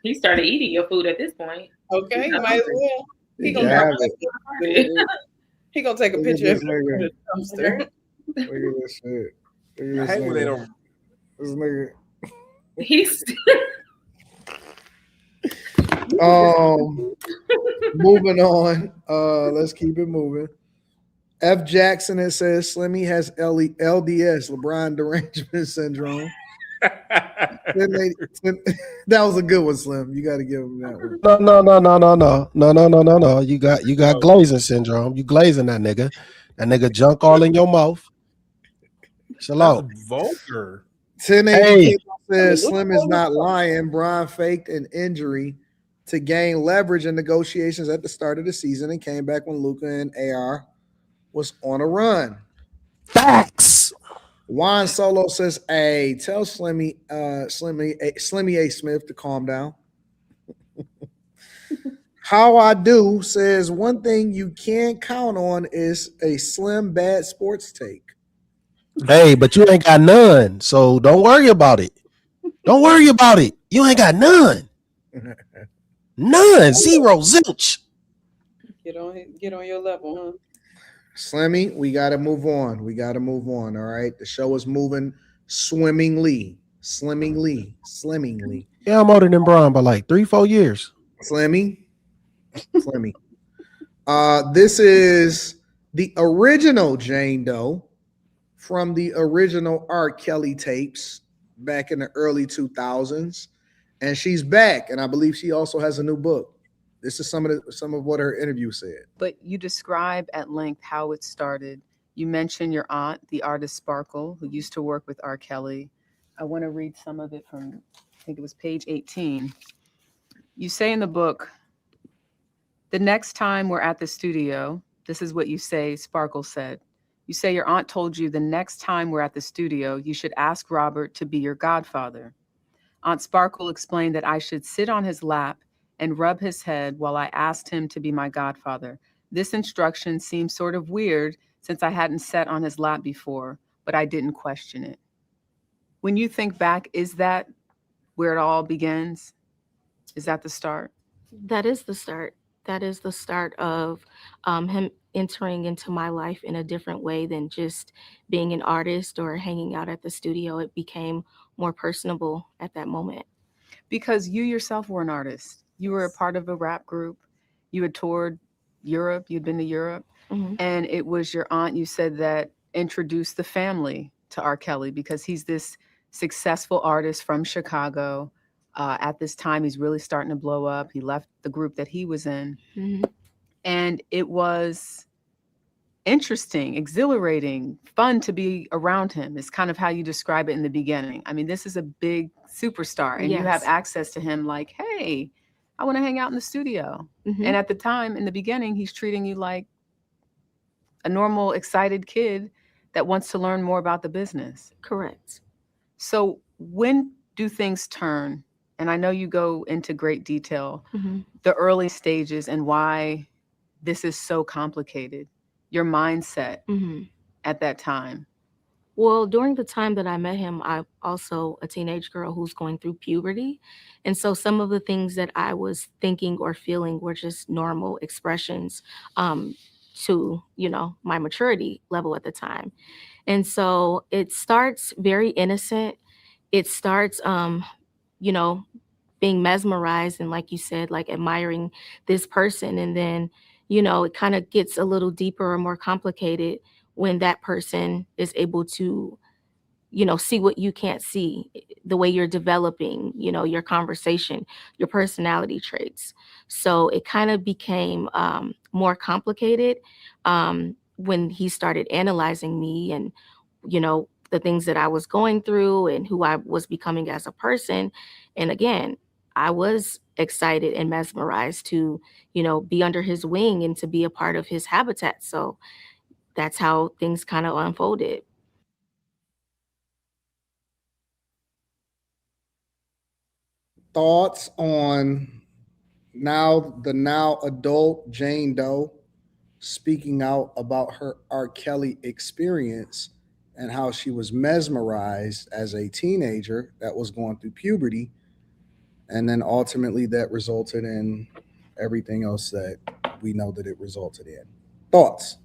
He started eating your food at this point. Okay, you might as well. He gonna take a picture of the dumpster. Look at this shit. I hate when they don't. This nigga. He's moving on. Let's keep it moving. F. Jackson, it says Slimmy has LDS, LeBron derangement syndrome. That was a good one, Slim. You got to give him that one. No. You got glazing syndrome. You glazing that nigga. That nigga junk all in your mouth. Shalom. Vulgar. 1080 says Slim is not lying. Brian faked an injury to gain leverage in negotiations at the start of the season and came back when Luka and AR was on a run. Facts. Juan Solo says, "Hey, tell Slimmy A. Smith to calm down." How I do says one thing you can't count on is a Slim bad sports take. Hey, but you ain't got none, so don't worry about it. Don't worry about it. You ain't got none. None. Zero. Zilch. Get on your level, huh? Slimmy, we got to move on. All right. The show is moving swimmingly. Yeah, I'm older than Brian by like 3-4 years. Slimmy. This is the original Jane Doe from the original R. Kelly tapes back in the early 2000s. And she's back. And I believe she also has a new book. This is some of what her interview said. But you describe at length how it started. You mentioned your aunt, the artist Sparkle, who used to work with R. Kelly. I want to read some of it from, I think it was page 18. You say in the book, the next time we're at the studio, this is what you say, Sparkle said. You say your aunt told you the next time we're at the studio, you should ask Robert to be your godfather. Aunt Sparkle explained that I should sit on his lap and rub his head while I asked him to be my godfather. This instruction seemed sort of weird since I hadn't sat on his lap before, but I didn't question it. When you think back, is that where it all begins? Is that the start? That is the start. That is the start of him entering into my life in a different way than just being an artist or hanging out at the studio. It became more personable at that moment. Because you yourself were an artist. You were a part of a rap group. You had toured Europe. You'd been to Europe. Mm-hmm. And it was your aunt, you said, that introduced the family to R. Kelly because he's this successful artist from Chicago. At this time, he's really starting to blow up. He left the group that he was in. Mm-hmm. And it was interesting, exhilarating, fun to be around him. It's kind of how you describe it in the beginning. I mean, this is a big superstar and you have access to him like, hey, I want to hang out in the studio. Mm-hmm. And at the time, in the beginning, he's treating you like a normal, excited kid that wants to learn more about the business. Correct. So when do things turn? And I know you go into great detail, the early stages and why this is so complicated, your mindset at that time. Well, during the time that I met him, I'm also a teenage girl who's going through puberty. And so some of the things that I was thinking or feeling were just normal expressions to, my maturity level at the time. And so it starts very innocent. It starts, being mesmerized and, like you said, like admiring this person. And then, it kind of gets a little deeper or more complicated when that person is able to see what you can't see, the way you're developing, your conversation, your personality traits. So it kind of became more complicated when he started analyzing me and, the things that I was going through and who I was becoming as a person. And again, I was excited and mesmerized to, be under his wing and to be a part of his habitat. So that's how things kind of unfolded. Thoughts on the now adult Jane Doe speaking out about her R. Kelly experience and how she was mesmerized as a teenager that was going through puberty, and then ultimately that resulted in everything else that we know that it resulted in. Thoughts?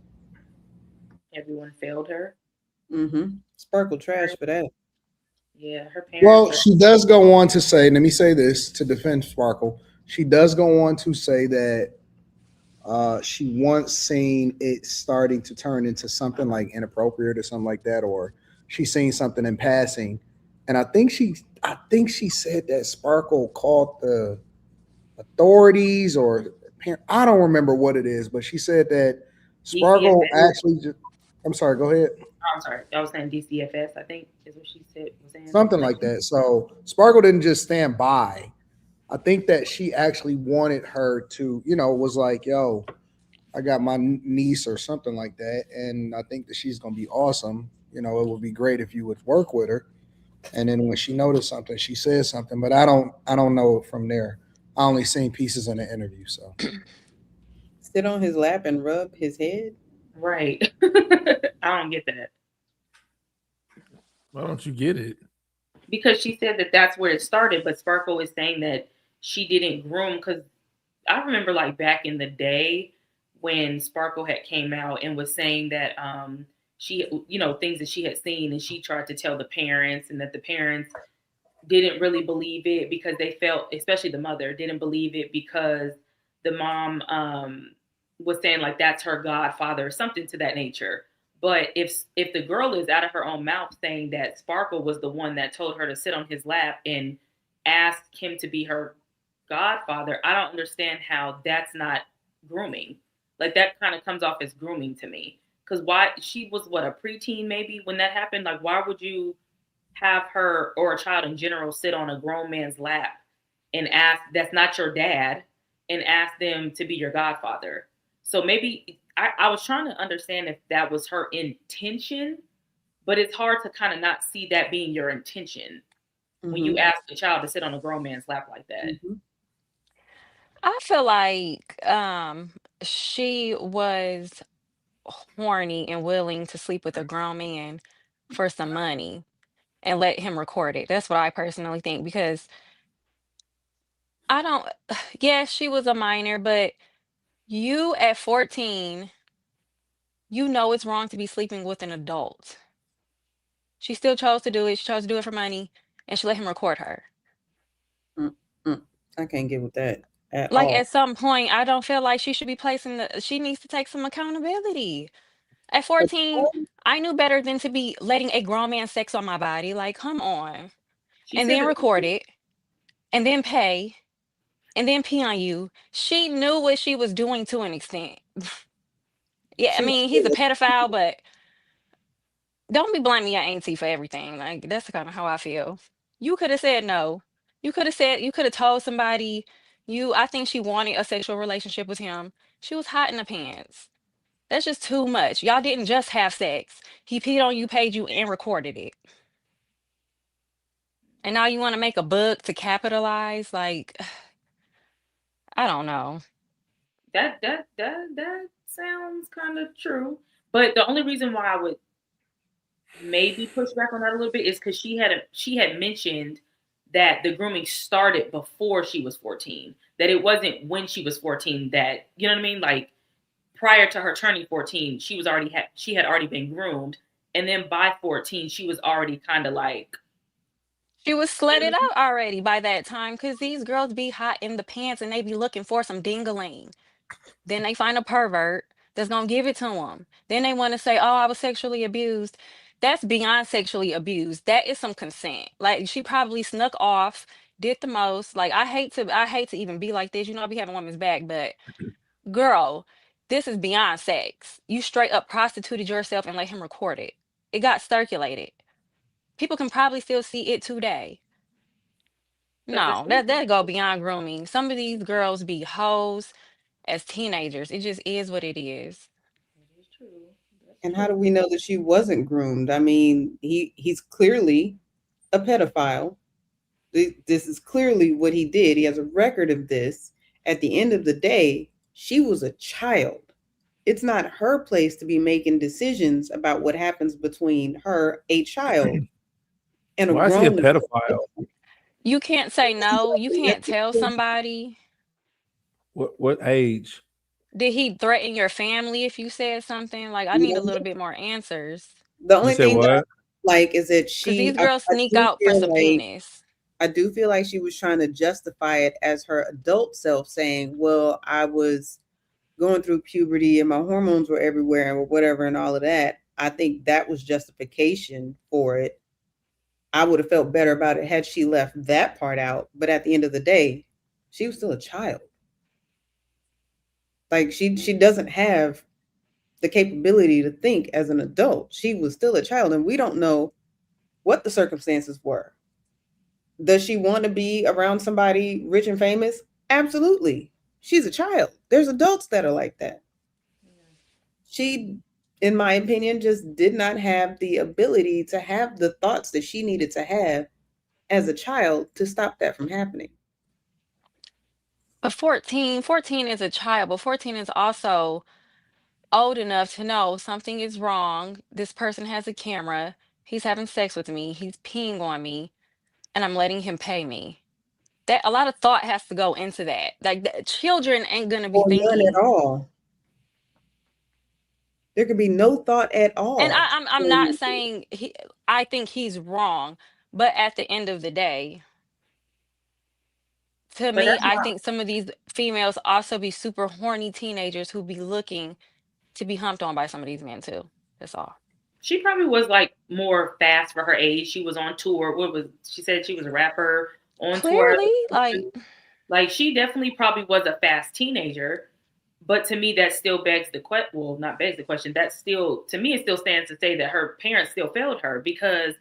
Everyone failed her. Mm-hmm. Sparkle trash for that. Yeah, her parents Well, are. she does go on to say, let me say this to defend Sparkle. She does go on to say that she once seen it starting to turn into something like inappropriate or something like that, or she seen something in passing, and I think she said that Sparkle called the authorities or I don't remember what it is, but she said that Sparkle DCFS. actually just. I'm sorry. Go ahead. I'm sorry. I was saying DCFS, I think is what she said was saying. Something like that. So Sparkle didn't just stand by. I think that she actually wanted her to, was like, yo, I got my niece or something like that, and I think that she's gonna be awesome. It would be great if you would work with her. And then when she noticed something, she said something, but I don't know from there. I only seen pieces in the interview, so Sit on his lap and rub his head. Right. I don't get that. Why don't you get it? Because she said that that's where it started, but Sparkle is saying that she didn't groom. Because I remember like back in the day when Sparkle had came out and was saying that she, things that she had seen, and she tried to tell the parents, and that the parents didn't really believe it because they felt, especially the mother, didn't believe it because the mom was saying like that's her godfather or something to that nature. But if the girl is out of her own mouth saying that Sparkle was the one that told her to sit on his lap and ask him to be her godfather, I don't understand how that's not grooming. Like that kind of comes off as grooming to me. Because why, she was what, a preteen maybe when that happened? Like why would you have her or a child in general sit on a grown man's lap and ask, that's not your dad, and ask them to be your godfather? So maybe I was trying to understand if that was her intention, but it's hard to kind of not see that being your intention when you Mm-hmm. ask a child to sit on a grown man's lap like that. Mm-hmm. I feel like she was horny and willing to sleep with a grown man for some money and let him record it. That's what I personally think because I don't, yes, she was a minor, but you at 14, you know it's wrong to be sleeping with an adult. She still chose to do it. She chose to do it for money, and she let him record her. Mm-mm. I can't get with that at Like all. at some point, I don't feel like she should be placing she needs to take some accountability. At 14, I knew better than to be letting a grown man sex on my body. Like, come on. She And said then that. record it, and then pay, and then pee on you. She knew what she was doing to an extent. Yeah, I She mean, he's a pedophile, but don't be blaming your auntie for everything. Like, that's kind of how I feel. You could have said no. You could have told somebody I think she wanted a sexual relationship with him. She was hot in the pants. That's just too much. Y'all didn't just have sex. He peed on you, paid you, and recorded it. And now you want to make a book to capitalize? Like, I don't know. That sounds kind of true. But the only reason why I would maybe push back on that a little bit is because she had mentioned that the grooming started before she was 14. That it wasn't when she was 14 that, you know what I mean? Like prior to her turning 14, she had already been groomed. And then by 14, she was already kind of like, She was slutted out already by that time because these girls be hot in the pants and they be looking for some dingaling. Then they find a pervert that's gonna give it to them. Then they want to say, "Oh, I was sexually abused." that's beyond sexually abused. That is some consent. Like she probably snuck off, did the most. Like I hate to even be like this. I be having women's back, but girl, this is beyond sex. You straight up prostituted yourself and let him record it. It got circulated. People can probably still see it today. Because No, that go beyond grooming. Some of these girls be hoes as teenagers. It just is what it is. it is true. And how do we know that she wasn't groomed? I mean, he's clearly a pedophile. This is clearly what he did. He has a record of this. At the end of the day, she was a child. It's not her place to be making decisions about what happens between her, a child, and a Why is he a grown pedophile? You can't say no. You can't tell somebody. What age? Did he threaten your family if you said something? Like, I need a little bit more answers. The You only said thing that I what? like is that Because these I girls sneak do out for feel like subpoenas. I do feel like she was trying to justify it as her adult self, saying, "Well, I was going through puberty and my hormones were everywhere and whatever and all of that." I think that was justification for it. I would have felt better about it had she left that part out. But at the end of the day, she was still a child. Like she doesn't have the capability to think as an adult. She was still a child, and we don't know what the circumstances were. Does she want to be around somebody rich and famous? Absolutely. She's a child. There's adults that are like that. She, in my opinion, just did not have the ability to have the thoughts that she needed to have as a child to stop that from happening. But 14 is a child, but 14 is also old enough to know something is wrong. This person has a camera. He's having sex with me. He's peeing on me, and I'm letting him pay me. That a lot of thought has to go into that. Like children ain't gonna be Or none at thinking. all. There could be no thought at And all. I'm not saying I think he's wrong, but at the end of the day, to But me, that's I not. think some of these females also be super horny teenagers who be looking to be humped on by some of these men too. That's all. She probably was like more fast for her age. She was on tour. What was she said she was a rapper on tour? Clearly, like Like she definitely probably was a fast teenager. But to me, that still begs the question. Well, not begs the question. That still, to me, it still stands to say that her parents still failed her because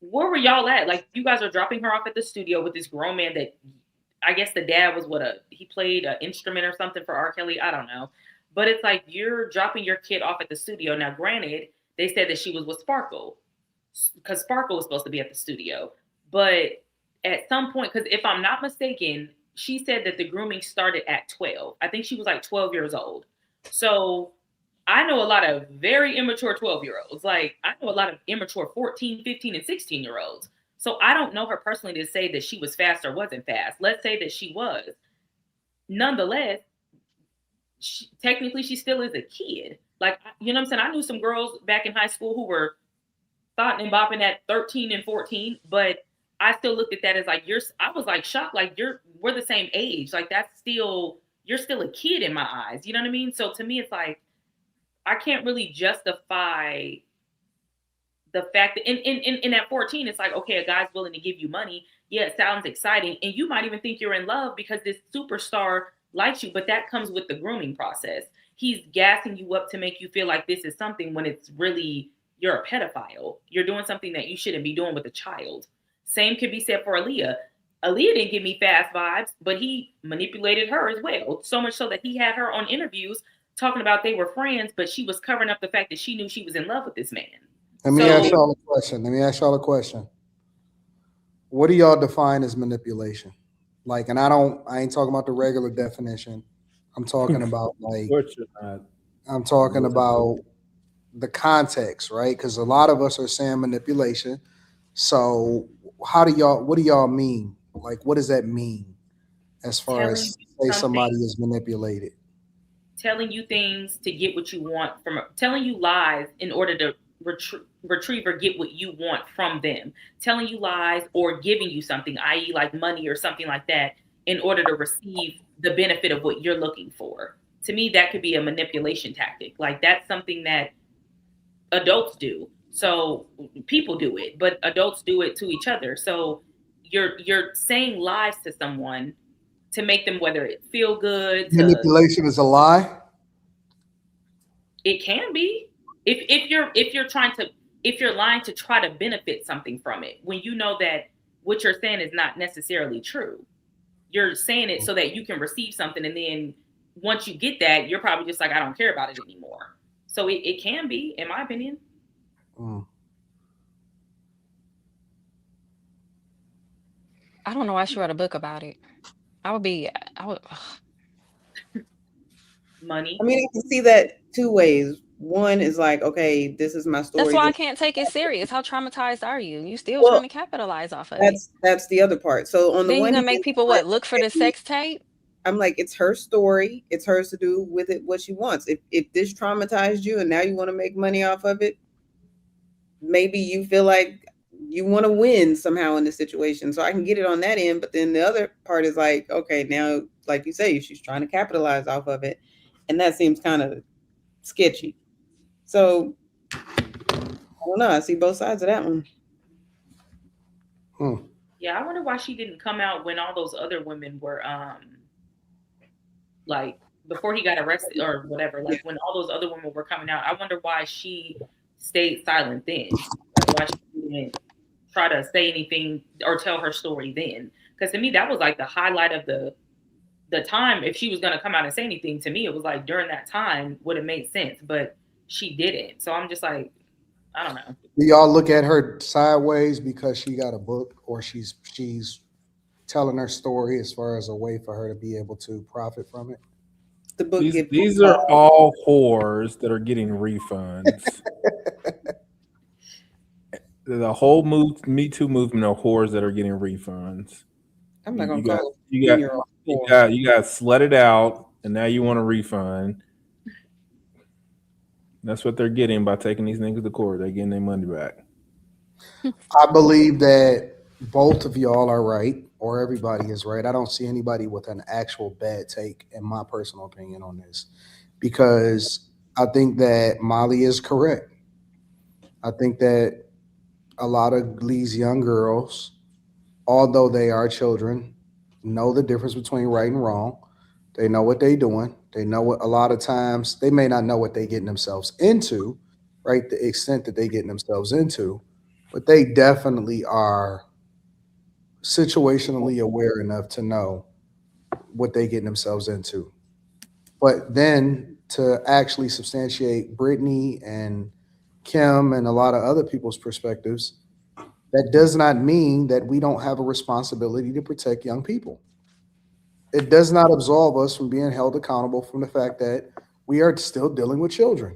where were y'all at? Like you guys are dropping her off at the studio with this grown man that I guess the dad was he played an instrument or something for R. Kelly. I don't know. But it's like you're dropping your kid off at the studio. Now, granted, they said that she was with Sparkle because Sparkle was supposed to be at the studio. But at some point, because if I'm not mistaken, she said that the grooming started at 12. I think she was like 12 years old. So I know a lot of very immature 12-year-olds. Like I know a lot of immature 14, 15, and 16-year-olds. So I don't know her personally to say that she was fast or wasn't fast. Let's say that she was. Nonetheless, technically she still is a kid. Like, you know what I'm saying? I knew some girls back in high school who were thought and bopping at 13 and 14, but I still looked at that as like I was like shocked, like we're the same age. Like you're still a kid in my eyes. You know what I mean? So to me, it's like I can't really justify the fact that in at 14, it's like, okay, a guy's willing to give you money. Yeah, it sounds exciting. And you might even think you're in love because this superstar likes you, but that comes with the grooming process. He's gassing you up to make you feel like this is something when it's really, you're a pedophile. You're doing something that you shouldn't be doing with a child. Same could be said for Aaliyah. Aaliyah didn't give me fast vibes, but he manipulated her as well. So much so that he had her on interviews talking about they were friends, but she was covering up the fact that she knew she was in love with this man. Let me ask y'all a question. What do y'all define as manipulation? Like, and I ain't talking about the regular definition. I'm talking about like, I'm talking about the context, right? Because a lot of us are saying manipulation. So what do y'all mean? Like, what does that mean as far as say somebody is manipulated? Telling you things to get what you want telling you lies in order to retrieve or get what you want from them, telling you lies or giving you something, i.e. like money or something like that, in order to receive the benefit of what you're looking for. To me, that could be a manipulation tactic. Like that's something that adults do. So people do it, but adults do it to each other. So you're saying lies to someone to make them, whether it feel good, to Manipulation is a lie. it can be. If you're trying to, if you're lying to try to benefit something from it, when you know that what you're saying is not necessarily true. You're saying it so that you can receive something, and then once you get that, you're probably just like, I don't care about it anymore. So it can be, in my opinion. I don't know why she wrote a book about it. I would be, I would. Money. I mean, I can see that two ways. One is like, okay, this is my story. That's why I can't take it serious. How traumatized are you? You still Well, trying to capitalize off of it. that's the other part. So on the Then you're one gonna hand, make people what, look for the sex tape? I'm like, it's her story. It's hers to do with it what she wants. If this traumatized you and now you want to make money off of it, maybe you feel like you want to win somehow in this situation. So I can get it on that end. But then the other part is like, okay, now, like you say, she's trying to capitalize off of it. And that seems kind of sketchy. So I don't know. I see both sides of that one. Yeah, I wonder why she didn't come out when all those other women were like before he got arrested or whatever, like when all those other women were coming out. I wonder why she stayed silent then. Like why she didn't try to say anything or tell her story then. Because to me that was like the highlight of the time. If she was gonna come out and say anything, to me it was like during that time would have made sense, but she didn't. So I'm just like, I don't know. Do y'all look at her sideways because she got a book, or she's telling her story as far as a way for her to be able to profit from it? The book These are all whores that are getting refunds. The whole Me Too movement of whores that are getting refunds. I'm not gonna You got call you got slutted out, and now you want a refund. That's what they're getting by taking these niggas to court. They're getting their money back. I believe that both of y'all are right, or everybody is right. I don't see anybody with an actual bad take, in my personal opinion, on this, because I think that Molly is correct. I think that a lot of these young girls, although they are children, know the difference between right and wrong. They know what they're doing. They know what, a lot of times they may not know what they're getting themselves into, right? The extent that they're getting themselves into, but they definitely are situationally aware enough to know what they're getting themselves into. But then to actually substantiate Brittany and Kim and a lot of other people's perspectives, that does not mean that we don't have a responsibility to protect young people. It does not absolve us from being held accountable from the fact that we are still dealing with children.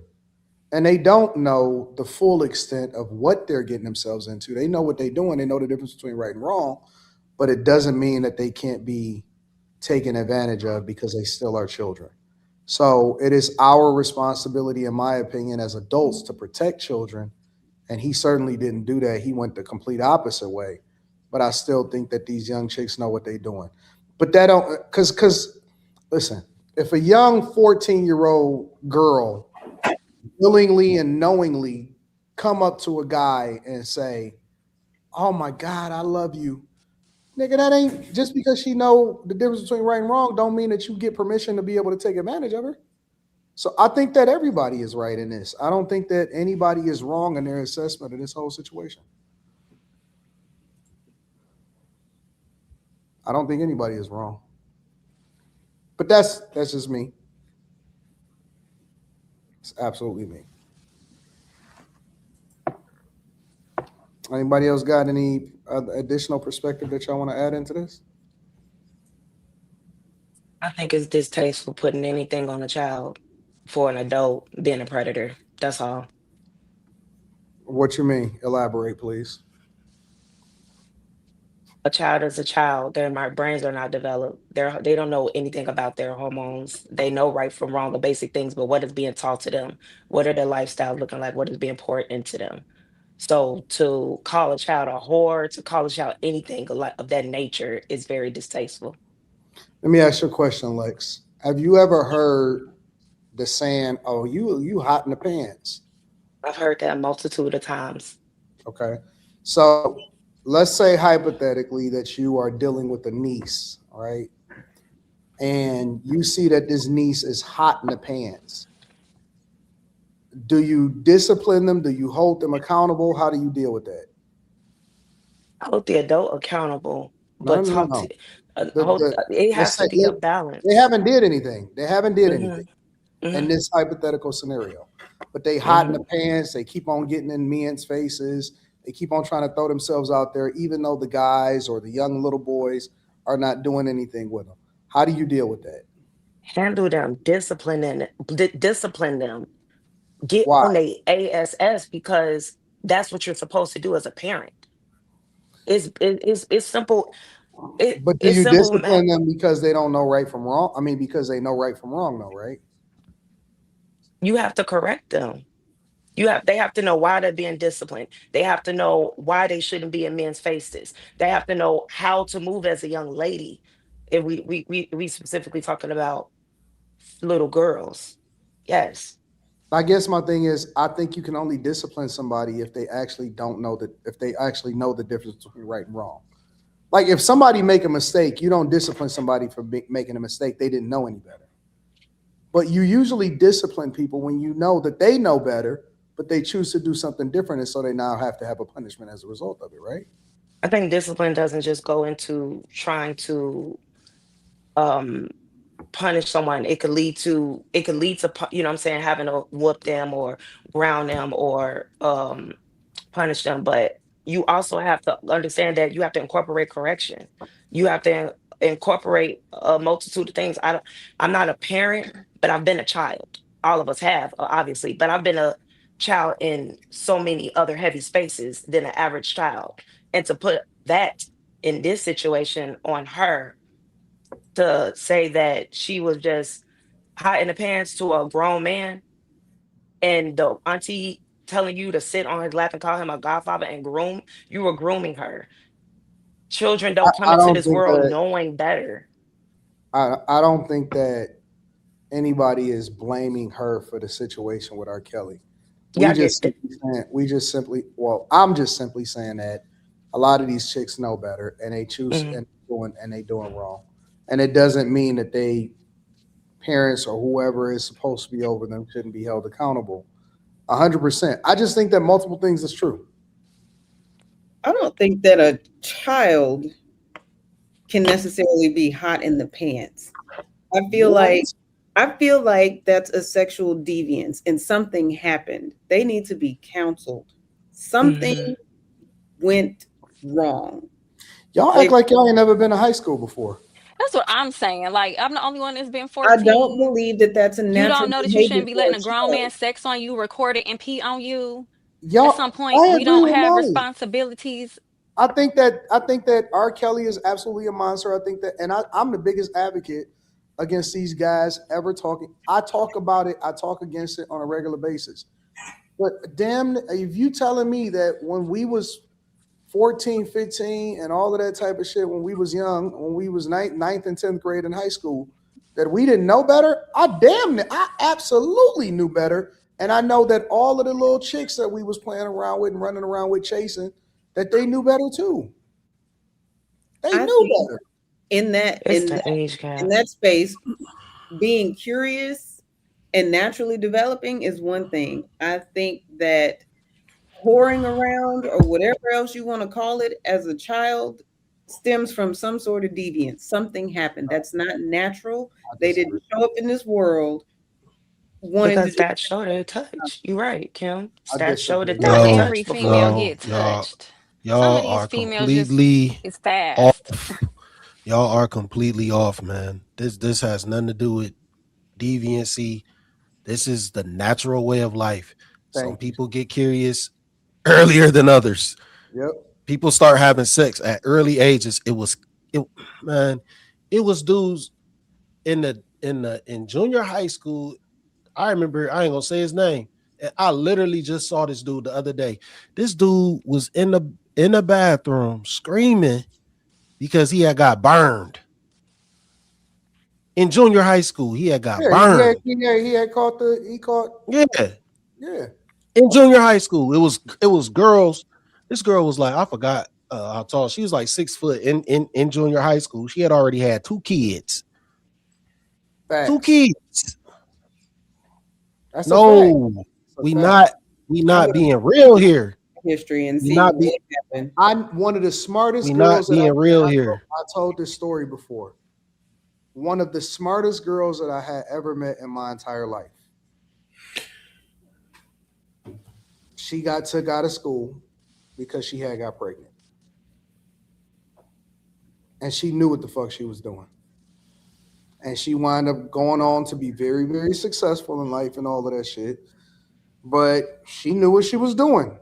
And they don't know the full extent of what they're getting themselves into. They know what they're doing, they know the difference between right and wrong, but it doesn't mean that they can't be taken advantage of because they still are children. So it is our responsibility, in my opinion, as adults to protect children. And he certainly didn't do that. He went the complete opposite way. But I still think that these young chicks know what they're doing. But that don't, because listen, if a young 14-year-old girl willingly and knowingly come up to a guy and say, "Oh my God, I love you," nigga, that ain't, just because she know the difference between right and wrong don't mean that you get permission to be able to take advantage of her. So I think that everybody is right in this. I don't think that anybody is wrong in their assessment of this whole situation. I don't think anybody is wrong. But that's just me. It's absolutely me. Anybody else got any additional perspective that y'all want to add into this? I think it's distasteful putting anything on a child for an adult being a predator. That's all. What you mean? Elaborate, please. A child is a child. Their brains are not developed. They don't know anything about their hormones. They know right from wrong, the basic things, but what is being taught to them? What are their lifestyles looking like? What is being poured into them? So to call a child a whore, to call a child anything of that nature is very distasteful. Let me ask you a question, Lex. Have you ever heard the saying, "Oh, you hot in the pants"? I've heard that a multitude of times. Okay. So let's say hypothetically that you are dealing with a niece, right? And you see that this niece is hot in the pants. Do you discipline them? Do you hold them accountable? How do you deal with that? Hold the adult accountable, No, but no, no, talk to no. The it let's has say to be a they balance. haven't did anything. They haven't did anything Mhm. in Mhm. this hypothetical scenario. But they hot in the Mhm. pants. They keep on getting in men's faces. They keep on trying to throw themselves out there, even though the guys or the young little boys are not doing anything with them. How do you deal with that? Handle them, discipline them. Get Why? on a ASS because that's what you're supposed to do as a parent. It's simple. But do It's you simple. discipline them because they don't know right from wrong? I mean, because they know right from wrong, though, right? You have to correct them. They have to know why they're being disciplined. They have to know why they shouldn't be in men's faces. They have to know how to move as a young lady. If we specifically talking about little girls. Yes. I guess my thing is, I think you can only discipline somebody if they actually don't know that, if they actually know the difference between right and wrong. Like if somebody make a mistake, you don't discipline somebody for making a mistake. They didn't know any better. But you usually discipline people when you know that they know better, but they choose to do something different, and so they now have to have a punishment as a result of it, right? I think discipline doesn't just go into trying to um punish someone. It could lead to you know what I'm saying, having to whoop them or ground them or punish them. But you also have to understand that you have to incorporate correction. You have to incorporate a multitude of things. I'm not a parent, but I've been a child. All of us have, obviously, but I've been a child in so many other heavy spaces than an average child. And to put that in this situation on her, to say that she was just hot in the pants to a grown man, and the auntie telling you to sit on his lap and call him a godfather and you were grooming her. Children don't come I into don't this think world that knowing better. I don't think that anybody is blaming her for the situation with R. Kelly. Y'all get th- We just simply, well, I'm just simply saying that a lot of these chicks know better and they choose mhm. and they doing wrong. And it doesn't mean that they parents or whoever is supposed to be over them shouldn't be held accountable. 100%. I just think that multiple things is true. I don't think that a child can necessarily be hot in the pants. I feel like What? I feel like that's a sexual deviance and something happened. They need to be counseled. Something Mhm. went wrong. Y'all act They, like y'all ain't never been to high school before. That's what I'm saying. Like, I'm the only one that's been I don't 14. believe that that's a You don't natural know that you behavior shouldn't be for letting a a grown man child. sex on you, record it, and pee on you. At some Y'all, point, I we agree don't with have Molly. responsibilities. I think that R. Kelly is absolutely a monster. I think that, and I'm the biggest advocate against these guys ever talking. I talk about it. I talk against it on a regular basis. But damn, if you telling me that when we was 14, 15, and all of that type of shit, when we was young, when we was ninth and 10th grade in high school, that we didn't know better, I absolutely knew better. And I know that all of the little chicks that we was playing around with and running around with chasing, that they knew better too. They I knew think better. in that It's in the that age in gap. that space, being curious and naturally developing is one thing. I think that whoring around or whatever else you want to call it as a child stems from some sort of deviance. Something happened that's not natural. I They disagree. didn't show up in this world wanting to Because just. that showed a touch. You're right, Kim. I Stats show disagree. that Not there's a No, every touch female before. no, get touched. Some of y'all these are females just completely is fast. off. Y'all are completely off, man. This has nothing to do with deviancy. This is the natural way of life. Some Thank you. people get curious earlier than others. Yep. People start having sex at early ages. It man, it was dudes in junior high school. I remember, I ain't gonna say his name. And I literally just saw this dude the other day. This dude was in the bathroom screaming because he had got burned. In junior high school, he had got Yeah, burned. he had caught the he caught Yeah. yeah. in junior high school. It was girls. This girl was like, I forgot how tall she was, like 6 foot in junior high school. She had already had 2 kids. Facts. 2 kids. That's a fact. No, That's a we fact. not being real here. History and We see not what be happened. I'm one of the smartest we girls not that being real here. I told this story before. One of the smartest girls that I had ever met in my entire life. She got took out of school because she had got pregnant. And she knew what the fuck she was doing. And she wound up going on to be very, very successful in life and all of that shit. But she knew what she was doing.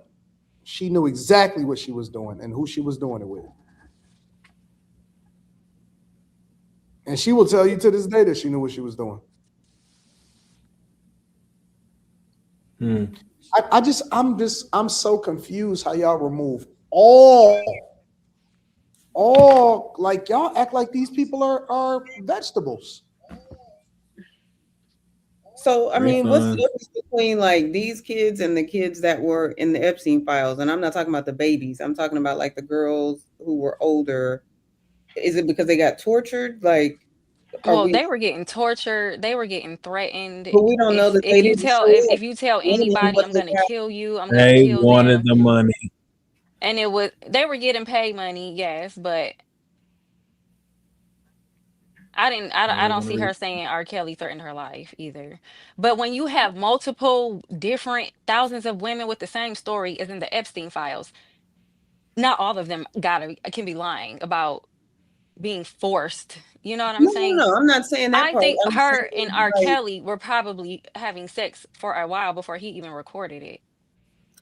She knew exactly what she was doing and who she was doing it with. And she will tell you to this day that she knew what she was doing. I'm so confused how y'all remove all like y'all act like these people are vegetables. So I mean, what's the Refund. difference between like these kids and the kids that were in the Epstein files? And I'm not talking about the babies. I'm talking about like the girls who were older. Is it because they got tortured? Like, are Well, we? they were getting tortured, they were getting threatened. But we don't know that they didn't show up. If you tell Meaning anybody, what "I'm they gonna got. kill you, I'm gonna They kill wanted them," the money. and it was they were getting paid money, yes, but I They don't want to see her saying R. Kelly threatened her life either. But when you have multiple different thousands of women with the same story as in the Epstein files, not all of them gotta can be lying about being forced. You know what I'm No, no, saying? no. I'm not saying that I part. think I'm her and saying R. like, Kelly were probably having sex for a while before he even recorded it.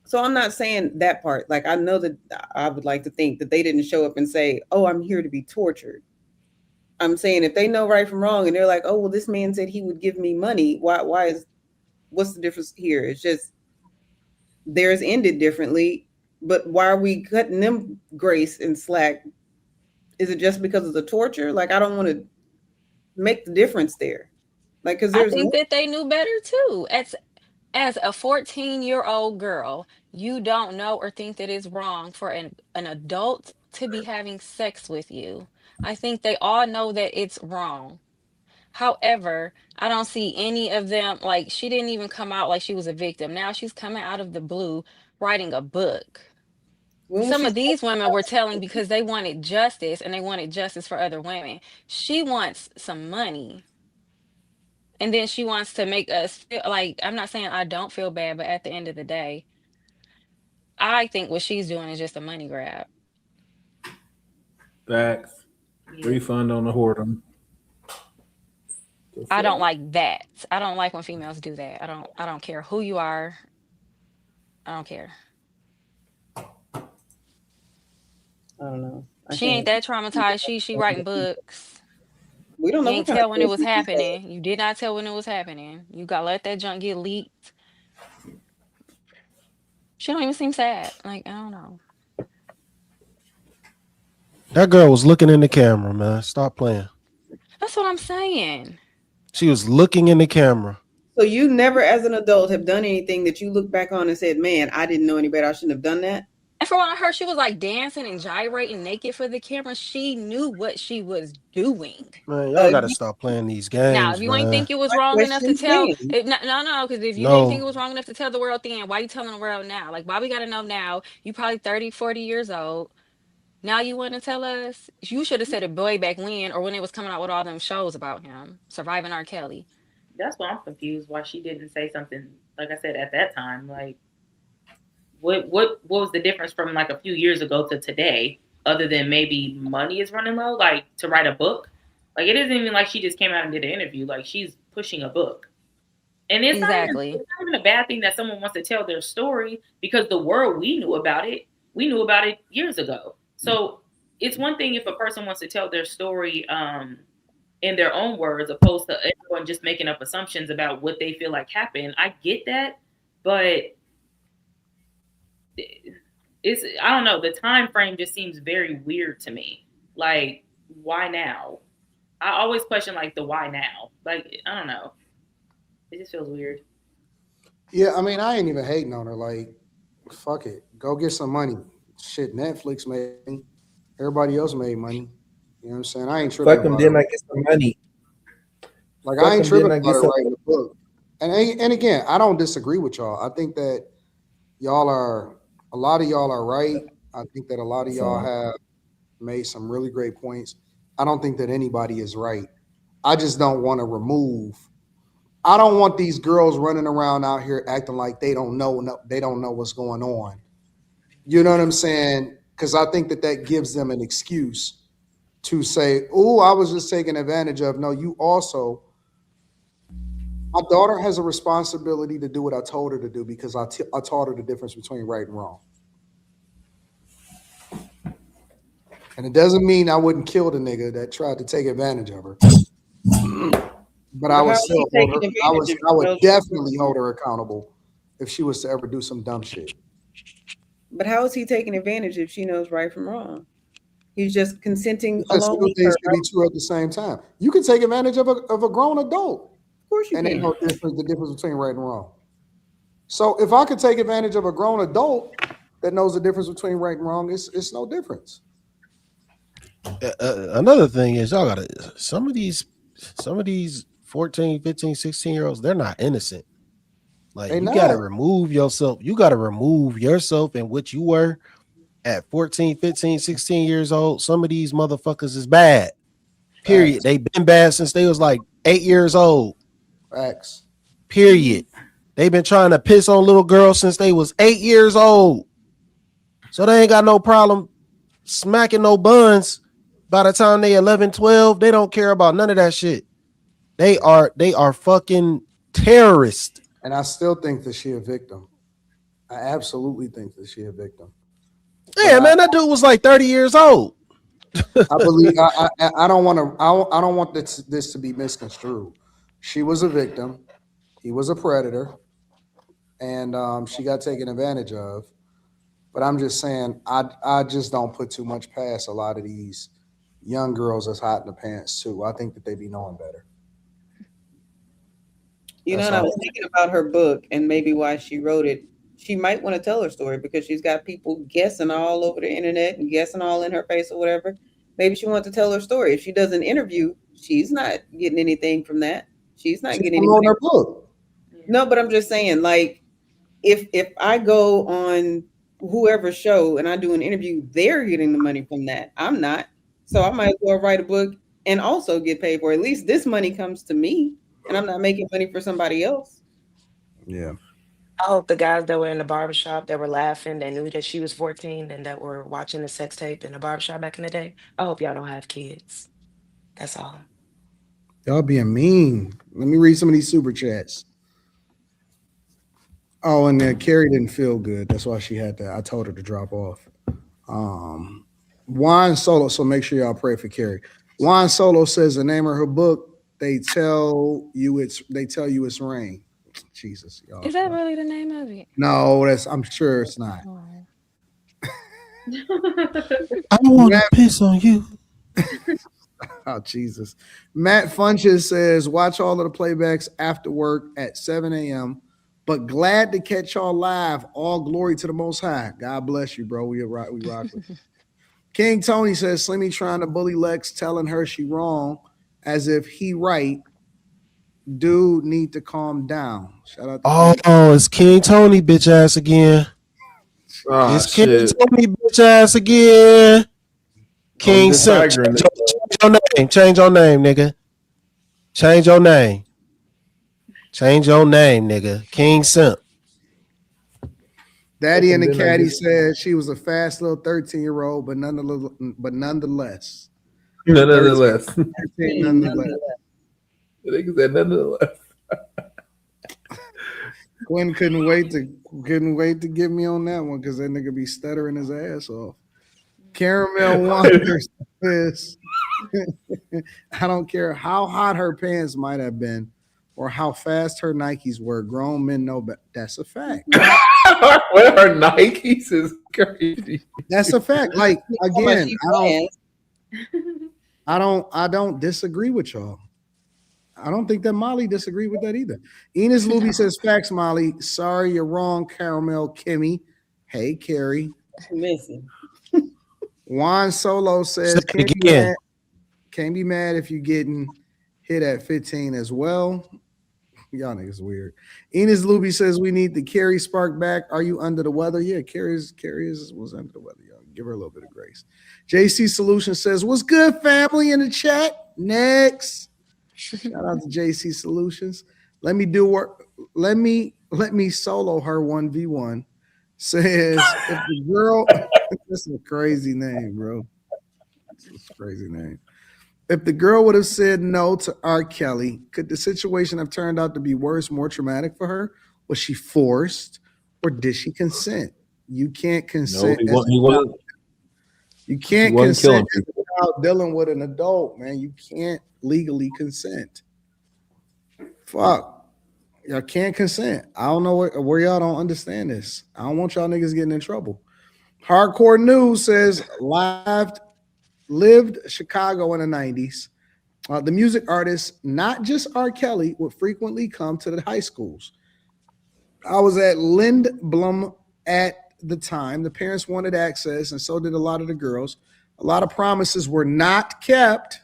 so I'm not saying that part. Like I know that I would like to think that they didn't show up and say, "Oh, I'm here to be tortured." I'm saying if they know right from wrong and they're like, "Oh, well, this man said he would give me money. Why is what's the difference here?" It's just theirs ended differently, but why are we cutting them grace and slack? Is it just because of the torture? Like I don't want to make the difference there. Like because I there's think that they knew better too. As a 14-year-old girl, you don't know or think that it's wrong for an adult to be having sex with you. I think they all know that it's wrong. However, I don't see any of them, like, she didn't even come out like she was a victim. Now she's coming out of the blue writing a book. when was Some she? of these women were telling because they wanted justice and they wanted justice for other women. She wants some money. And then she wants to make us feel like, I'm not saying I don't feel bad, but at the end of the day, I think what she's doing is just a money grab. Facts. Yeah. Refund on the whoredom. The I don't fuck? like that. I don't like when females do that. I don't care who you are. I don't care. I don't know. I She ain't can't. that traumatized. She writing books. We don't You know what ain't kind of tell when it was choices she had. happening. You did not tell when it was happening. You got let that junk get leaked. She don't even seem sad. Like, I don't know. That girl was looking in the camera, man. Stop playing. That's what I'm saying. She was looking in the camera. So you never, as an adult, have done anything that you look back on and said, "Man, I didn't know any better. I shouldn't have done that." And from what I heard, she was like dancing and gyrating naked for the camera. She knew what she was doing. Man, y'all gotta You- stop playing these Now, if games, you ain't man. think it was my wrong enough to question tell, stands. no, no, because if you didn't think it No, was wrong enough to tell the world then, why you telling the world now? Like, why we got to know now? You probably 30, 40 years old. Now you want to tell us? You should have said it way back when or when it was coming out with all them shows about him, Surviving R. Kelly. That's why I'm confused why she didn't say something, like I said, at that time. Like what was the difference from like a few years ago to today, other than maybe money is running low, like to write a book? Like it isn't even like she just came out and did an interview. Like she's pushing a book. And Exactly. it's not even a bad thing that someone wants to tell their story because the world we knew about it years ago. So it's one thing if a person wants to tell their story in their own words, opposed to everyone just making up assumptions about what they feel like happened. I get that, but it's I don't know. The time frame just seems very weird to me. Like, why now? I always question like the why now. Like, I don't know. It just feels weird. Yeah, I mean, I ain't even hating on her. Like, fuck it, go get some money. Shit, Netflix made money. Everybody else made money. You know what I'm saying? I ain't tripping Fuck them, about her. didn't I get some money? Like, I Fuck ain't them, tripping didn't I about get her some writing money? the book. And again, I don't disagree with y'all. I think that y'all are a lot of y'all are right. I think that a lot of y'all So, have made some really great points. I don't think that anybody is right. I just don't want to remove. I don't want these girls running around out here acting like they don't know they don't know what's going on. You know what I'm saying? Because I think that that gives them an excuse to say, "Oh, I was just taken advantage of." No, you also. My daughter has a responsibility to do what I told her to do because I taught her the difference between right and wrong. And it doesn't mean I wouldn't kill the nigga that tried to take advantage of her. But I But would how is he still hold taking her. advantage if I she would knows right definitely from hold wrong? her accountable if she was to ever do some dumb shit. But how is he taking advantage if she knows right from wrong? He's just consenting Because along two with things her, can right? be true at the same time. You can take advantage of a grown adult Of course you and they can. know the difference between right and wrong. So if I could take advantage of a grown adult that knows the difference between right and wrong, it's no difference. Another thing is y'all gotta some of these 14, 15, 16 year olds, they're not innocent. Like They you gotta not. remove yourself. You gotta remove yourself and what you were at 14, 15, 16 years old. Some of these motherfuckers is bad. Period. Facts. They been bad since they was like 8 years old. Facts. Period. They been trying to piss on little girls since they was 8 years old. So they ain't got no problem smacking no buns. By the time they 11, 12, they don't care about none of that shit. They are fucking terrorists. And I still think that she a victim. I absolutely think that she a victim. But Yeah, man, that dude was like 30 years old. I believe I don't want to I don't want this to be misconstrued. She was a victim. He was a predator, and she got taken advantage of. But I'm just saying, I just don't put too much past a lot of these young girls that's hot in the pants too. I think that they be knowing better. You know, That's and I all. was thinking about her book and maybe why she wrote it. She might want to tell her story because she's got people guessing all over the internet and guessing all in her face or whatever. Maybe she wants to tell her story. If she does an interview, she's not getting anything from that. She's not She's getting any promoting money. her book. No, but I'm just saying, like, if I go on whoever's show and I do an interview, they're getting the money from that. I'm not. So I might as well write a book and also get paid for it. At least this money comes to me and I'm not making money for somebody else. Yeah. I hope the guys that were in the barbershop that were laughing, that knew that she was 14 and that were watching the sex tape in the barbershop back in the day, I hope y'all don't have kids. That's all. Y'all being mean. Let me read some of these super chats. Oh, and Carrie didn't feel good. That's why she had to. I told her to drop off. Um, Wine Solo. So make sure y'all pray for Carrie. Wine Solo says the name of her book. They tell you it's rain. Jesus, Is y'all. that really the name of it? No, that's. I'm sure it's not. Oh. I don't want to Matt, piss on you. oh Jesus. Matt Funches says watch all of the playbacks after work at 7 a.m. But glad to catch y'all live. All glory to the Most High. God bless you, bro. We rock. We rock with you. King Tony says Slimmy trying to bully Lex, telling her she wrong, as if he right. Dude need to calm down. Shout out to Oh, King. it's King Tony bitch ass again. ah, It's King shit. Tony bitch ass again. I'm King just Simp. staggering Change it. your name. Change your name, nigga. Change your name. Change your name, nigga. King Simp. Daddy Fuck and 'em, the didn't I caddy get said she was a fast little 13-year-old, but nonetheless. Thirteen, nonetheless. 13 nonetheless. The nigga said nonetheless. Quinn couldn't wait to get me on that one because that nigga be stuttering his ass off. Caramel Wonder says, I don't care how hot her pants might have been or how fast her Nikes were. Grown men know, but that's a fact. What are Nikes is crazy. That's a fact. Like How much again, she fast. I don't disagree with y'all. I don't think that Molly disagreed with that either. Enos Luby says, facts, Molly. Sorry, you're wrong, Caramel Kimmy. Hey, Carrie. Missing. Juan Solo says, Say it again. Can't be mad if you're getting hit at 15 as well. Y'all niggas weird. Enos Luby says we need the Carrie spark back. Are you under the weather? Yeah, Carrie was under the weather. Y'all give her a little bit of grace. JC Solution says, what's good, family in the chat? Next. Shout out to JC Solutions. Let me solo her 1v1. Says if the girl that's a crazy name, bro. That's a crazy name. If the girl would have said no to R. Kelly, could the situation have turned out to be worse, more traumatic for her? Was she forced or did she consent? You can't consent. You can't consent without dealing with an adult, man. You can't legally consent. Fuck. Y'all can't consent. I don't know where y'all don't understand this. I don't want y'all niggas getting in trouble. Hardcore News says lived Chicago in the 90s. The music artists, not just R. Kelly, would frequently come to the high schools. I was at Lindblom at the time. The parents wanted access, and so did a lot of the girls. A lot of promises were not kept.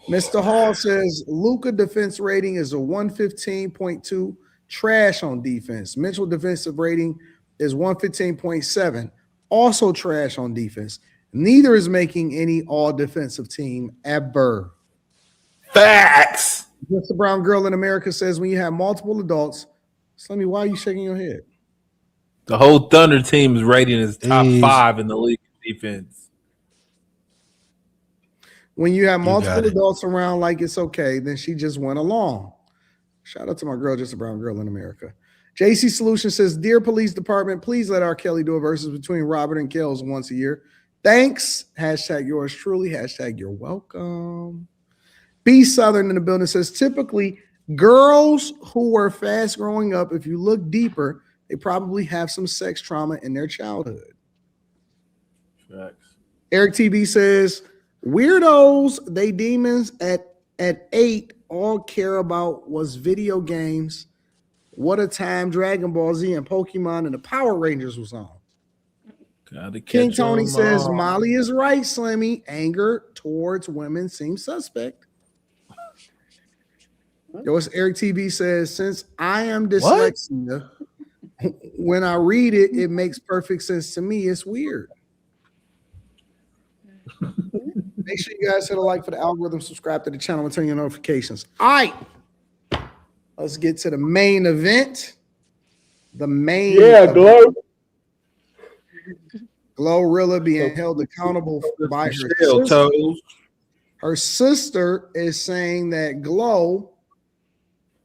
Mr. Hall says Luka defense rating is a 115.2, trash on defense. Mitchell defensive rating is 115.7, also trash on defense. Neither is making any all defensive team ever. Facts. Just a brown girl in America says when you have multiple adults, Slimmy, why are you shaking your head? The whole Thunder team's rating is top 5 in the league defense. When you have multiple adults around like it's okay, then she just went along. Shout out to my girl, just a brown girl in America. JC Solution says, Dear Police Department, please let R. Kelly do a versus between Robert and Kells once a year. Thanks. Hashtag yours truly. Hashtag you're welcome. B Southern in the building says, typically girls who were fast growing up, if you look deeper, they probably have some sex trauma in their childhood. Facts. Eric TV says, weirdos, they demons at 8 all care about was video games. What a time Dragon Ball Z and Pokemon and the Power Rangers was on. King Tony says, Molly is right, Slimmy. Anger towards women seems suspect. Yo, it's Eric TV says, since I am dyslexia, when I read it, it makes perfect sense to me. It's weird. Make sure you guys hit a like for the algorithm, subscribe to the channel, and turn your notifications. All right. Let's get to the main event. Glorilla being held accountable by her sister. Her sister is saying that Glow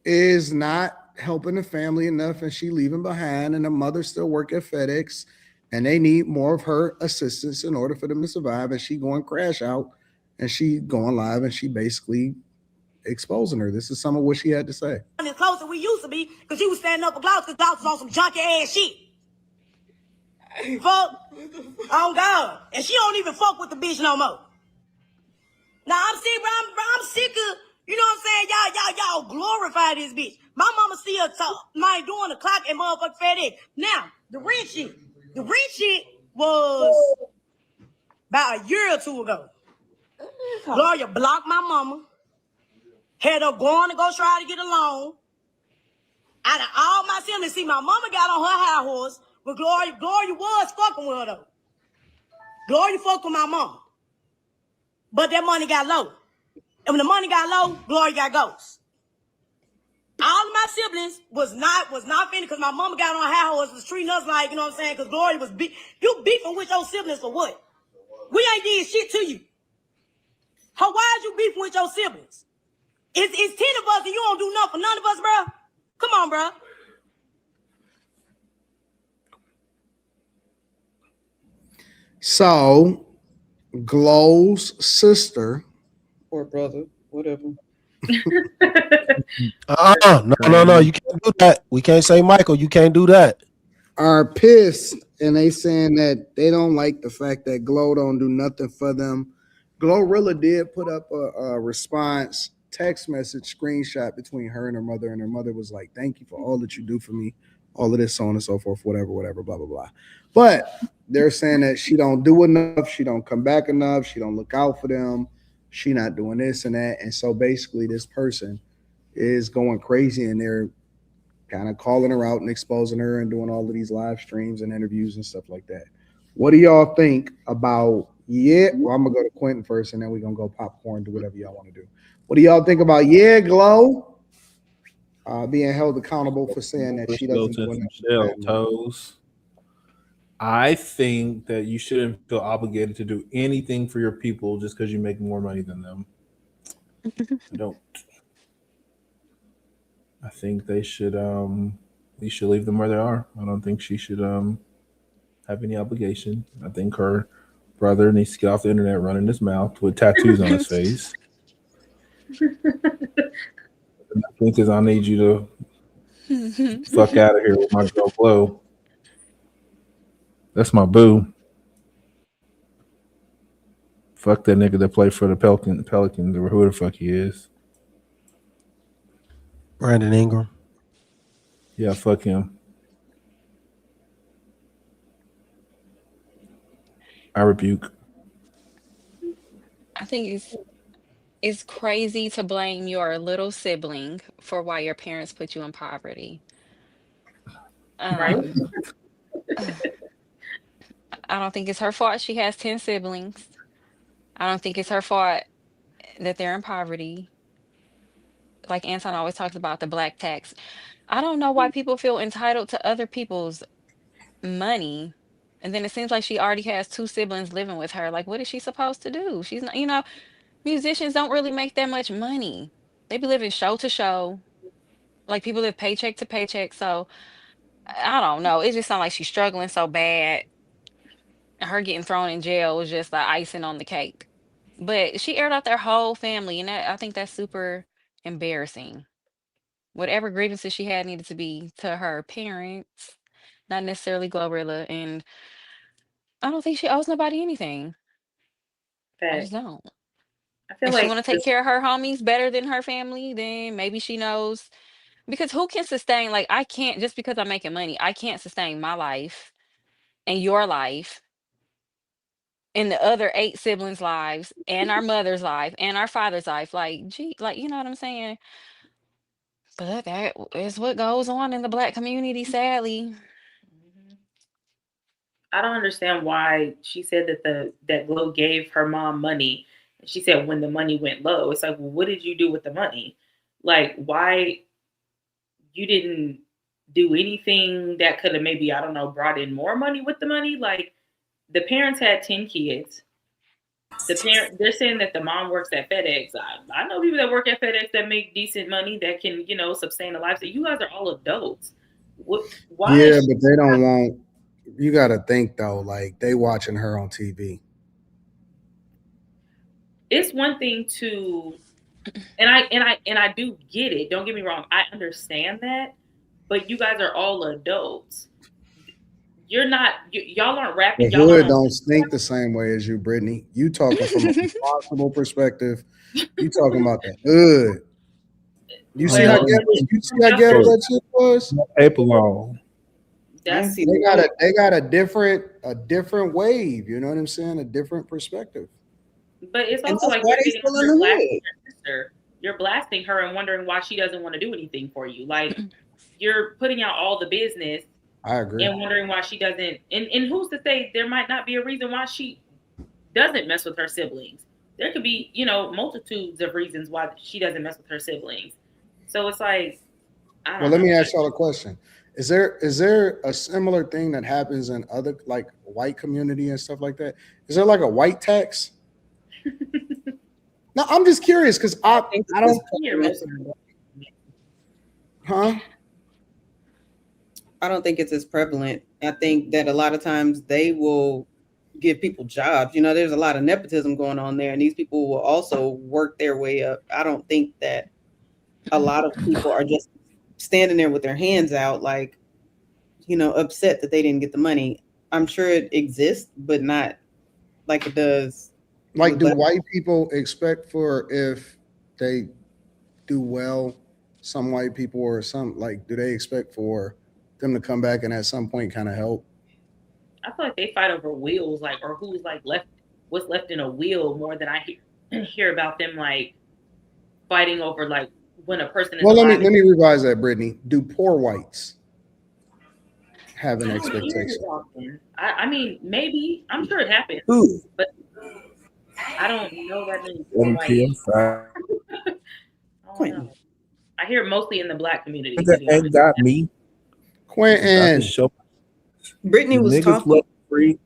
is not helping the family enough and she leaving behind, and the mother still work at FedEx and they need more of her assistance in order for them to survive. And she going crash out and she going live and she basically exposing her. This is some of what she had to say. As close as we used to be because she was standing up for Klaus because Klaus was on some junky ass shit. Fuck. Oh God. And she don't even fuck with the bitch no more. Now I'm sick, bro. I'm sick of, you know what I'm saying? Y'all glorify this bitch. My mama still doing the clock and motherfucking FedEx. Now, the rent shit was about a year or two ago. Gloria blocked my mama. Had her going to go try to get a loan. Out of all my siblings, see, my mama got on her high horse, but Gloria was fucking with her though. Gloria fucked with my mama. But that money got low. And when the money got low, Gloria got ghosts. All of my siblings was not finished because my mama got on her high horse, was treating us like, you know what I'm saying, because Gloria was you beefing with your siblings for what? We ain't did shit to you. How why is you beefing with your siblings? It's 10 of us and you don't do nothing for none of us, bro. Come on, bro. So, Glow's sister or brother, whatever. No. You can't do that. We can't say Michael. You can't do that. Are pissed and they saying that they don't like the fact that Glow don't do nothing for them. Glorilla did put up a response text message screenshot between her and her mother was like, "Thank you for all that you do for me, all of this, so on and so forth, whatever, blah blah blah." But they're saying that she don't do enough, she don't come back enough, she don't look out for them, she not doing this and that, and so basically this person is going crazy, and they're kind of calling her out and exposing her and doing all of these live streams and interviews and stuff like that. What do y'all think about? Yeah, well, I'm gonna go to Quentin first, and then we're gonna go popcorn, do whatever y'all want to do. What do y'all think about Glow being held accountable for saying that she doesn't do Skeleton enough for the shell family? toes. I think that you shouldn't feel obligated to do anything for your people just because you make more money than them. I don't. I think they should you should leave them where they are. I don't think she should have any obligation. I think her brother needs to get off the internet running his mouth with tattoos on his face. I think is I need you to fuck out of here with my girl Glow. That's my boo. Fuck that nigga that played for the Pelicans or who the fuck he is. Brandon Ingram. Yeah, fuck him. I rebuke. I think it's crazy to blame your little sibling for why your parents put you in poverty. Right? Um, I don't think it's her fault she has 10 siblings. I don't think it's her fault that they're in poverty. Like Anton always talks about the black tax. I don't know why people feel entitled to other people's money. And then it seems like she already has two siblings living with her. Like, what is she supposed to do? She's not, musicians don't really make that much money. They be living show to show. Like people live paycheck to paycheck. So I don't know. It just sounds like she's struggling so bad. Her getting thrown in jail was just the icing on the cake. But she aired out their whole family, and I think that's super embarrassing. Whatever grievances she had needed to be to her parents, not necessarily Glorilla. And I don't think she owes nobody anything. I just Fact. don't. I feel If she like want to take care of her homies better than her family, then maybe she knows. Because who can sustain? Like I can't just because I'm making money. I can't sustain my life and your life and the other eight siblings' lives and our mother's life and our father's life. Like, gee, like you know what I'm saying? But that is what goes on in the black community, sadly. I don't understand why she said that that Glow gave her mom money. She said when the money went low, it's like, well, what did you do with the money? Like, why you didn't do anything that could have maybe, I don't know, brought in more money with the money? Like, the parents had 10 kids. They're saying that the mom works at FedEx. I know people that work at FedEx that make decent money that can, sustain a life. So you guys are all adults. Why Yeah, is but they don't want. You got to think though, like they watching her on TV. it's one thing to and I do get it. Don't get me wrong. I understand that, but you guys are all adults. You're not. Y'all aren't The rapping. Y'all hood aren't. don't think the same way as you, Brittany. You talking from a responsible perspective. You talking about the hood. You see how Well, ghetto? You see how ghetto that shit was? Paper long. That's They got a different wave. You know what I'm saying? A different perspective. But it's And also that's like why you're they sitting still in here the blasting hood. your sister. You're blasting her and wondering why she doesn't want to do anything for you. Like you're putting out all the business I agree. and wondering why she doesn't. And who's to say there might not be a reason why she doesn't mess with her siblings? There could be, multitudes of reasons why she doesn't mess with her siblings. So it's like, I Well, don't let know. me ask y'all a question. Is there a similar thing that happens in other like white community and stuff like that? Is there like a white tax? No, I'm just curious because I don't. Huh? I don't think it's as prevalent. I think that a lot of times they will give people jobs. There's a lot of nepotism going on there, and these people will also work their way up. I don't think that a lot of people are just standing there with their hands out, like, upset that they didn't get the money. I'm sure it exists, but not like it does. Like, do white people expect for if they do well, some white people or some like, do they expect for them to come back and at some point kind of help? I feel like they fight over wheels, like, or who's like left, what's left in a wheel more than I hear about them like fighting over like when a person is Well, let me alive. let me revise that, Brittany. Do poor whites have an I don't hear it expectation? often. I mean, maybe I'm sure it happens, Ooh. but I don't know that many poor 7 white. p.m. Friday. I don't know. I hear it mostly in the black community, to That be ain't honest. got me. About to Quentin, show Brittany the was niggas talking. love free.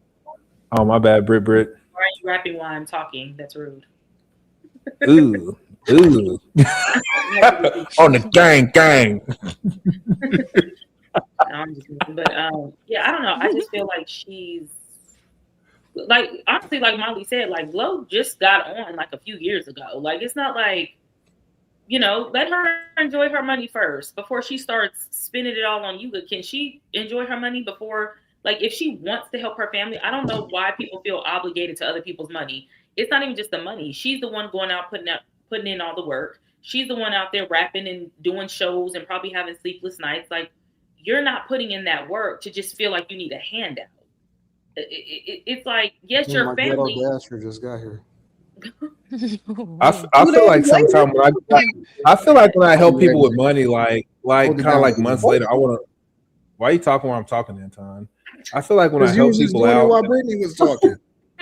Oh, my bad, Brit. Why are you rapping while I'm talking? That's rude. Ooh. Ooh. On the gang. No, I'm just kidding. But yeah, I don't know. I just feel like she's like, honestly, like Molly said, like Glow just got on like a few years ago. Like it's not like, you know, let her enjoy her money first before she starts spending it all on you. Can she enjoy her money before, like, if she wants to help her family? I don't know why people feel obligated to other people's money. It's not even just the money. She's the one going out putting in all the work. She's the one out there rapping and doing shows and probably having sleepless nights. Like, you're not putting in that work to just feel like you need a handout. It's like, yes, oh, your my ghetto family. dasher just got here. I feel like sometimes when I feel like when I help people with money, like Hold it kind of down, like baby. months later, I want to. Why are you talking while I'm talking, Anton? I feel like when I Because you help was just people doing it out while Brittany was talking.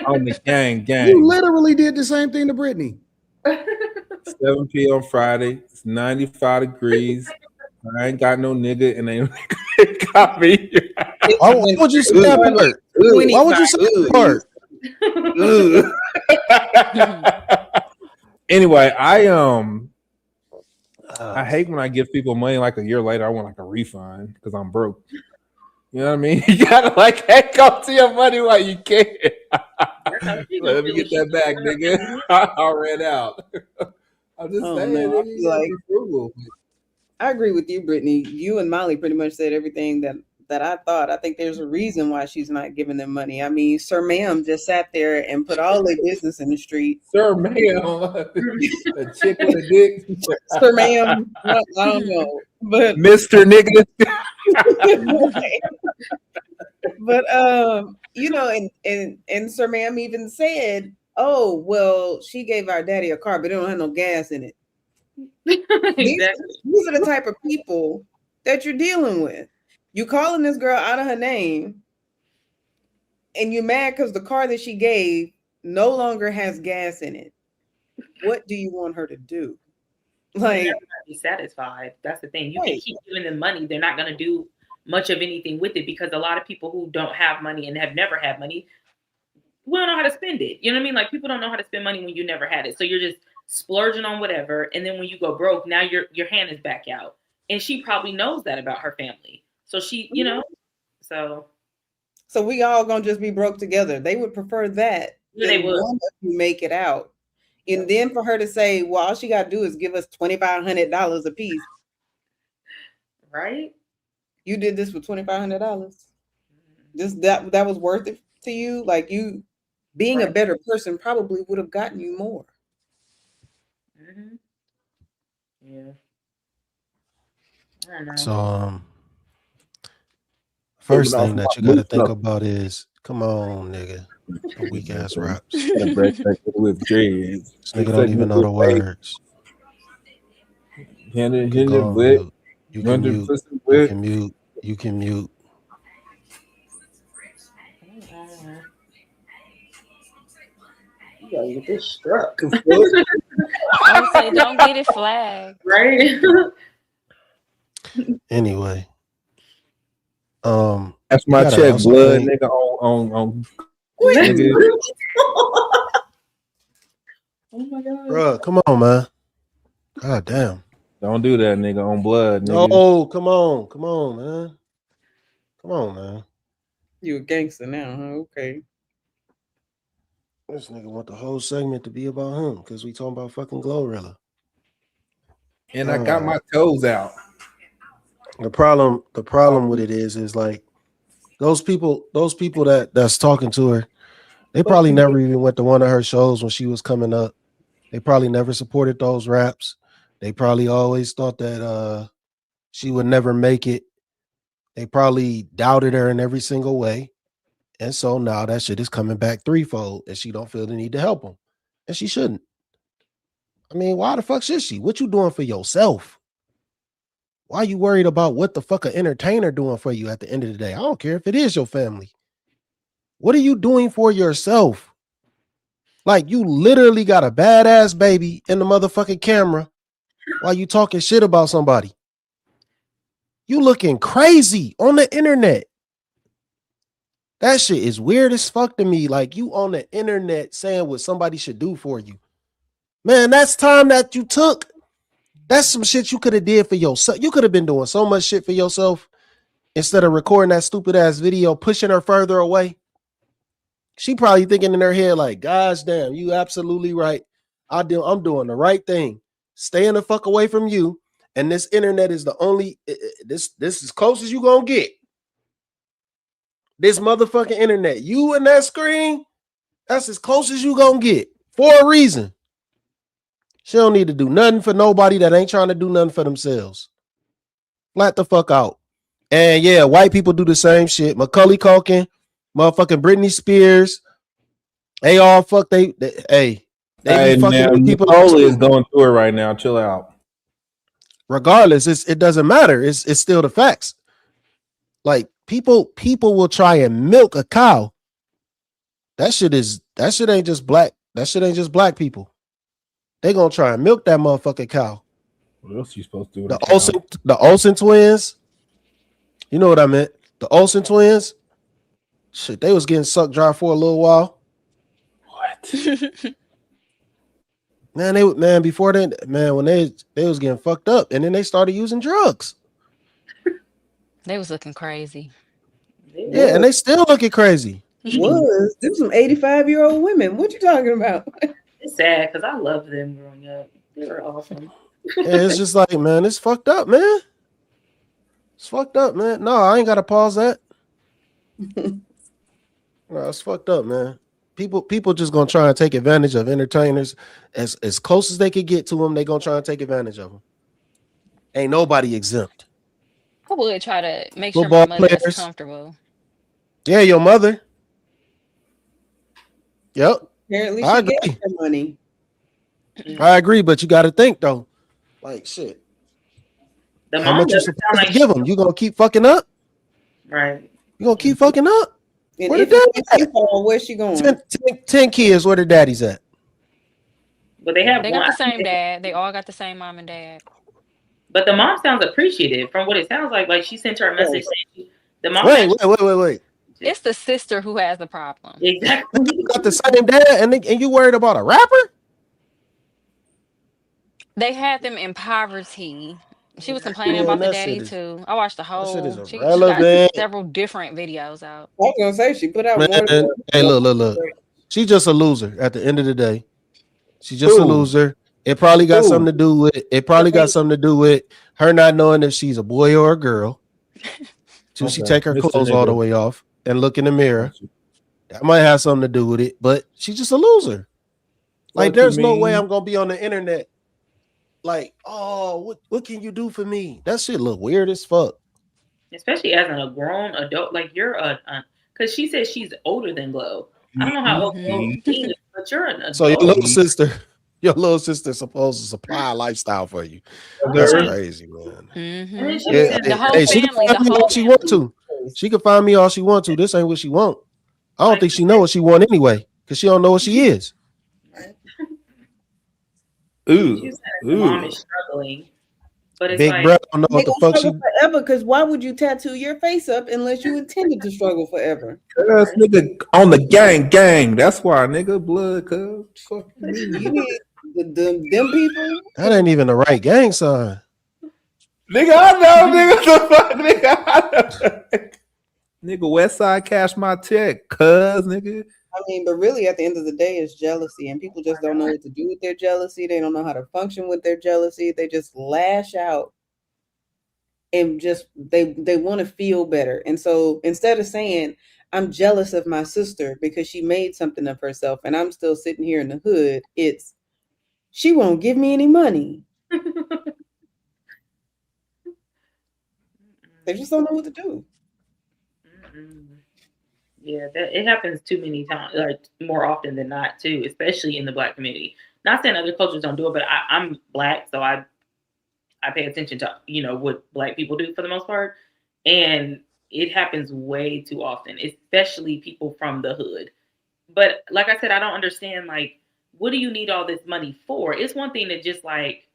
on the gang, You literally did the same thing to Brittany. 7 p.m. Friday, it's 95 degrees. I ain't got no nigga, and ain't no nigga got me. Why would you say that part? Why would you say that part? Anyway, I hate when I give people money like a year later. I want like a refund because I'm broke. You know what I mean? You gotta like hang on to your money while you can. Let me get that back, nigga. I ran out. I'm just Oh saying, no, I nigga, you feel gotta like be frugal. I agree with you, Brittany. You and Molly pretty much said everything that I thought. I think there's a reason why she's not giving them money. I mean, Sir Ma'am just sat there and put all their business in the street. Sir Ma'am, a chick with a dick. Sir Ma'am, I don't know, but Mr. Nigga. but you know, and Sir Ma'am even said, "Oh, well, she gave our daddy a car, but it don't have no gas in it." Exactly. These are the type of people that you're dealing with. You calling this girl out of her name, and you're mad because the car that she gave no longer has gas in it. What do you want her to do? Like, They're never gonna be satisfied. That's the thing. You can keep giving them money. They're not gonna do much of anything with it because a lot of people who don't have money and have never had money, we don't know how to spend it. You know what I mean? Like people don't know how to spend money when you never had it. So you're just splurging on whatever, and then when you go broke, now your hand is back out. And she probably knows that about her family. So she, you know, so we all gonna just be broke together. They would prefer that yeah, they than would. one of you make it out. And then for her to say, well, all she gotta do is give us $2,500 a piece. Right? You did this for $2,500. Just that was worth it to you. Like you being a better person probably would have gotten you more. Mm-hmm. Yeah. I don't know. So first thing that you got to think about is, come on, nigga, some weak ass raps. With dreads. This nigga don't even know the words. You can go on mute. You can mute. You can mute. You can mute. You gotta get this struck. I would say don't get it flagged. Right? Anyway. That's my check, blood, nigga. On nigga. Oh my god. Bruh, come on, man. God damn. Don't do that, nigga. On blood, nigga. No, come on, man. Come on, man. You a gangster now, huh? Okay. This nigga want the whole segment to be about him because we talking about fucking Glorilla. And I got my toes out. The problem with it is like those people that's talking to her, they probably never even went to one of her shows when she was coming up. They probably never supported those raps. They probably always thought that she would never make it. They probably doubted her in every single way. And so now that shit is coming back threefold, and she don't feel the need to help them. And she shouldn't. I mean, why the fuck should she? What you doing for yourself? Why you worried about what the fuck an entertainer doing for you at the end of the day? I don't care if it is your family. What are you doing for yourself? Like, you literally got a badass baby in the motherfucking camera while you talking shit about somebody. You looking crazy on the internet. That shit is weird as fuck to me. Like, you on the internet saying what somebody should do for you. Man, that's time that you took. That's some shit you could have did for yourself. You could have been doing so much shit for yourself instead of recording that stupid ass video, pushing her further away. She probably thinking in her head like, gosh damn, you absolutely right. I'm doing the right thing. Staying the fuck away from you. And this internet is the only, this is close as you gonna get. This motherfucking internet. You and that screen, that's as close as you gonna get. For a reason. She don't need to do nothing for nobody that ain't trying to do nothing for themselves. Flat the fuck out. And yeah, white people do the same shit. Macaulay Culkin, motherfucking Britney Spears. They all fuck they be fucking man, people. Nicole is going through it right now. Chill out. Regardless, it doesn't matter. It's still the facts. Like, people will try and milk a cow. That shit ain't just black. That shit ain't just black people. They gonna try and milk that motherfucking cow. What else you supposed to do with a cow? The Olsen twins. You know what I meant. The Olsen twins. Shit, they was getting sucked dry for a little while. What? Before then, when they was getting fucked up, and then they started using drugs. They was looking crazy. Yeah, and they still looking crazy. Was them some 85-year-old women? What you talking about? It's sad because I loved them growing up. They were awesome. Yeah, it's just like, man, it's fucked up, man. It's fucked up, man. No, I ain't gotta pause that. No, it's fucked up, man. People just gonna try and take advantage of entertainers as close as they can get to them. They gonna try and take advantage of them. Ain't nobody exempt. I would try to make Football sure my mother players. is comfortable. Yeah, your mother. Yep. Apparently, I she agree. gets her money. I agree, but you got to think though. Like, shit. The How mom much you doesn't supposed sound to like give them? You gonna keep fucking up? right. You gonna keep fucking up? And Where if the it's daddy too far, where's she going? 10 kids. Where the daddy's at? But they have They one. got the same dad. They all got the same mom and dad. But the mom sounds appreciative from what it sounds like. Like she sent her a message saying the mom. Wait. It's the sister who has the problem. Exactly. You got the same dad, and you worried about a rapper? They had them in poverty. She was complaining Man, about the that daddy shit is too. I watched the shit is whole. She got irrelevant. several different videos out. I was gonna say she put out more Man, than hey, look. She's just a loser at the end of the day. She's just a loser. It probably got something to do with her not knowing if she's a boy or a girl. Till she take her Mr. clothes all the Nigga. way off and look in the mirror. That might have something to do with it, but she's just a loser. Like, What you there's no way mean? I'm gonna be on the internet. Like, oh, what can you do for me? That shit look weird as fuck. Especially as a grown adult, like you're because she says she's older than Glow. I don't know how old Glow is, but you're an adult. So your little sister's supposed to supply a lifestyle for you. That's crazy, man. And then The whole she can family. find The me whole all she want to. She can find me all she want to. This ain't what she want. I don't think she know what she want anyway, because she don't know what she is. She said the mom is struggling, but it's Big like brother don't know what the fuck she. forever. Because why would you tattoo your face up unless you intended to struggle forever? Cuz nigga on the gang. That's why, nigga, blood, cuz. Fuck You need them people. That ain't even the right gang sign. Nigga, I know, nigga. The fuck, nigga. I know. Nigga, Westside cash my check, cuz, nigga. I mean, but really, at the end of the day, it's jealousy, and people just don't know what to do with their jealousy. They don't know how to function with their jealousy. They just lash out, and just they want to feel better. And so instead of saying, "I'm jealous of my sister because she made something of herself, and I'm still sitting here in the hood," it's she won't give me any money. They just don't know what to do. Yeah, it happens too many times, like more often than not, too, especially in the Black community. Not saying other cultures don't do it, but I'm Black, so I pay attention to what Black people do for the most part, and it happens way too often, especially people from the hood. But like I said, I don't understand, like, what do you need all this money for? It's one thing to just like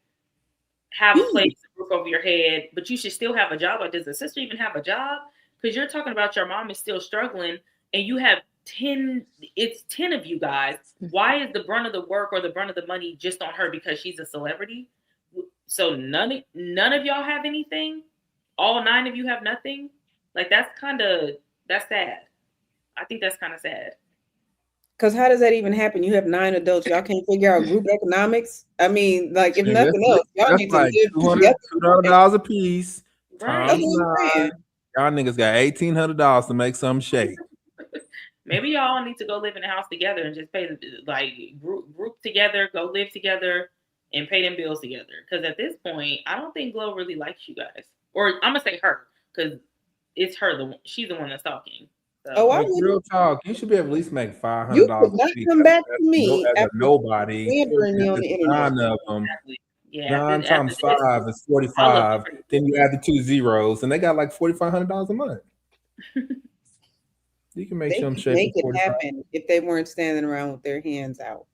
have a place, a roof over your head, but you should still have a job. Like, does the sister even have a job? Because you're talking about your mom is still struggling, and you have 10. It's 10 of you guys. Why is the brunt of the work or the brunt of the money just on her because she's a celebrity? So none of y'all have anything. All 9 of you have nothing. Like that's sad. I think that's kind of sad. Because how does that even happen? You have 9 adults. Y'all can't figure out group economics. I mean, like, if nothing else, y'all need to like live $200 a piece. Right. Times 9. Y'all niggas got $1,800 to make something shake. Maybe y'all need to go live in a house together and just pay group together, go live together, and pay them bills together. Because at this point, I don't think Glo really likes you guys, or I'm gonna say her, because it's her. She's the one that's talking. So. Oh, I real talk. You should be able to at least make $500. You could not come back to me as after a nobody. slandering me on the internet. 9 of them. Yeah, 9 times 5 is 45. Then you add the 2 zeros, and they got like $4,500 a month. You can make some shape. Make it happen if they weren't standing around with their hands out.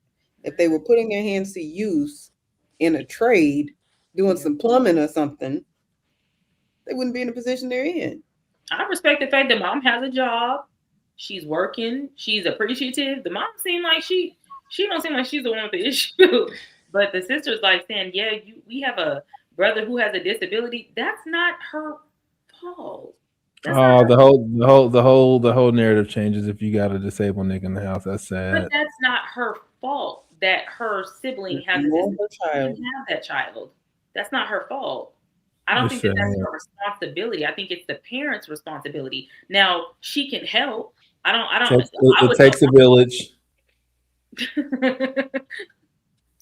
If they were putting their hands to use in a trade, doing some plumbing or something, they wouldn't be in the position they're in. I respect the fact that mom has a job. She's working. She's appreciative. The mom seemed like she don't seem like she's the one with the issue. But the sister's like saying, yeah, we have a brother who has a disability. That's not her fault. The whole narrative changes if you got a disabled nigga in the house. That's sad. But that's not her fault that her sibling has a disability. Have that child. That's not her fault. I don't think that's her responsibility. I think it's the parents' responsibility. Now she can help. It takes a village.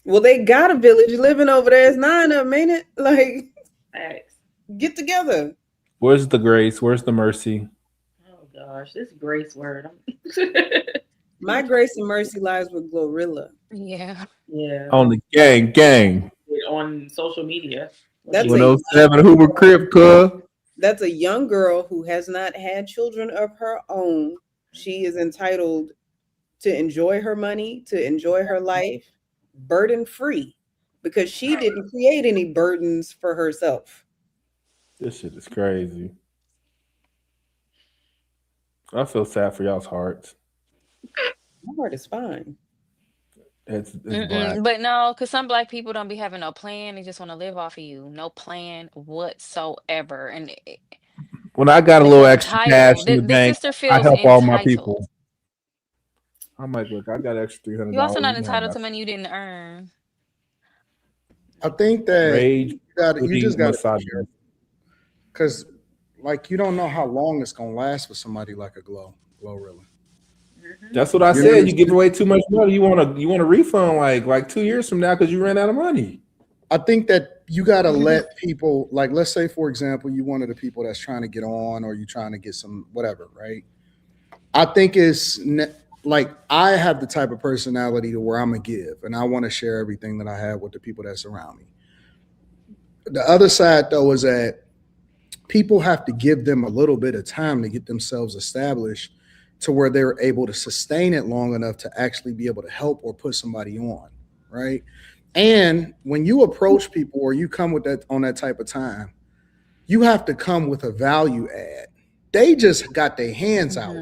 Well, they got a village living over there. It's 9 of them, ain't it? Like, thanks. Get together. Where's the grace? Where's the mercy? Oh gosh, this grace word. My grace and mercy lies with Glorilla. Yeah. On the gang. On social media. That's 107 Hoover Crip, That's a young girl who has not had children of her own. She is entitled to enjoy her money, to enjoy her life, burden free, because she didn't create any burdens for herself. This shit is crazy. I feel sad for y'all's hearts. My heart is fine. It's black. But no, because some Black people don't be having no plan. They just want to live off of you. No plan whatsoever. And when I got a little extra cash in the bank, I help all my people. I'm like, look, I got extra $300. You're also not entitled to money you didn't earn. I think that you just got to, because, like, you don't know how long it's gonna last for somebody like a Glorilla. That's what I said. You give away too much money. You want a refund like 2 years from now because you ran out of money. I think that you got to let people, like, let's say, for example, you one of the people that's trying to get on, or you trying to get some whatever, right? I think it's like, I have the type of personality to where I'm gonna give, and I want to share everything that I have with the people that surround me. The other side, though, is that people have to give them a little bit of time to get themselves established to where they're able to sustain it long enough to actually be able to help or put somebody on, right? And when you approach people or you come with that on that type of time, you have to come with a value add. They just got their hands out.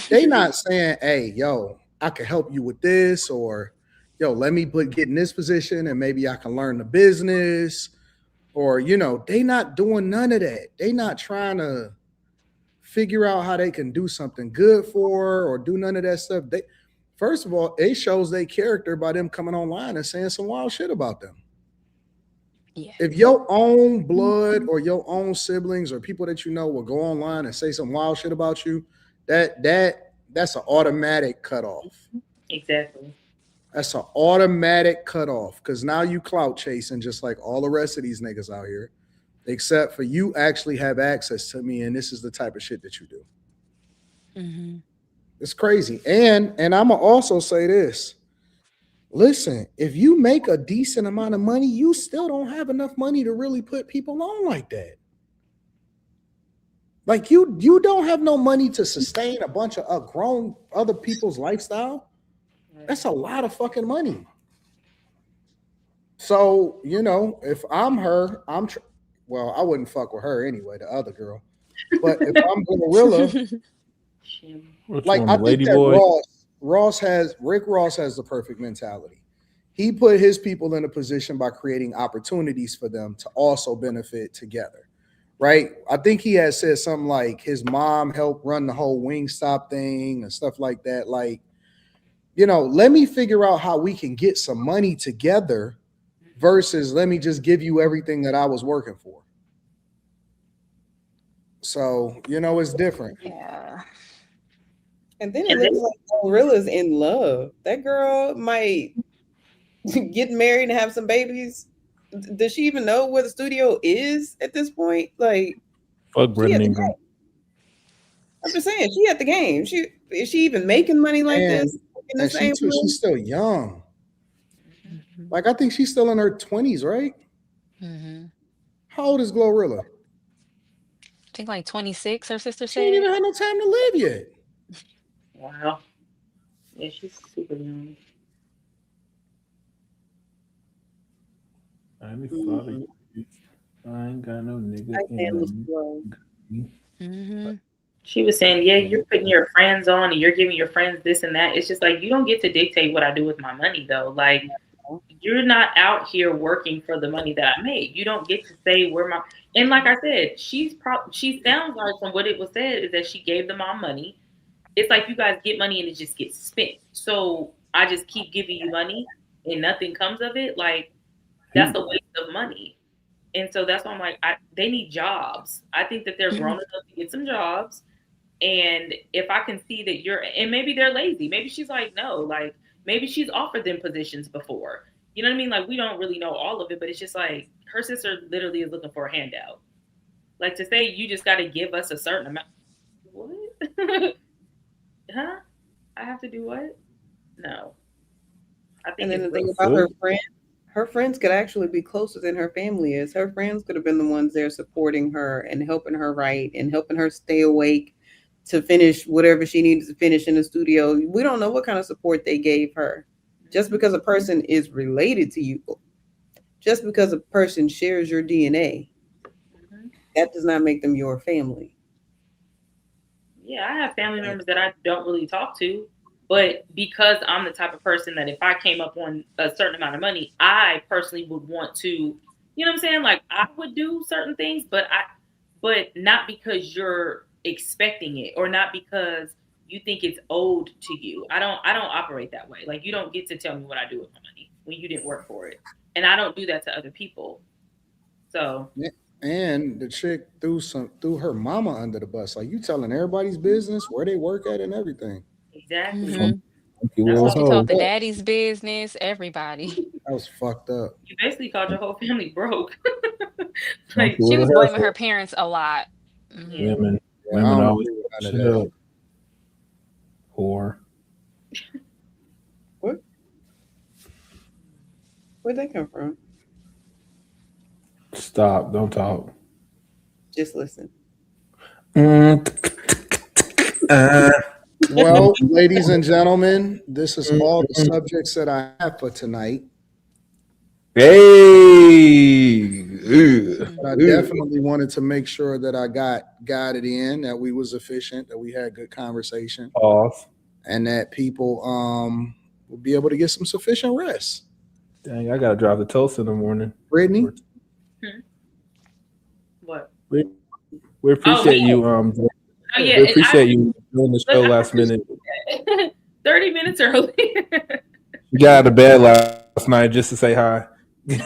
They not saying, hey, yo, I can help you with this, or yo, let me get in this position and maybe I can learn the business, or, they not doing none of that. They not trying to figure out how they can do something good for her or do none of that stuff. First of all, it shows their character by them coming online and saying some wild shit about them. Yeah. If your own blood or your own siblings or people that you know will go online and say some wild shit about you, that's an automatic cutoff. Exactly. That's an automatic cutoff, because now you clout chasing just like all the rest of these niggas out here. except for you actually have access to me, and this is the type of shit that you do. Mm-hmm. It's crazy. And I'm gonna also say this. Listen, if you make a decent amount of money, you still don't have enough money to really put people on like that. Like you don't have no money to sustain a bunch of grown other people's lifestyle. That's a lot of fucking money. So, if I'm her, well, I wouldn't fuck with her anyway, the other girl. But if I'm Glorilla, Which like one, I the think lady that boy? Rick Ross has the perfect mentality. He put his people in a position by creating opportunities for them to also benefit together. Right? I think he had said something like his mom helped run the whole Wingstop thing and stuff like that. Like, let me figure out how we can get some money together versus let me just give you everything that I was working for. So, it's different. Yeah. And then it looks like Glorilla's in love. That girl might get married and have some babies. Does she even know where the studio is at this point? Like, Fuck Brendan Ingram. I'm just saying, she at the game. Is she even making money like this? In the And same she's still young. Mm-hmm. Like, I think she's still in her 20s, right? Mm-hmm. How old is Glorilla? I think like 26, her sister She ain't said. even had no time to live yet. Wow. Yeah, she's super young. I ain't got no nigga in me. Mm-hmm. She was saying, yeah, you're putting your friends on and you're giving your friends this and that. It's just like, you don't get to dictate what I do with my money, though. Like, you're not out here working for the money that I made. You don't get to say where my, and like I said, she sounds like from what it was said is that she gave them all money. It's like you guys get money and it just gets spent. So I just keep giving you money and nothing comes of it. Like, that's a waste of money. And so that's why I'm like, they need jobs. I think that they're grown enough to get some jobs. And if I can see that and maybe they're lazy. Maybe she's like, no, like maybe she's offered them positions before. You know what I mean? Like we don't really know all of it, but it's just like her sister literally is looking for a handout. Like to say you just got to give us a certain amount. What? Huh? I have to do what? No. I think And then it's the thing about her friends could actually be closer than her family is. Her friends could have been the ones there supporting her and helping her write and helping her stay awake to finish whatever she needed to finish in the studio. We don't know what kind of support they gave her. Just because a person is related to you, just because a person shares your DNA, that does not make them your family. Yeah, I have family members that I don't really talk to, but because I'm the type of person that if I came up on a certain amount of money, I personally would want to, you know what I'm saying? Like I would do certain things, but not because you're expecting it or not because you think it's owed to you. I don't operate that way. Like you don't get to tell me what I do with my money when you didn't work for it. And I don't do that to other people. So And the chick threw her mama under the bus. Like you telling everybody's business, where they work at and everything. exactly. Mm-hmm. She told the daddy's business, everybody. That was fucked up. You basically called your whole family broke. Like she was blaming her parents a lot. Mm-hmm. Women I don't always agree with none of shit that. up. Whore. What? Where'd that come from? Stop. Don't talk. Just listen. Well, ladies and gentlemen, this is all the subjects that I have for tonight. Hey, but I definitely wanted to make sure that I got it in, that we was efficient, that we had good conversation, and that people will be able to get some sufficient rest. Dang, I gotta drive to Tulsa in the morning. Brittany, what? We appreciate you. yeah, we appreciate you doing the show last minute. 30 minutes early. You got out of bed last night just to say hi. No,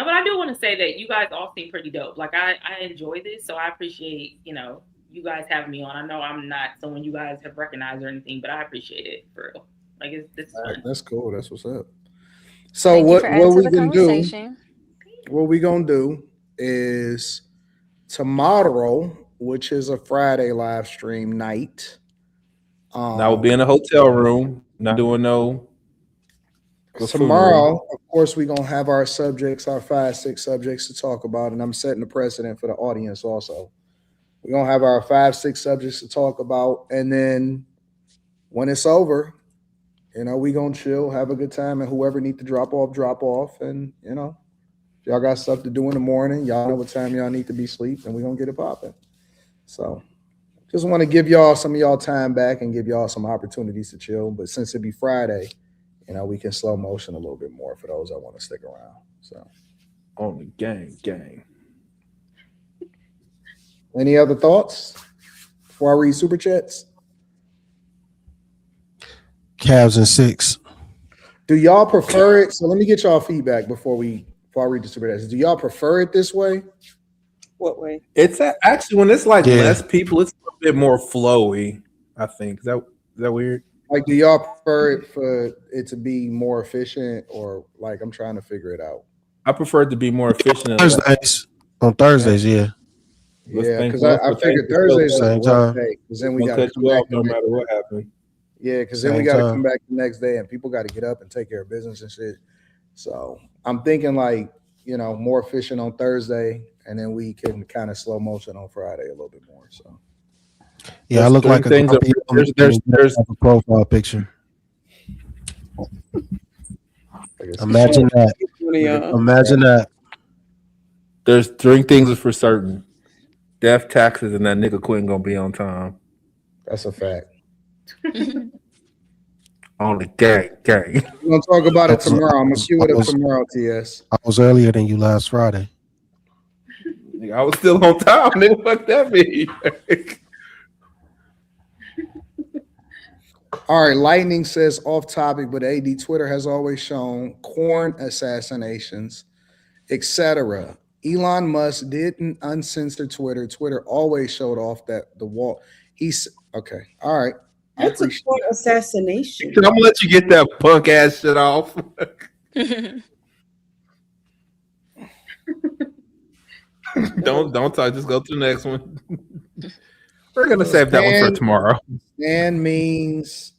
but I do want to say that you guys all seem pretty dope. Like I enjoy this, so I appreciate you guys having me on. I know I'm not someone you guys have recognized or anything, but I appreciate it for real. Like this is fun. That's cool. That's what's up. So Thank you what for adding to we the can do? conversation. what we gonna do is tomorrow, which is a Friday live stream night. Now we'll be in a hotel room, not doing no buffoonery. Tomorrow, of course, we're gonna have our subjects, our 5, 6 subjects to talk about, and I'm setting the precedent for the audience also. We're gonna have our 5, 6 subjects to talk about, and then when it's over, we gonna chill, have a good time, and whoever need to drop off, and if y'all got stuff to do in the morning, y'all know what time y'all need to be asleep, and we're gonna get it popping. So just want to give y'all some of y'all time back and give y'all some opportunities to chill. But since it be Friday, we can slow motion a little bit more for those that want to stick around. So on the gang. Any other thoughts before I read super chats? Cavs in 6. Do y'all prefer it? So let me get y'all feedback before I read the super chats. Do y'all prefer it this way? What way? It's actually when it's like less people, it's a bit more flowy. I think is that weird? Like, do y'all prefer it for it to be more efficient, or like I'm trying to figure it out? I prefer it to be more efficient. On Thursdays, yeah. Yeah, because I figured Thursdays is a rough day. Because then we got to come back no matter what happened. Yeah, because then we got to come back the next day, and people got to get up and take care of business and shit. So I'm thinking more efficient on Thursday, and then we can kind of slow motion on Friday a little bit more. So yeah, I look like a there's a profile picture. Imagine that. Imagine that. There's 3 things for certain: death, taxes, and that nigga Quentin gonna be on time. That's a fact. On the gang. We're gonna talk about it tomorrow. I'm gonna cue it up tomorrow, TS. I was earlier than you last Friday. I was still on time, nigga. Fuck that me. All right, Lightning says off topic, but AD Twitter has always shown corn assassinations, etc. Elon Musk didn't uncensor Twitter. Twitter always showed off that the wall. He's okay. All right. That's a corn assassination. I'm gonna let you get that punk ass shit off. Don't talk. Just go to the next one. We're gonna save that one for tomorrow. Stan means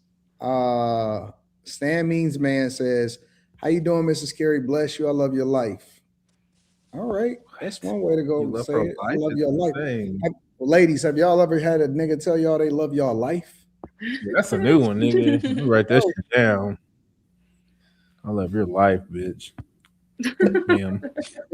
man says, "How you doing, Mrs. Carey? Bless you. I love your life." All right, that's one way to go say it. I love your life. Well, ladies, have y'all ever had a nigga tell y'all they love y'all life? That's a new one, nigga. You write that shit down. I love your life, bitch. Damn.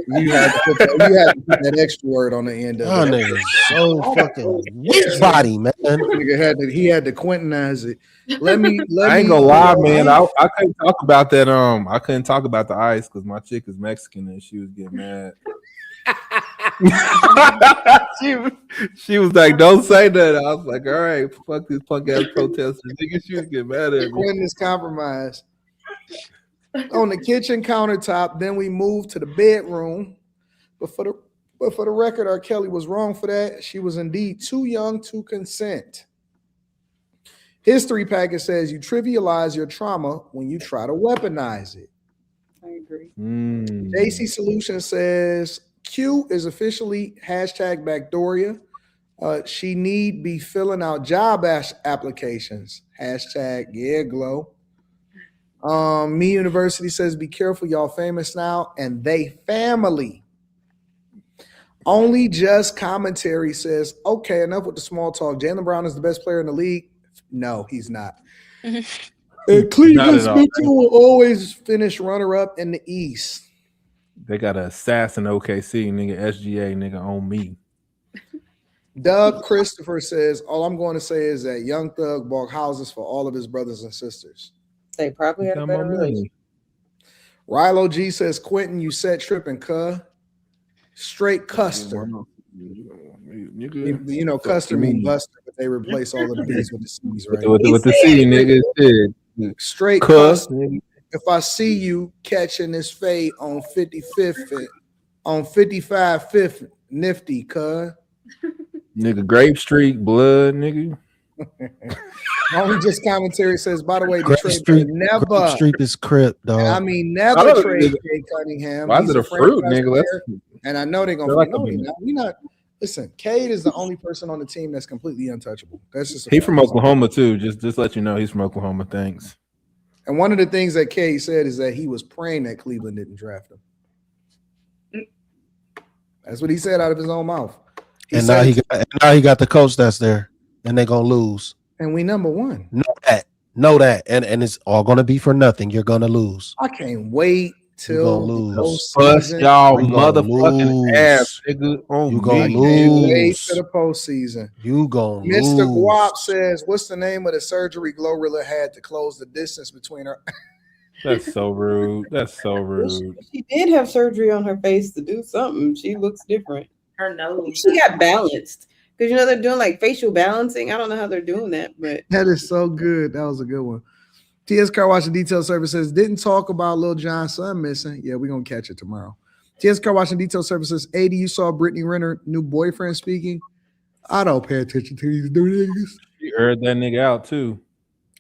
You had to put that extra word on the end of it. Nigga, so fucking weak body, man. Nigga he had to Quintinize it. I ain't gonna lie, man. I couldn't talk about that. I couldn't talk about the ice because my chick is Mexican and she was getting mad. she was like, "Don't say that." I was like, "All right, fuck this punk ass protesters." Nigga, she was getting mad at me. Quentin is compromised. On the kitchen countertop, then we moved to the bedroom. But for the record, R. Kelly was wrong for that. She was indeed too young to consent. History packet says you trivialize your trauma when you try to weaponize it. I agree. JC Solution says Q is officially #Backdoria. She need be filling out job applications. #Glow. Me University says be careful, y'all famous now, and they family. Only Just Commentary says, okay, enough with the small talk. Jaylen Brown is the best player in the league. No, he's not. And Cleveland Mitchell will always finish runner-up in the East. They got an assassin OKC, nigga, SGA, nigga, on me. Doug Christopher says, all I'm going to say is that Young Thug bought houses for all of his brothers and sisters. They probably had a better relationship. Rilo G says, Quentin, you set tripping, cuh. Straight Custer. You know, Custer means Buster, but they replace all of the B's with the C's, right? With the C, nigga. Straight Custer. If I see you catching this fade on 55th, on 55th, nifty, cuh. Nigga, Grape Street, blood, nigga. Only just commentary says, by the way, Grape Detroit Street, never. Grape Street is crip, And I dog. mean, I never don't know, trade nigga. Cade Cunningham. Why is He's it a a fruit, franchise nigga? player, That's and I know they're gonna. they're like No, a, we not. Listen, Cade is the only person on the team that's completely untouchable. That's just a he fact. from Oklahoma too. Just let you know he's from Oklahoma. Thanks. And one of the things that Cade said is that he was praying that Cleveland didn't draft him. That's what he said out of his own mouth. And now he got the coach that's there, and they're gonna lose. And we number one. Know that, and it's all gonna be for nothing. You're gonna lose. I can't wait You're gonna till the lose. Bust postseason. y'all You gonna motherfucking ass, lose. nigga. On You me. gonna I can't wait lose. to the postseason. You gonna Mr. lose. Guap says, "What's the name of the surgery Glorilla had to close the distance between her?" That's so rude. That's so rude. She did have surgery on her face to do something. She looks different. Her nose. She got balanced. Because you know they're doing like facial balancing. I don't know how they're doing that, but That is so good. That was a good one. TS Car Wash and Detail Service says, didn't talk about Lil Jon's son missing. Yeah, we're going to catch it tomorrow. TS Car Wash and Detail Service says, 80, you saw Brittany Renner, new boyfriend speaking. I don't pay attention to these new niggas. You heard that nigga out too.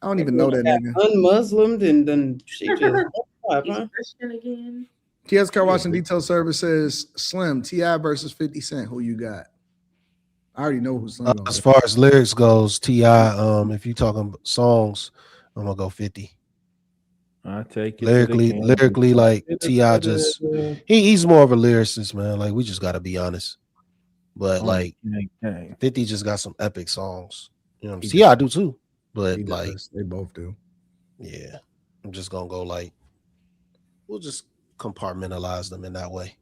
I don't even know that nigga. unmuslimed and then she just He's Christian again. TS Car Wash and Detail Service says, Slim, T.I. versus 50 Cent. Who you got? I already know who Slim As far as lyrics goes, T.I., if you talking songs, I'm gonna go 50. I take it lyrically, like T.I. just he's more of a lyricist, man. Like we just gotta be honest. But like 50 just got some epic songs. You know, T.I. do too. But like they both do. Yeah, I'm just gonna go like we'll just compartmentalize them in that way.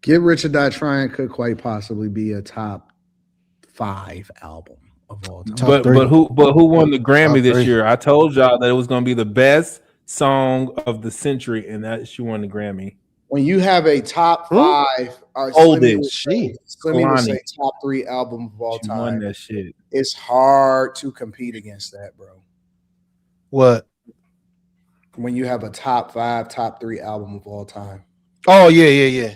Get Rich or Die Trying could quite possibly be a top 5 album of all time. But who won the Grammy Top this 3. year? I told y'all that it was gonna be the best song of the century, and that she won the Grammy. When you have a top 5, Oldest. Slimmy would say top 3 album of all She time. won that shit. It's hard to compete against that, bro. What? When you have a top 5, top 3 album of all time. Oh yeah,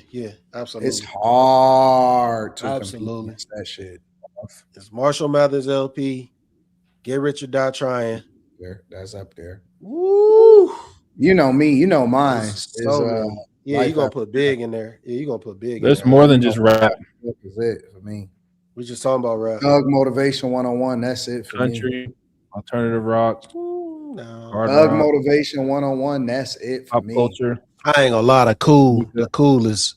absolutely. It's hard to compete absolutely against that shit. It's Marshall Mathers LP, Get Rich or Die Trying. There, that's up there. Woo! You know me, you know mine. Yeah, you're gonna put Big in there. Yeah, you're gonna put Big There's in there. more than just rap. That is it for me. We're just talking about rap. Thug Motivation 101, that's it for Country, me. alternative rock, hard Thug rock, Motivation 101, that's it for pop me. culture. I ain't gonna lie, the cool isn't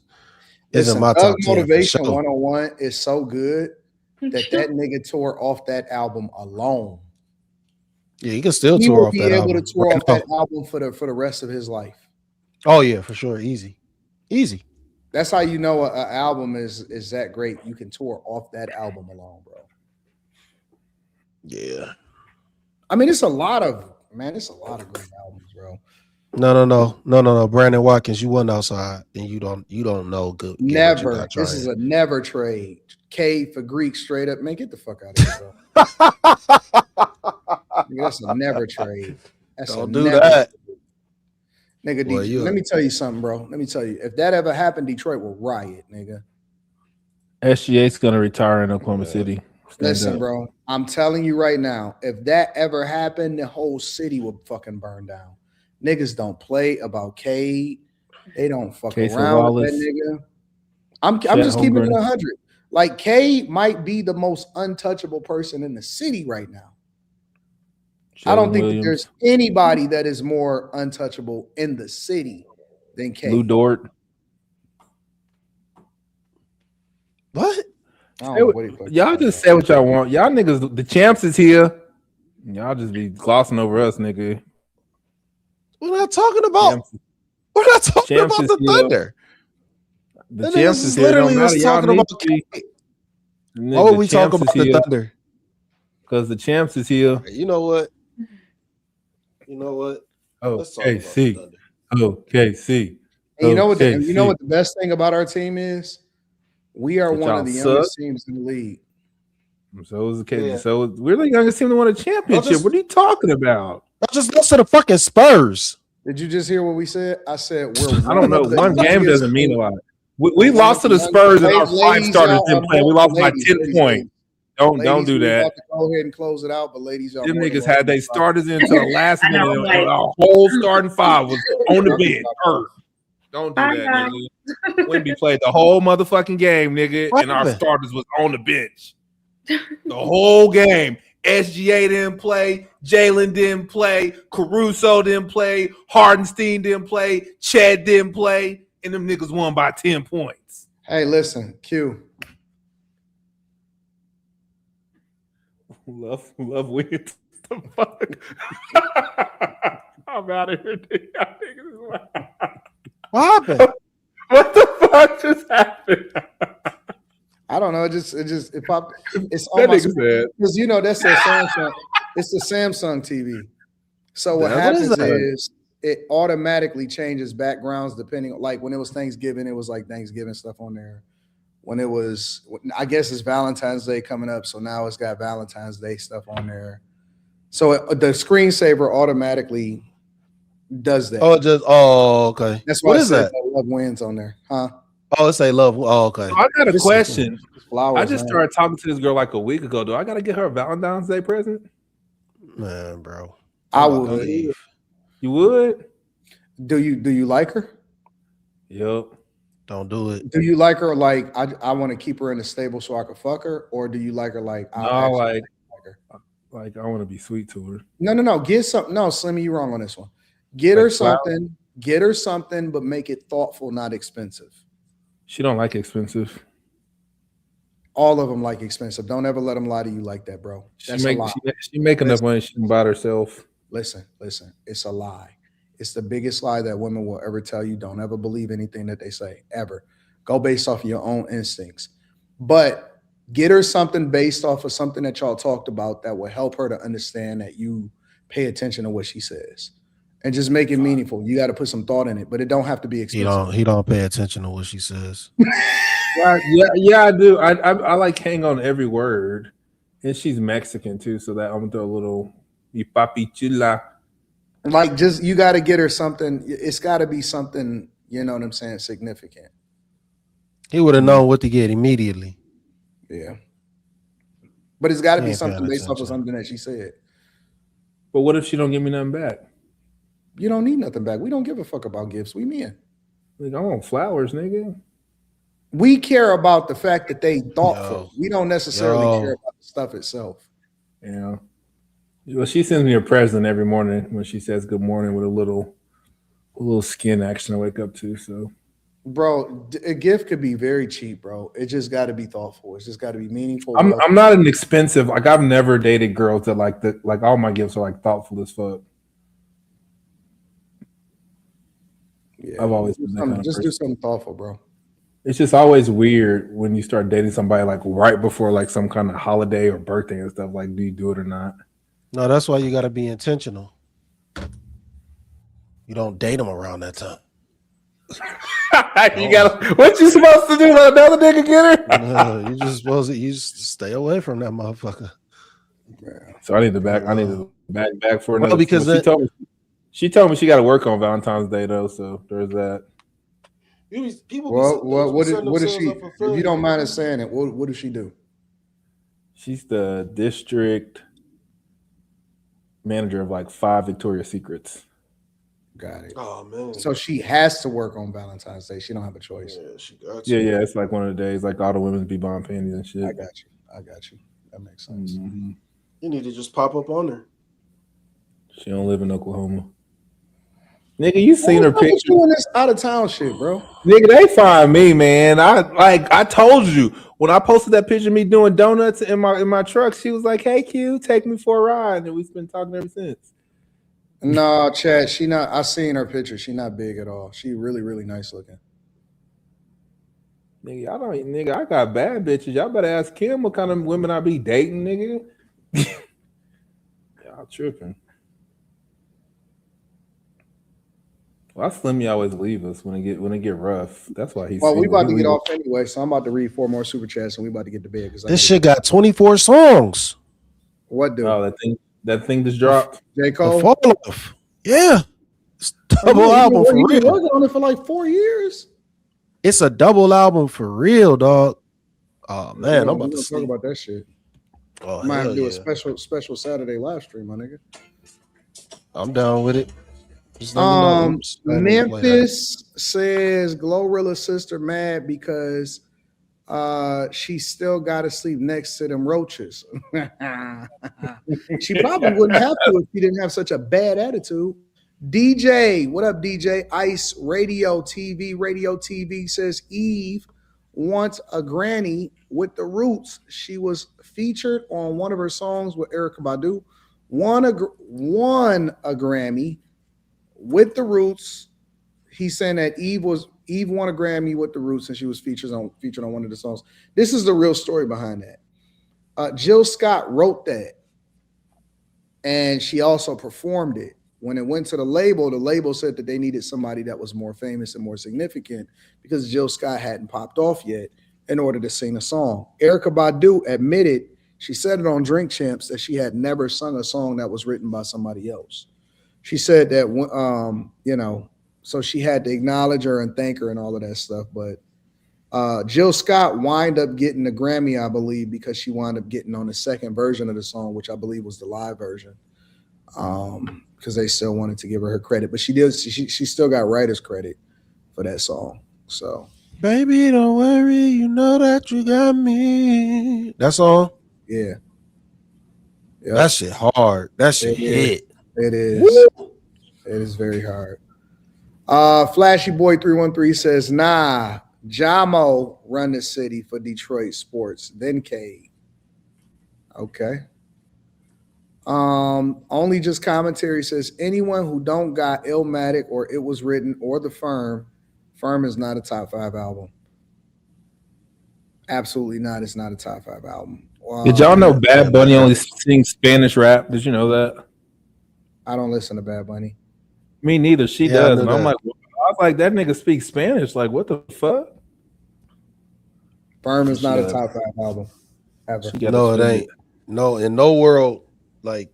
Listen, my Thug top 10 for Motivation sure. 101 is so good that nigga tore off that album alone. Yeah, he can still He tour will off be that able album. to tour Right off now. that album for the rest of his life. Oh yeah, for sure. Easy. That's how you know an album is that great. You can tour off that album alone, bro. Yeah. I mean, it's a lot of great albums, bro. No. Brandon Watkins, you wasn't outside, and you don't know good. Never. This is a never trade. K for Greek, straight up. Man, get the fuck out of here, bro. Nigga, that's a never trade. Don't do that. Nigga, Boy, let me tell you something, bro. Let me tell you. If that ever happened, Detroit will riot, nigga. SGA's gonna retire in Oklahoma City. Listen, bro. I'm telling you right now, if that ever happened, the whole city would fucking burn down. Niggas don't play about Cade. They don't fuck Case around with that nigga. I'm just keeping it 100. Like, Cade might be the most untouchable person in the city right now. I don't think that there's anybody that is more untouchable in the city than Cade. Lou Dort. What? Y'all just say what y'all want. Y'all niggas, the champs is here. Y'all just be glossing over us, nigga. We're not talking about. We're not talking about the Thunder. The champs is here. Literally just talking about. Why are we talking about the Thunder? Because the champs is here. You know what? OKC. OKC. And you know what? You know what the best thing about our team is? We are one of the youngest teams in the league. So is the case. Yeah. So we're the youngest team to win a championship. What are you talking about? I just lost to the fucking Spurs. Did you just hear what we said? I said we're. I don't know. One game doesn't mean a lot. We lost to the Spurs and our 5 starters didn't play. We lost by 10 points. Don't ladies, do we that. about to go ahead and close it out. But ladies, y'all Them more than niggas had welcome they to drop starters into the last I know, minute, I'm and like, our whole starting five was on the bench, hurt. off. Don't do I that, know. nigga. Wimby played the whole motherfucking game, nigga, What and our happened? starters was on the bench. The whole game. SGA didn't play. Jalen didn't play. Caruso didn't play. Hardenstein didn't play. Chad didn't play. And them niggas won by 10 points. Hey, listen, Q. Love wins. The fuck? I'm out of here. What happened? What the fuck just happened? I don't know. It just it's on That my nigga said. because you know that's a Samsung. It's the Samsung TV. So what What is happens that? is it automatically changes backgrounds depending. Like when it was Thanksgiving, it was like Thanksgiving stuff on there. When it was, I guess it's Valentine's Day coming up, so now it's got Valentine's Day stuff on there. So the screensaver automatically does that. Okay. That's why What I is said that? Love Wins on there, huh? Oh, it say love. Oh, okay. I got a This is question. flowers. I just man. started talking to this girl like a week ago. Do I got to get her a Valentine's Day present? Man, bro. I I'm about to would. leave. You would? Do you like her? Yep. Don't do it. Do you like her like I want to keep her in the stable so I can fuck her, or do you like her like No, actually like her? Like I want to be sweet to her. No. Get something. No, Slimmy, you wrong on this one. Get Like her flowers? something. Get her something, but make it thoughtful, not expensive. She don't like expensive. All of them like expensive. Don't ever let them lie to you like that, bro. That's a lie. She make enough money. She can buy it herself. Listen. It's a lie. It's the biggest lie that women will ever tell you. Don't ever believe anything that they say, ever. Go based off of your own instincts. But get her something based off of something that y'all talked about that will help her to understand that you pay attention to what she says. And just make it meaningful. You got to put some thought in it, but it don't have to be expensive. He don't pay attention to what she says. Yeah, I do. I like hang on every word. And she's Mexican too, so that I'm gonna throw a little "mi papi chula." Like, just you got to get her something. It's got to be something, you know what I'm saying, significant. He would have known what to get immediately. Yeah. But it's got to He be ain't something paying based off of attention. something that she said. But what if she don't give me nothing back? You don't need nothing back. We don't give a fuck about gifts. We men. Like, I want flowers, nigga. We care about the fact that they thoughtful. We don't necessarily Yo. care about the stuff itself. Yeah. Well, she sends me a present every morning when she says good morning with a little skin action to wake up to. So, Bro, a gift could be very cheap, bro. It just got to be thoughtful. It's just got to be meaningful. I'm not an expensive. Like I've never dated girls that like all my gifts are like thoughtful as fuck. Yeah, I've always been that kind of just person. do something thoughtful, bro. It's just always weird when you start dating somebody like right before like some kind of holiday or birthday and stuff. Like, do you do it or not? No, that's why you got to be intentional. You don't date them around that time. You got what you supposed to do? Let another nigga get her? No, you just supposed to stay away from that motherfucker. So I need to back for another. Well, because she told me she got to work on Valentine's Day though. So there's that. What does she? If you don't mind us saying it, what does she do? She's the district manager of like 5 Victoria's Secrets. Got it. Oh man! So she has to work on Valentine's Day. She don't have a choice. Yeah, she got you. Yeah. It's like one of the days like all the women be buying panties and shit. I got you. That makes sense. Mm-hmm. You need to just pop up on her. She don't live in Oklahoma. Nigga, you seen her picture doing this out of town shit, bro. Nigga, they find me, man. I told you when I posted that picture of me doing donuts in my truck. She was like, "Hey, Q, take me for a ride," and we've been talking ever since. No, Chad, she not. I seen her picture. She not big at all. She really, really nice looking. Nigga, I got bad bitches. Y'all better ask Kim what kind of women I be dating, nigga. Y'all tripping. Well, Slimmy always leave us when it get rough. That's why he's. Well, we about to get off anyway, so I'm about to read 4 more super chats, and we about to get to bed. This shit got 24 songs. What do? Oh, that thing just dropped. J. Cole. Fall off. Yeah, it's double album for You've been real. working on it for like 4 years. It's a double album for real, dog. Oh man, I'm about to talk about that shit. Oh, Might have to hell do a yeah. special Saturday live stream, my nigga. I'm down with it. Just let me know. Oops, I didn't mean to play that. Memphis says Glorilla's sister mad because she still got to sleep next to them roaches. She probably wouldn't have to if she didn't have such a bad attitude. DJ, what up, DJ? Ice Radio TV says Eve wants a granny with the roots. She was featured on one of her songs with Erykah Badu. Won a Grammy with the roots. He's saying that Eve won a Grammy with the roots and she was featured on one of the songs. This is the real story behind that. Jill Scott wrote that, and she also performed it. When it went to the label said that they needed somebody that was more famous and more significant because Jill Scott hadn't popped off yet in order to sing a song. Erykah Badu admitted, she said it on Drink Champs, that she had never sung a song that was written by somebody else. She said that, so she had to acknowledge her and thank her and all of that stuff. But Jill Scott wind up getting the Grammy, I believe, because she wound up getting on the second version of the song, which I believe was the live version. Because they still wanted to give her credit, but she still got writer's credit for that song. So, baby, don't worry, you know that you got me. That song, yeah, yep. That shit hard. That shit hit. It is. Woo! It is very hard. Flashy Boy 313 says, "Nah, Jamo run the city for Detroit sports, then Cade." Okay. Only Just Commentary says anyone who don't got Illmatic or It Was Written or The Firm is not a top 5 album. Absolutely not. It's not a top 5 album. Did y'all know Bad Bunny only sings Spanish rap? Did you know that? I don't listen to Bad Bunny. Me neither. She does, and I'm like, I was like, that nigga speaks Spanish. Like, what the fuck? Firm is not a top 5 album ever. No, it ain't. No, in no world. Like,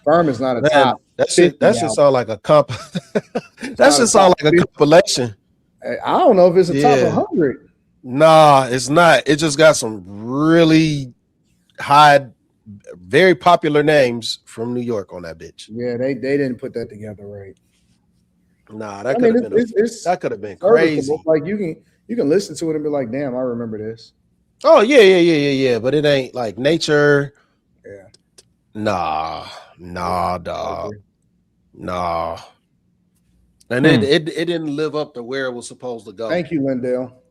Firm is not a top. That should sound like a comp. That should sound like a compilation. I don't know if it's a top 100. Nah, it's not. It just got some really high, very popular names from New York on that bitch. Yeah, they didn't put that together right. Nah, that could have been crazy. Like you can listen to it and be like, damn, I remember this. Oh yeah. But it ain't like Nature. Yeah. Nah, dog. Nah. And it didn't live up to where it was supposed to go. Thank you, Lindell.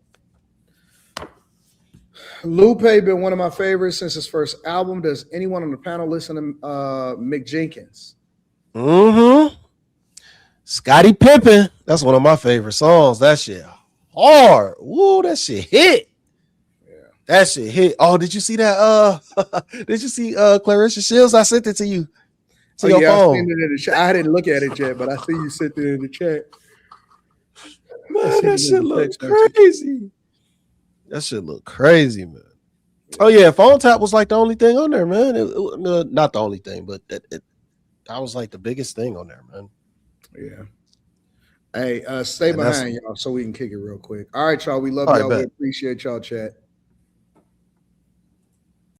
Lupe been one of my favorites since his first album. Does anyone on the panel listen to Mick Jenkins? Mm-hmm. Scottie Pippen. That's one of my favorite songs. That shit hard. Woo, that shit hit. That shit hit. Oh, did you see that? Did you see Clarissa Shields? I sent it to you. To your phone. I seen it in the chat. I didn't look at it yet, but I see you sent it in the chat. Man, that shit look crazy. That shit look crazy, man. Oh yeah, Phone Tap was like the only thing on there, man. Not the only thing, but that was like the biggest thing on there, man. Yeah. Hey, stay behind, y'all, so we can kick it real quick. All right, y'all. We love y'all. We appreciate y'all, chat.